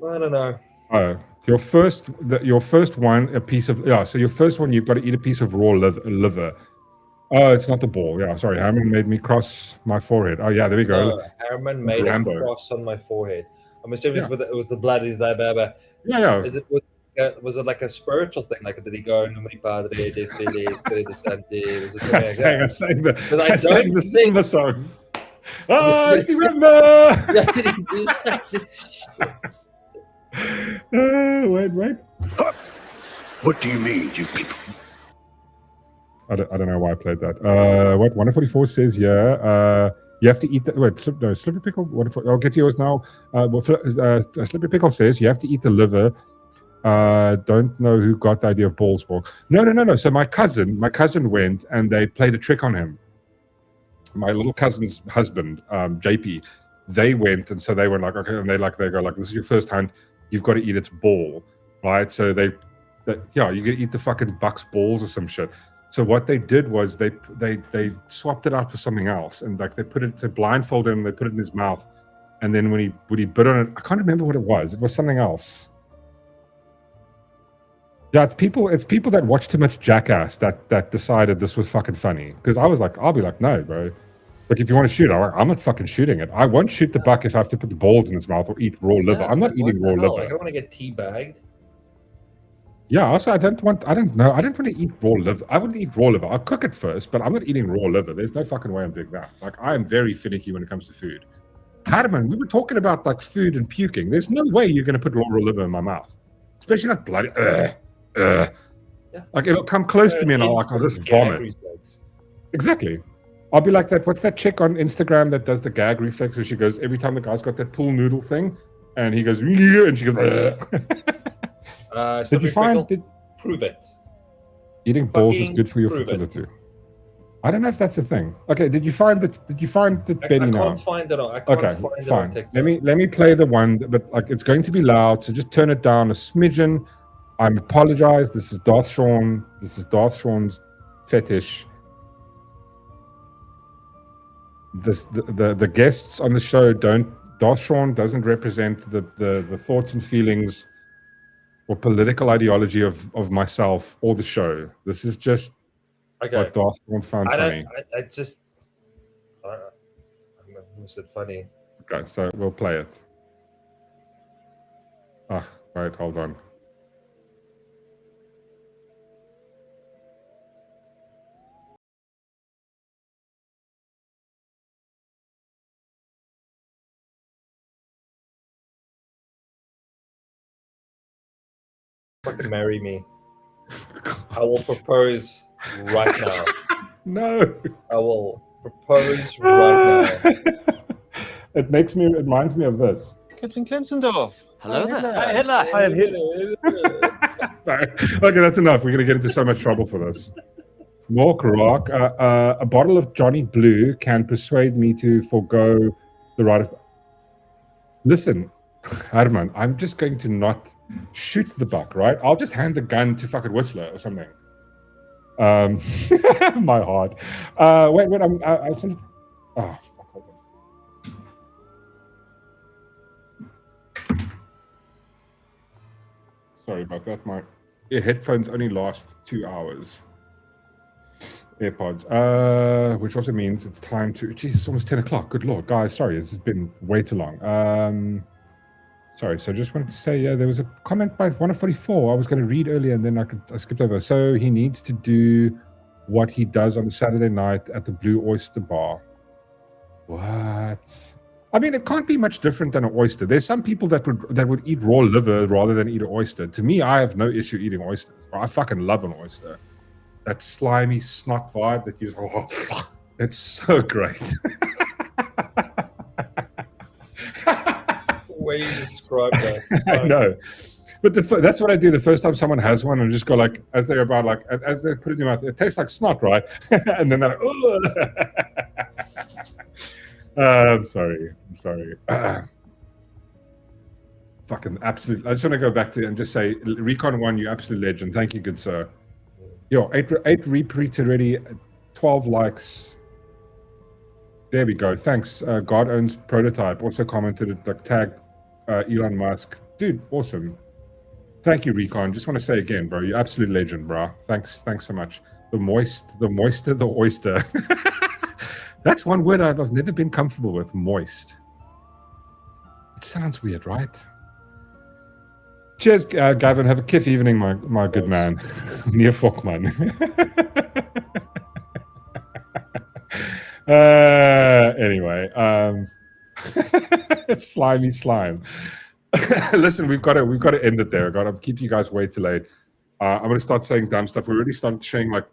I don't know. Your first one, a piece of So your first one, you've got to eat a piece of raw liver. Oh, it's not the ball. Yeah, sorry. Harman made me cross my forehead. Oh yeah, there we go. Harman made a cross on my forehead. I'm assuming it was the blood. Is that Yeah. Is it? Was it like a spiritual thing? Like, did he go "Nome Padre, de Filii, Spiritu Sancti"? Was it I sang the Simba song. Oh, wait. What do you mean, you people? I don't know why I played that. What 144 says? Yeah. You have to eat the Slippery Pickle. I'll get to yours now. Slippery Pickle says you have to eat the liver. Don't know who got the idea of balls ball. No. So my cousin went and they played a trick on him. My little cousin's husband, JP, they went, and so they were like, okay, and they go like, this is your first hunt. You've got to eat its ball, right? So you got to eat the fucking buck's balls or some shit. So what they did was they swapped it out for something else, and like they blindfolded him, they put it in his mouth, and then when he bit on it, I can't remember what it was. It was something else. Yeah, it's people that watch too much Jackass that decided this was fucking funny. Because I was like, I'll be like, no, bro. Like, if you want to shoot, I'm not fucking shooting it. I won't shoot the buck if I have to put the balls in its mouth or eat raw liver. I'm not eating raw liver. I don't want to get teabagged. Yeah, also I don't want to eat raw liver. I wouldn't eat raw liver. I'll cook it first, but I'm not eating raw liver. There's no fucking way I'm doing that. Like, I am very finicky when it comes to food. Harman, we were talking about like food and puking. There's no way you're going to put raw liver in my mouth. Especially like bloody, Yeah. Like, it'll come close to me and I'll just vomit. Exactly. I'll be like that. What's that chick on Instagram that does the gag reflex where she goes, every time the guy's got that pool noodle thing, and he goes, and she goes, Did you find prove it? Eating balls is good for your prove it. fertility? I don't know if that's a thing. Okay, did you find the Betty now? I can't find it. I can't find it on TikTok. Let me play the one, but like it's going to be loud, so just turn it down a smidgen. I apologize. This is Darth Shaun. This is Darth Shaun's fetish. The guests on the show don't. Darth Shaun doesn't represent the thoughts and feelings or political ideology of myself or the show. This is just what Darth Shaun found funny. I just who said funny? Okay, so we'll play it. Wait, hold on. Fucking marry me. I will propose right now. No. I will propose right now. It reminds me of this. Captain Klensendorf. Hello there. Hi, Hitler. Okay, that's enough. We're going to get into so much trouble for this. Mork Rock, a bottle of Johnny Blue can persuade me to forego the right of... Listen, Herman, I'm just going to not shoot the buck, right? I'll just hand the gun to fucking Whistler or something. My heart. Wait, I sent... Oh, fuck. Hold on. Sorry about that. My headphones only last 2 hours. AirPods. Which also means it's time to... Jeez, it's almost 10 o'clock. Good Lord. Guys, sorry. This has been way too long. Sorry, so I just wanted to say, yeah, there was a comment by 144 I was going to read earlier, and then I skipped over. So he needs to do what he does on Saturday night at the Blue Oyster Bar. What? I mean, it can't be much different than an oyster. There's some people that would eat raw liver rather than eat an oyster. To me, I have no issue eating oysters. I fucking love an oyster. That slimy snot vibe that you just, oh, it's so great. The way you describe that. I know. But that's what I do the first time someone has one, and just go like, as they're about like, as they put it in your mouth, it tastes like snot, right? And then they're like, I'm sorry. Fucking absolute. I just want to go back to and just say, Recon 1, you absolute legend. Thank you, good sir. Yo, 8 retweets already, 12 likes. There we go. Thanks. God owns prototype. Also commented, like, tag Elon Musk. Dude, awesome. Thank you, Recon. Just want to say again, bro, you're absolute legend, bro. Thanks so much. The moister, the oyster. That's one word I've never been comfortable with. Moist. It sounds weird, right? Cheers, Gavin. Have a kiff evening, my good man. Near Fokman. Anyway, slimy slime. Listen, we've got to end it there. I got to keep you guys way too late. I'm going to start saying dumb stuff. We already started showing like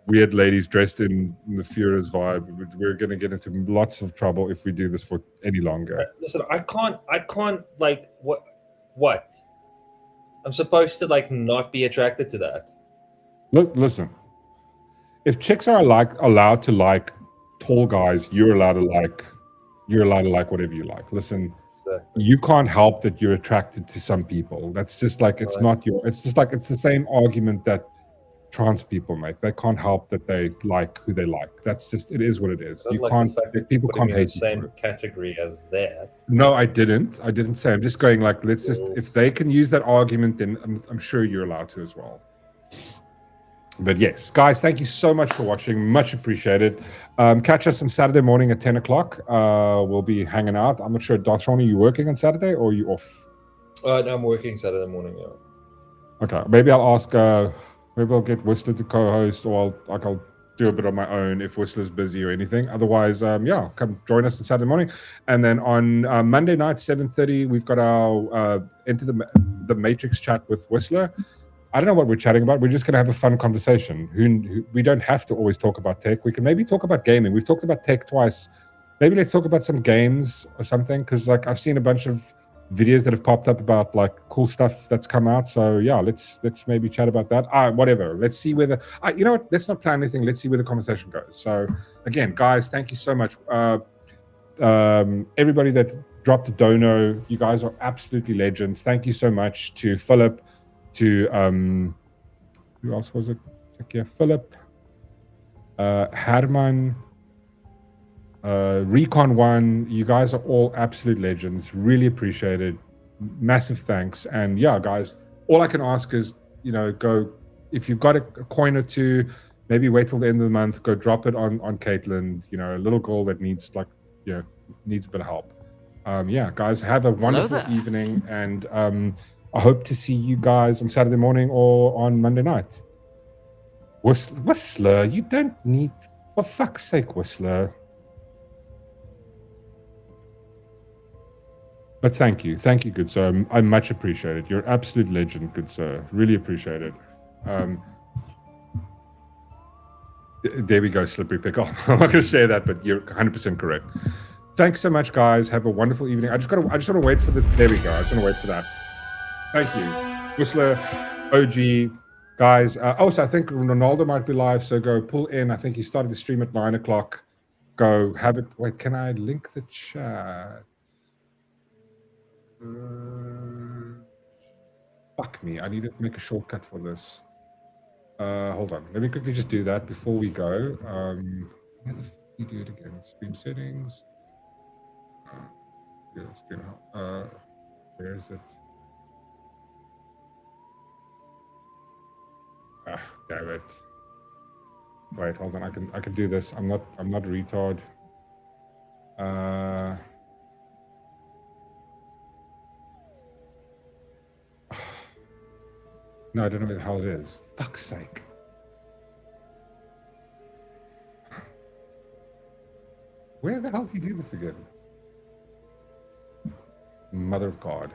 weird ladies dressed in the Führer's vibe. We're going to get into lots of trouble if we do this for any longer. Listen, I can't like what? I'm supposed to like not be attracted to that. Look, listen. If chicks are allowed to like tall guys, you're allowed to like whatever you like. Listen, exactly. You can't help that you're attracted to some people. That's just like it's the same argument that trans people make. They can't help that they like who they like. That's just, it is what it is. You can't, people can't hate you. Same category as that. No, I didn't say. I'm just going like, let's just, if they can use that argument, then I'm sure you're allowed to as well. But yes, guys, thank you so much for watching. Much appreciated. Catch us on Saturday morning at 10 o'clock. We'll be hanging out. I'm not sure, Darth Shaun, are you working on Saturday or are you off? No, I'm working Saturday morning, yeah. Okay, maybe I'll ask, maybe I'll get Whistler to co-host, or I'll do a bit on my own if Whistler's busy or anything. Otherwise, yeah, come join us on Saturday morning. And then on Monday night, 7:30, we've got our Into the Matrix chat with Whistler. I don't know what we're chatting about. We're just going to have a fun conversation. We don't have to always talk about tech. We can maybe talk about gaming. We've talked about tech twice. Maybe let's talk about some games or something, because like I've seen a bunch of videos that have popped up about like cool stuff that's come out. So yeah, let's maybe chat about that. Whatever. Let's see whether you know what, let's not plan anything. Let's see where the conversation goes. So again, guys, thank you so much. Everybody that dropped a dono, you guys are absolutely legends. Thank you so much to Philip, to who else was it? Check here. Philip, Herman, Recon One. You guys are all absolute legends. Really appreciate it. Massive thanks. And yeah, guys, all I can ask is, you know, go, if you've got a coin or two, maybe wait till the end of the month, go drop it on Caitlin, you know, a little girl that needs like, you know, needs a bit of help. Yeah, guys, have a wonderful evening, and I hope to see you guys on Saturday morning or on Monday night. Whistler, you don't need, for fuck's sake, Whistler. But thank you, good sir. I much appreciate it. You're an absolute legend, good sir. Really appreciate it. There we go, slippery pickle. I'm not going to share that, but you're 100% correct. Thanks so much, guys. Have a wonderful evening. I just want to wait for the. There we go. I just want to wait for that. Thank you, Whistler, OG, guys. Also, I think Ronaldo might be live, so go pull in. I think he started the stream at 9 o'clock. Go have it. Wait, can I link the chat? Fuck me. I need to make a shortcut for this. Hold on. Let me quickly just do that before we go. How the fuck do you do it again? Stream settings. Where is it? Damn it. Wait, hold on. I can do this. I'm not retard. No, I don't know where the hell it is. Fuck's sake. Where the hell do you do this again? Mother of God.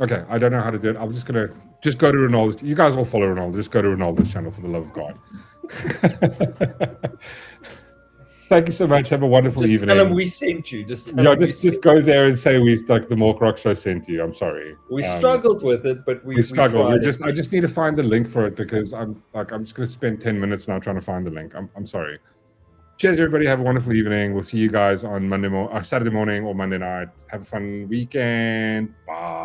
Okay, I don't know how to do it. I'm just gonna go to Ronaldo's. You guys all follow Ronaldo. Just go to Ronaldo's channel, for the love of God. Thank you so much. Have a wonderful evening. Tell him we sent you. Just go there and say we like the Mork Rock Show sent you. I'm sorry. We struggled with it, but we struggled. tried I just need to find the link for it, because I'm just gonna spend 10 minutes now trying to find the link. I'm sorry. Cheers, everybody. Have a wonderful evening. We'll see you guys on Saturday morning or Monday night. Have a fun weekend. Bye.